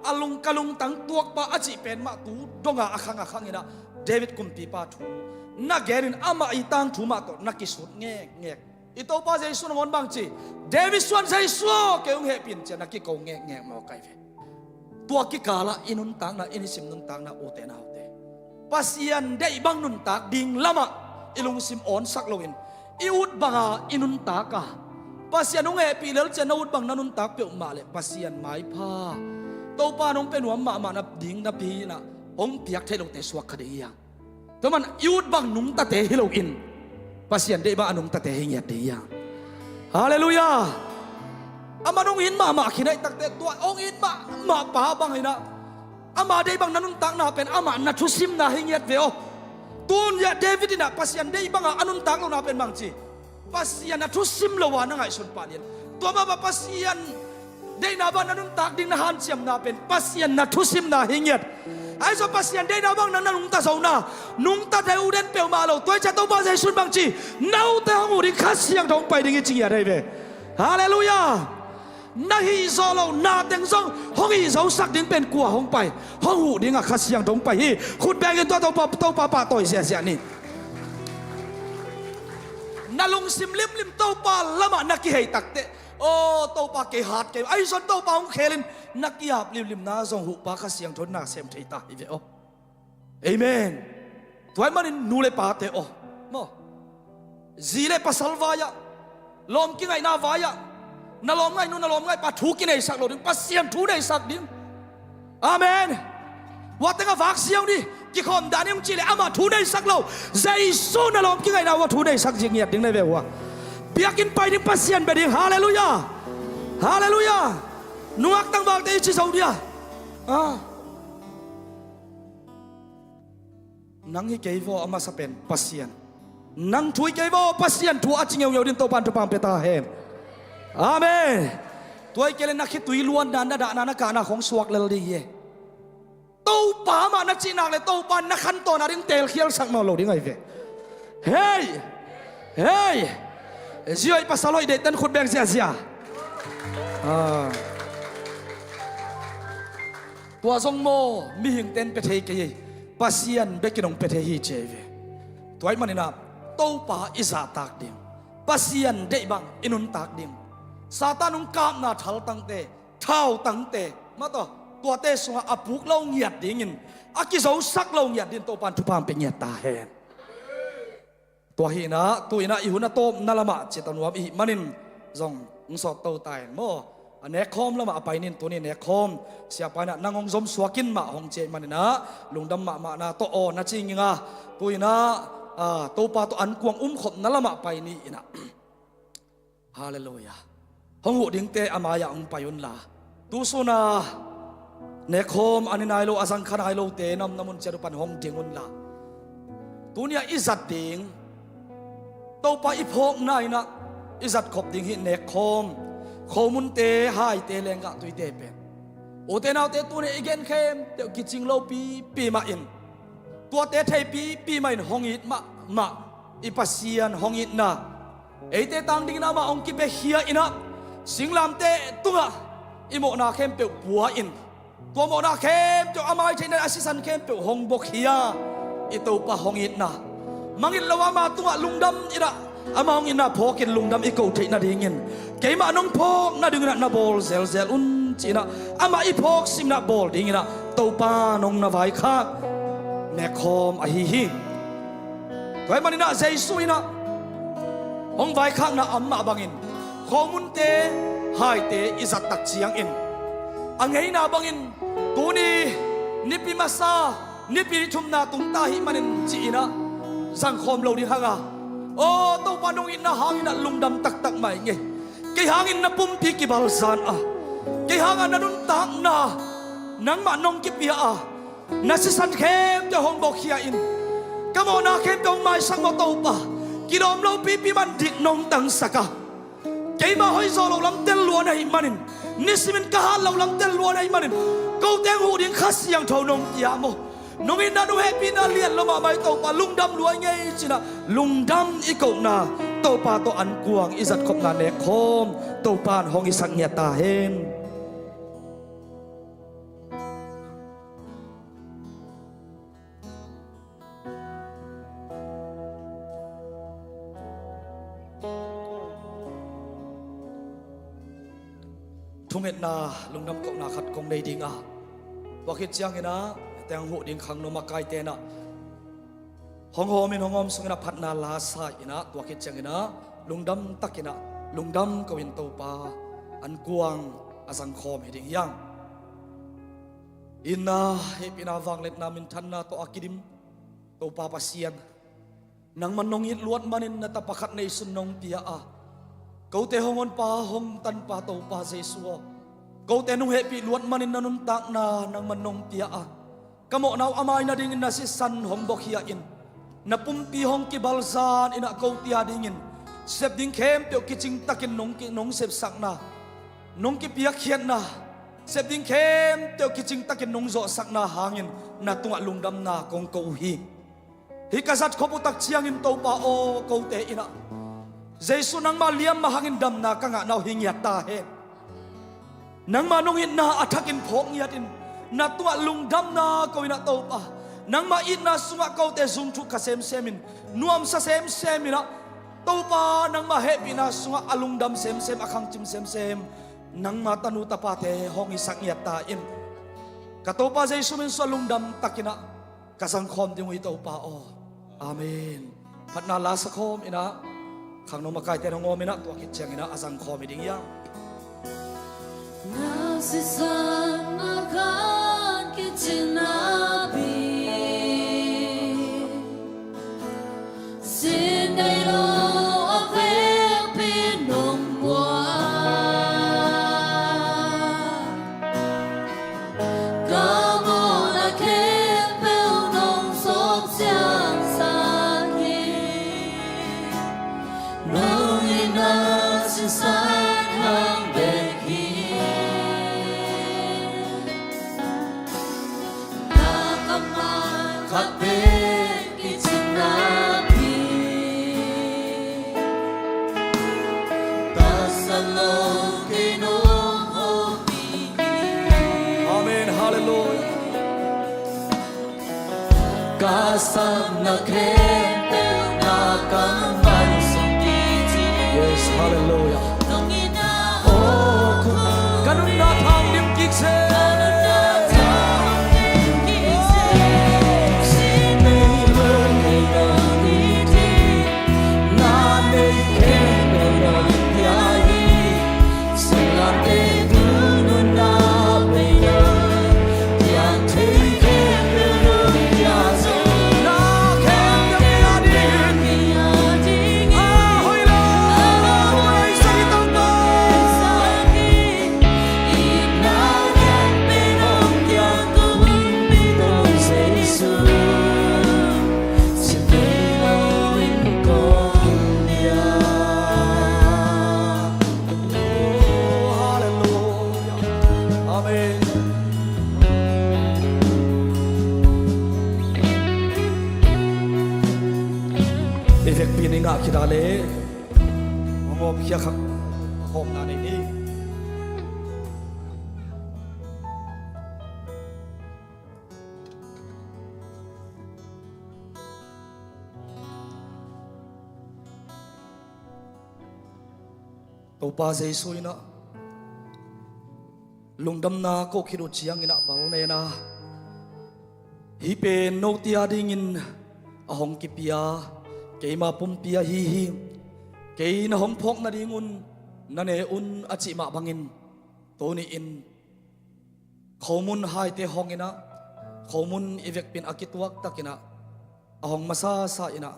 อลุงกะลุงตั้งตัวป้าอจิเป็นมาตูดงอาคังนี่นะเดวิดกุมปีป้าทูนักเกรินอามาอีตังทูมาตัวนักกิสุดเงกอีตัวป้าใจสุนมนบางจีเดวิดส่วนใจสัวเกี่ยวเฮปินเจนักกิโกเงกมาไกเวตัวกิกาละอินุนตังนะอินิสิมนุนตังนะโอเตนาโอเตปัสยันได้บังนุนตักดิ่งละมาอิลุงสิมอ่อนสักโลวินอิอุดบังอินุนตากะปัสยันนุงเฮปิเลลเจนอุดบังนันุนตักเปียวมาเลยปัสยันไม้ผ้าโตปานงเป็นหัวมานับดิ่งนับพีนะองเปียกเทลงแต่สวกคดียังแต่มันยุดบังนุ่งตะเตฮิโลอินปัสยันได้บังนุ่งตะเตหิเงียดดียังฮาเลลูยาอามานุ่งอินมาขีดได้ตักเตตัวองอินมาป่าบังเลยนะอามาได้บังนันุนตักนาเป็นอามานัทุสิมนาหิเงียดเวอตูนยาเดวิดนะปัสยันได้บังอนุนตักเรานาเป็นบางจีปัสยันนัทุสิมละวานังไงสุนปานีนตัวมาปัสยันได้นาบังนันุนตักดิ่งนาฮันเจียมนาเป็นปัสยันนัทุสิมนาหิเงียดไอ้ส่วนปัสยันได้นาบังนั้นนุ่งตาเสานานุ่งตาเทอุเดนเปียวมาเราตัวจะต้องมาใจสุนบางจีนาอุตะหูดิคัสยังท้องไปดิ่งจริงอะไรเว้ฮาเลลูยานาฮิโซโลนาเต็งซงห้องฮิโซสักดิ่งเป็นกัวห้องไปห้องหูดิ่งคัสยังท้องไปฮีขุดแบงกันตัวป้าตัวเสียนี่นาลงซิมลิมตัวป้าละมานักกี่ให้ตักเตโอ้ตัวป้าเกหัดเกไอ้ส่วนตัวป้าของเคลินนักยาบลิมนาส่งหูป้าคัสยังทนนาเซมเทตาอีเวโอเอเมนตัวมันนูเลป้าเตโอโมจีเลปัสลวายะลมกินไงนาวายะนาลมไงนูนาลมไงป้าถูกินไงสักโลดึงปัสยังถูได้สักดึงอาเมนว่าแต่ก็ฝากเสียงดิกี่คนด่านี่มึงจีเลยอามาถูได้สักโลใจสู้นาลมกินไงนาว่าถูได้สักจริงเงียบดึงเลยเว้ยเปียกินไปดึงปัสยังไปดึงฮาเลลูยาฮาเลลูยานัวตั้งบางแต่อิชิสาวเดียนังฮิเกย์วออามาสเปนปัสยันนังถุยเกย์วอปัสยันถั่วจิงเยวดินโตปันทุปังเปตาเฮนอาเมนตัวเกลนักขิตุยล้วนนันดานานักการของสวกเลดีเยโตป่ามานักจีนักเลยโตปันนักขันโตนาดิงเตลเขียลสักมาโลดิงไงเวเฮ้ยเจียปัสสาวะเด็ดตันขุดแบงเสียตัวทรงโมมีหิงเต้นเปเทกีปัสยันเบกินงเปเทฮีเจเวตัวไอ้มันนี่นะโตป่าอิสาตากดิ่งปัสยันเดบังอินุนตากดิ่งซาตานุงกามนาทัลตังเตเท้าตังเตมาต่อตัวเตสวะอปุกเล่าเงียดดิ่งินอากิโซสักเล่าเงียดดินโตปันทุพามเป็นเงียดตาเฮนตัวหินะตัวหินะอิหุนะโตนั่นละมาเจตันวาอิมันินจงสอดโตตายโมอันเนคอมละมาไปนินตัวนี้เนคอมเสียไปนะนางองสมสวกินมาของเจมันนะลุงดำมานะโตโอนะจริงงะตัวหินะตัวปาตัวอันกวงขบนั่นละมาไปนี่นะฮาเลลูยาห้องหูดิ่งเตอามายาองไปยุนลาตูสุนาเนคอมอันนี้นายโลอาสังขานายโลเตนำน้ำมันเจรุปันห้องดิ่งอุนลาตัวนี้อิสัดดิ่ง tàu pa ipok nai na izat khop ding hi nek khomun te hai te lenga tui te pen o te nau te tu ne igen khem te kiching lo pi ma in tua te thei pi ma in hongit ma ipasian hongit na ei te tang ding na ma ong ki be hia ina singlam te tunga imo na khem pe bua in tua mo na khem to amai thei na asisan khem pe hong bok hia i to pa hongit na mangin lawa ma tunga lungdam ina among ina phokin lungdam i ko thei na dingin keima nong phok na ding na bol zel un china ama i phok sim na bol ding ina to pa nong na vai kha me khom a hi toy manina jesu ina hong vai khak na amma bangin khomun te hai te izat tak chiang in angei na bangin tuni nipi masa nipi thum na tung ta hi manin chi ina sang khom lo di hanga o to panong in na hangin na lungdam tak mai nge ke hangin na pumpi ki balsan a ke hanga na nun tak na nang ma nong ki pia a na si san khem te hong bok hia in kamo na khem tong mai sang mo to pa kilom lo pi man dik nong tang saka ke ma hoi zo lo lam tel luan ai manin nisimin ka ha lo lam tel luan ai manin ko teng hu ding khas yang tho nong tia mo nong in na no happy na lian lo ma mai to pa lungdam luai nge china lungdam i ko na to pa to an kuang izat khop na ne khom to pan hong i sak nya ta hen thunget na lungdam ko na khat kong nei ding a wakit chiang ina teng hu ding khang no ma kai te na hong homin hongom sungna phatna la sa ina wakit chiang ina lungdam takina lungdam ko in to pa an kuang asang khom heding yang inna he pina wanglet namin thanna to akidim to pa pasian nang manong it luat manin na tapakhat nei sunong pia a kau te hongon pa hong tan pa to pa jesu kau te nung happy luat manin nanun tak na nang manong pia a kamo naw amay na dingin na si san hong bok hia in na pumpi hong ki balzan ina kau tia dingin sep ding kem te kiching takin nong sep sak na nong ki pia khian na sep ding kem te kiching takin nong zo sak na hangin na tunga lungdam na kong kau hi kasat khoputak chiang in to pa o kau te ina jesu nang ma liam mahangin dam na kanga naw hingyat ta he nang manong in na athakin phok ngiat in na tua lungdam na ko ina to pa nang ma in na sunga ko te zum thu kasem semin nuam sa sem ina to pa nang ma happy na sunga alungdam sem akhang chim sem nang ma tanu ta pa te hong isak ngiat ta in ka to pa jesu min so lungdam takina kasang khom ding wi to pa o amen phatna la sa khom ina khang no ma kai te ngom ina to kit chang ina asang khom ding yang Nasisan akan kitinabi Sinday lo akwek pinongwa Kamo na kempel nong sok siyang sakit Nung inasisan hang bekhi Kapit kitinabi Tasalong kinumubi amen hallelujah Kasam na krempel na kamay sa piti yes hallelujah Nung inaon ko kanun na thang dim kikse เมนเอเฟกปีนิงาคิดาเลมอบเขียขักหอมนาในนี้ตัวป้าเจสุยนะลุงดำนาก็คิดว่าเชียงอินะบาลเนนะฮิเป็นโนติอาดิ่งอหงกิปิยาเกยมาปุ่มปิยาฮิเกยนหงพกนาดิ่งุนนันเออุนอจิมาบังอินตัวนี้อินข้อมูลหายเตหงอินะข้อมูลอีเวกเป็นอากิตวักตักินะอหงมาซาซาอินะ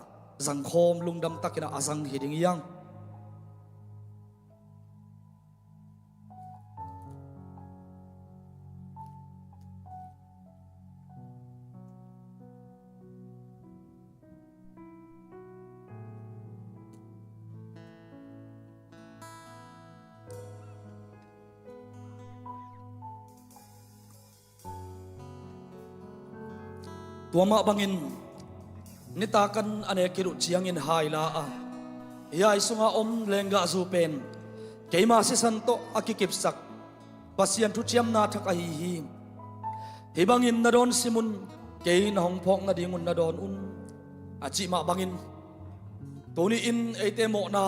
สังคมลุงดำตักินะอาสังฮิดิ่งยังตัวมาบังอินนิตากันอันเอกิรุเชียงอินไฮลาอะยายสุงาอมเลงกาซูเป็นเกยมาสิสันโตอากิกิบสักปัสยันทุเชียมนาทักอหิฮิฮิบังอินนาดอนซิมุนเกยนหงพอกนาดิงุนนาดอนอุนอาจิมาบังอินตัวนี้อินเอเตโมนา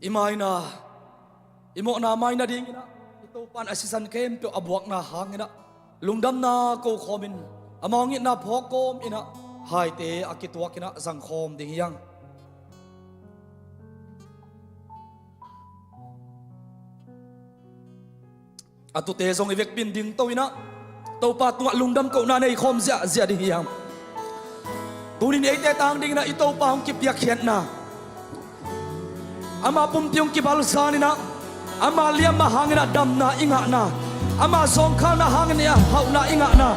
อิมายนาอิโมนาไม่นาดิงนะอิโตปันอาศิสันเข้มเปียวอบวกนาหางนะลุงดำนาโกคอมินอมองอินาพอโกมอินะหายเตอากิตัวกินะสังคมดิ่งยังอตุเตซงอีเวกบินดิ่งโตอินะโตปาตัวลุงดำโกนาในคอมเสียดิ่งยังตัวนี้เอเตตังดิ่งนะอิโตปาหงกิบยาเขียนนะอามาปุ่มพิงกิบาลซานินะอามาเลียมมาหางอินะดำนะอิงะนะอามาสงข้างนะหางเนี่ยเฮานะอิงะนะ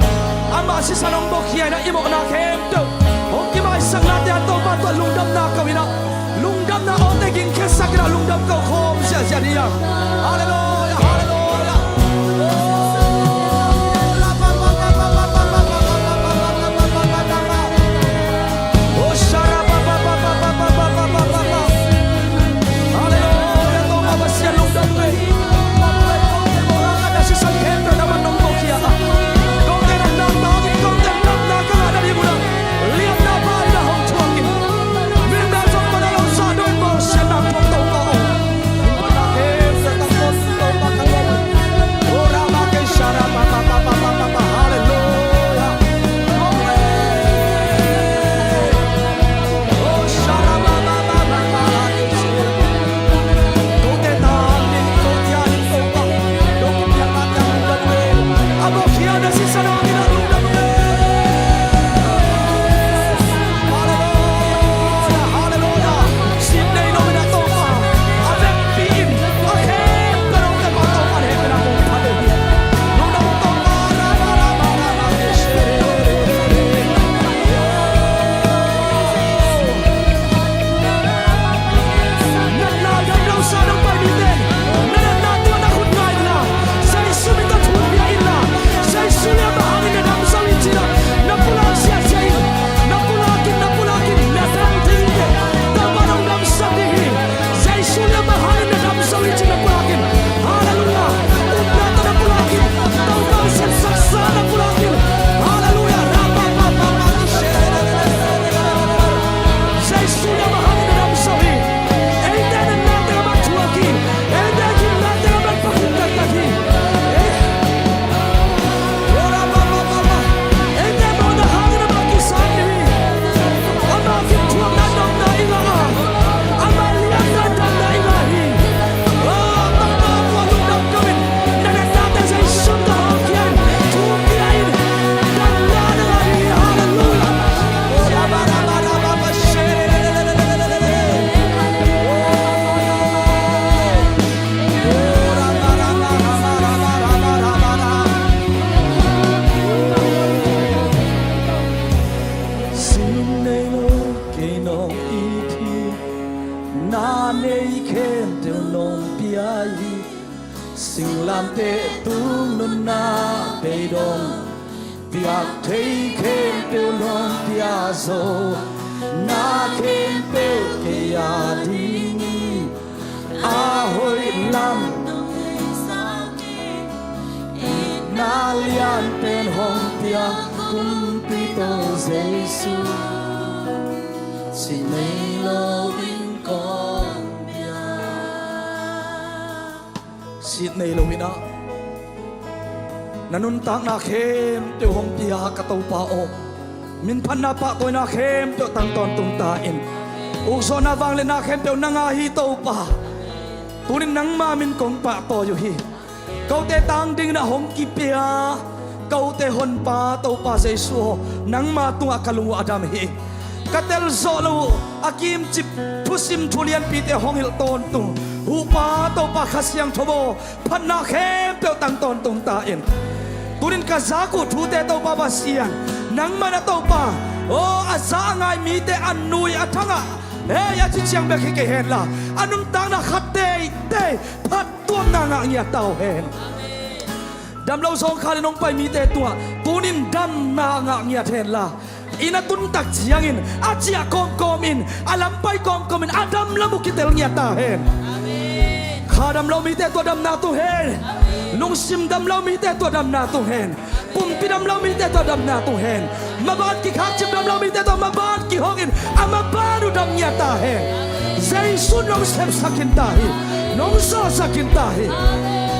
อามาสิสนองบกเฮียนะอิโมนะเข้มเตอหงกิมาสังนาเตียโตปาตัวลุงดำนากวินะลุงดำนาออนเตกินแค่สักนะลุงดำก็โคมเสียดีอ่ะฮาเลลูยาฮาเลลูยาโอ้ชาราบาบาบาบาบาบาบาบาบาบาฮาเลลูยาโตมาบัสยาลุงดำเลย tung nun na pe dong tiak thei khem pe long tia zo na khem pe ke ya ding a hoi lam na lian pen hong tia kum pi to Giêsu xin mây lâu bên con bia sit nei lo mina nanun tak na khem te hong pia ka to pa o min phan na pa toy na khem te tang ton tung ta in u so na wang le na khem te na nga hi to pa tunin nang ma min kong pa to yu hi kau te tang ding na hong ki pia kau te hon pa to pa se su nang ma tu akalu adam hi katel zo lo akim chip thusim thulian pi te hong hil ton tu hu pa to pa khasyang thobo phan na khem pe tang ton tung ta in tunin ka za ku thu te to pa ba siang nang ma na to pa o aza ngai mi te an nui athanga e ya chi chiang be ke hen la anum tang na khat te phat tuam na nga nya tau hen dam lo song khali nong pai mi te tua tunin dam na nga nya then la ina tun tak chiangin achia kom in alam pai kom in adam lamu kitel nya ta hen khadam lo mi te to dam na tu hen lung sim dam lo mi te to dam na tu hen pum pi dam lo mi te to dam na tu hen mabat ki khak chim dam lo mi te to mabat ki hogin amabaru dam nya ta hen Giêsu nong sem sakin ta hi nong so sakin ta hi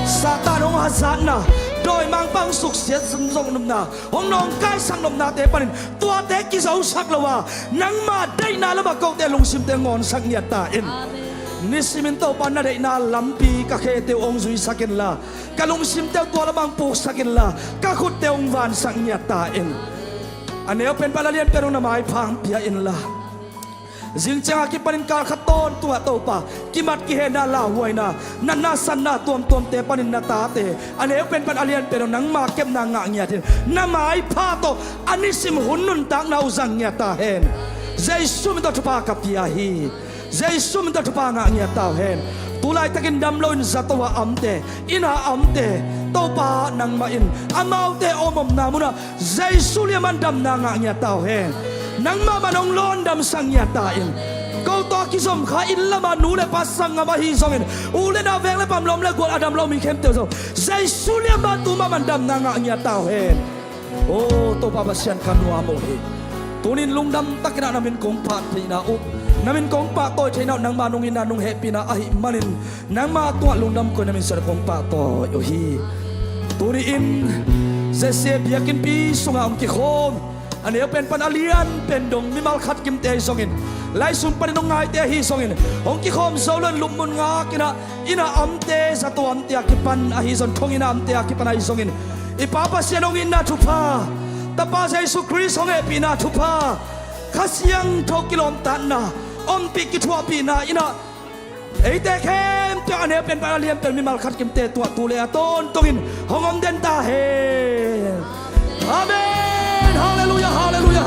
Satan ong hazan na đôi mang băng sục xiết sung rong nôm na hong nong kai sang nôm na te panin tua te ki zau sak lawa nang ma dai na lama ko te lung sim te ngon sak nya ta in ni simin to pan na dai na lampi ka khe te ong zui sakin la ka lung sim te tua lamang pu sakin la ka khut te ong van sak nya ta in aneo pen palalian pero na mai phang pia in la Jing chang ki panin kal khaton tua to pa kimat ki he na la huai na na san na tuam te panin na ta te ane pen pan alian pero nang ma kem na nga nya tin na mai pha to anisim hunnun tak na uzang nya ta hen Giêsu min to pa ka pia hi Giêsu min to pa nga nya ta hen tulai takin dam loin zatawa amte ina amte to pa nang ma in amau te omom na muna Giêsu le man dam na nga nya ta hen nang ma manong lon dam sang ya ta in kau to ki som kha in lama nu le pasang ma hi song in u le na veng le pam lom le gol adam lom mi khem te so Giêsu le ma tu ma man dam na nga nya ta hen o to pa basian kan wa mo hi tunin lung dam takina namin kong pa thina u namin kong pa to thina nang ma nung ina nung happy na ai manin nang ma tu lung dam ko namin sar kong pa to yo hi turi in se biakin pi sunga om ki khom ane pen pan alian pen dong mi mal khat kim te songin lai sum pan nong ngai te hi songin ong ki khom zolon lumun nga kina ina amte sa to amte akipan a hi zon thong ina amte akipan ai songin ipapa sianong ina thupa tapa Giêsu Christ hong e pina thupa khasiang thokilom tan na om pi ki thua pi na ina ei te khem te ane pen pan alian pen mi mal khat kim te tua tu le aton tongin hongom den ta he amen Hallelujah, hallelujah,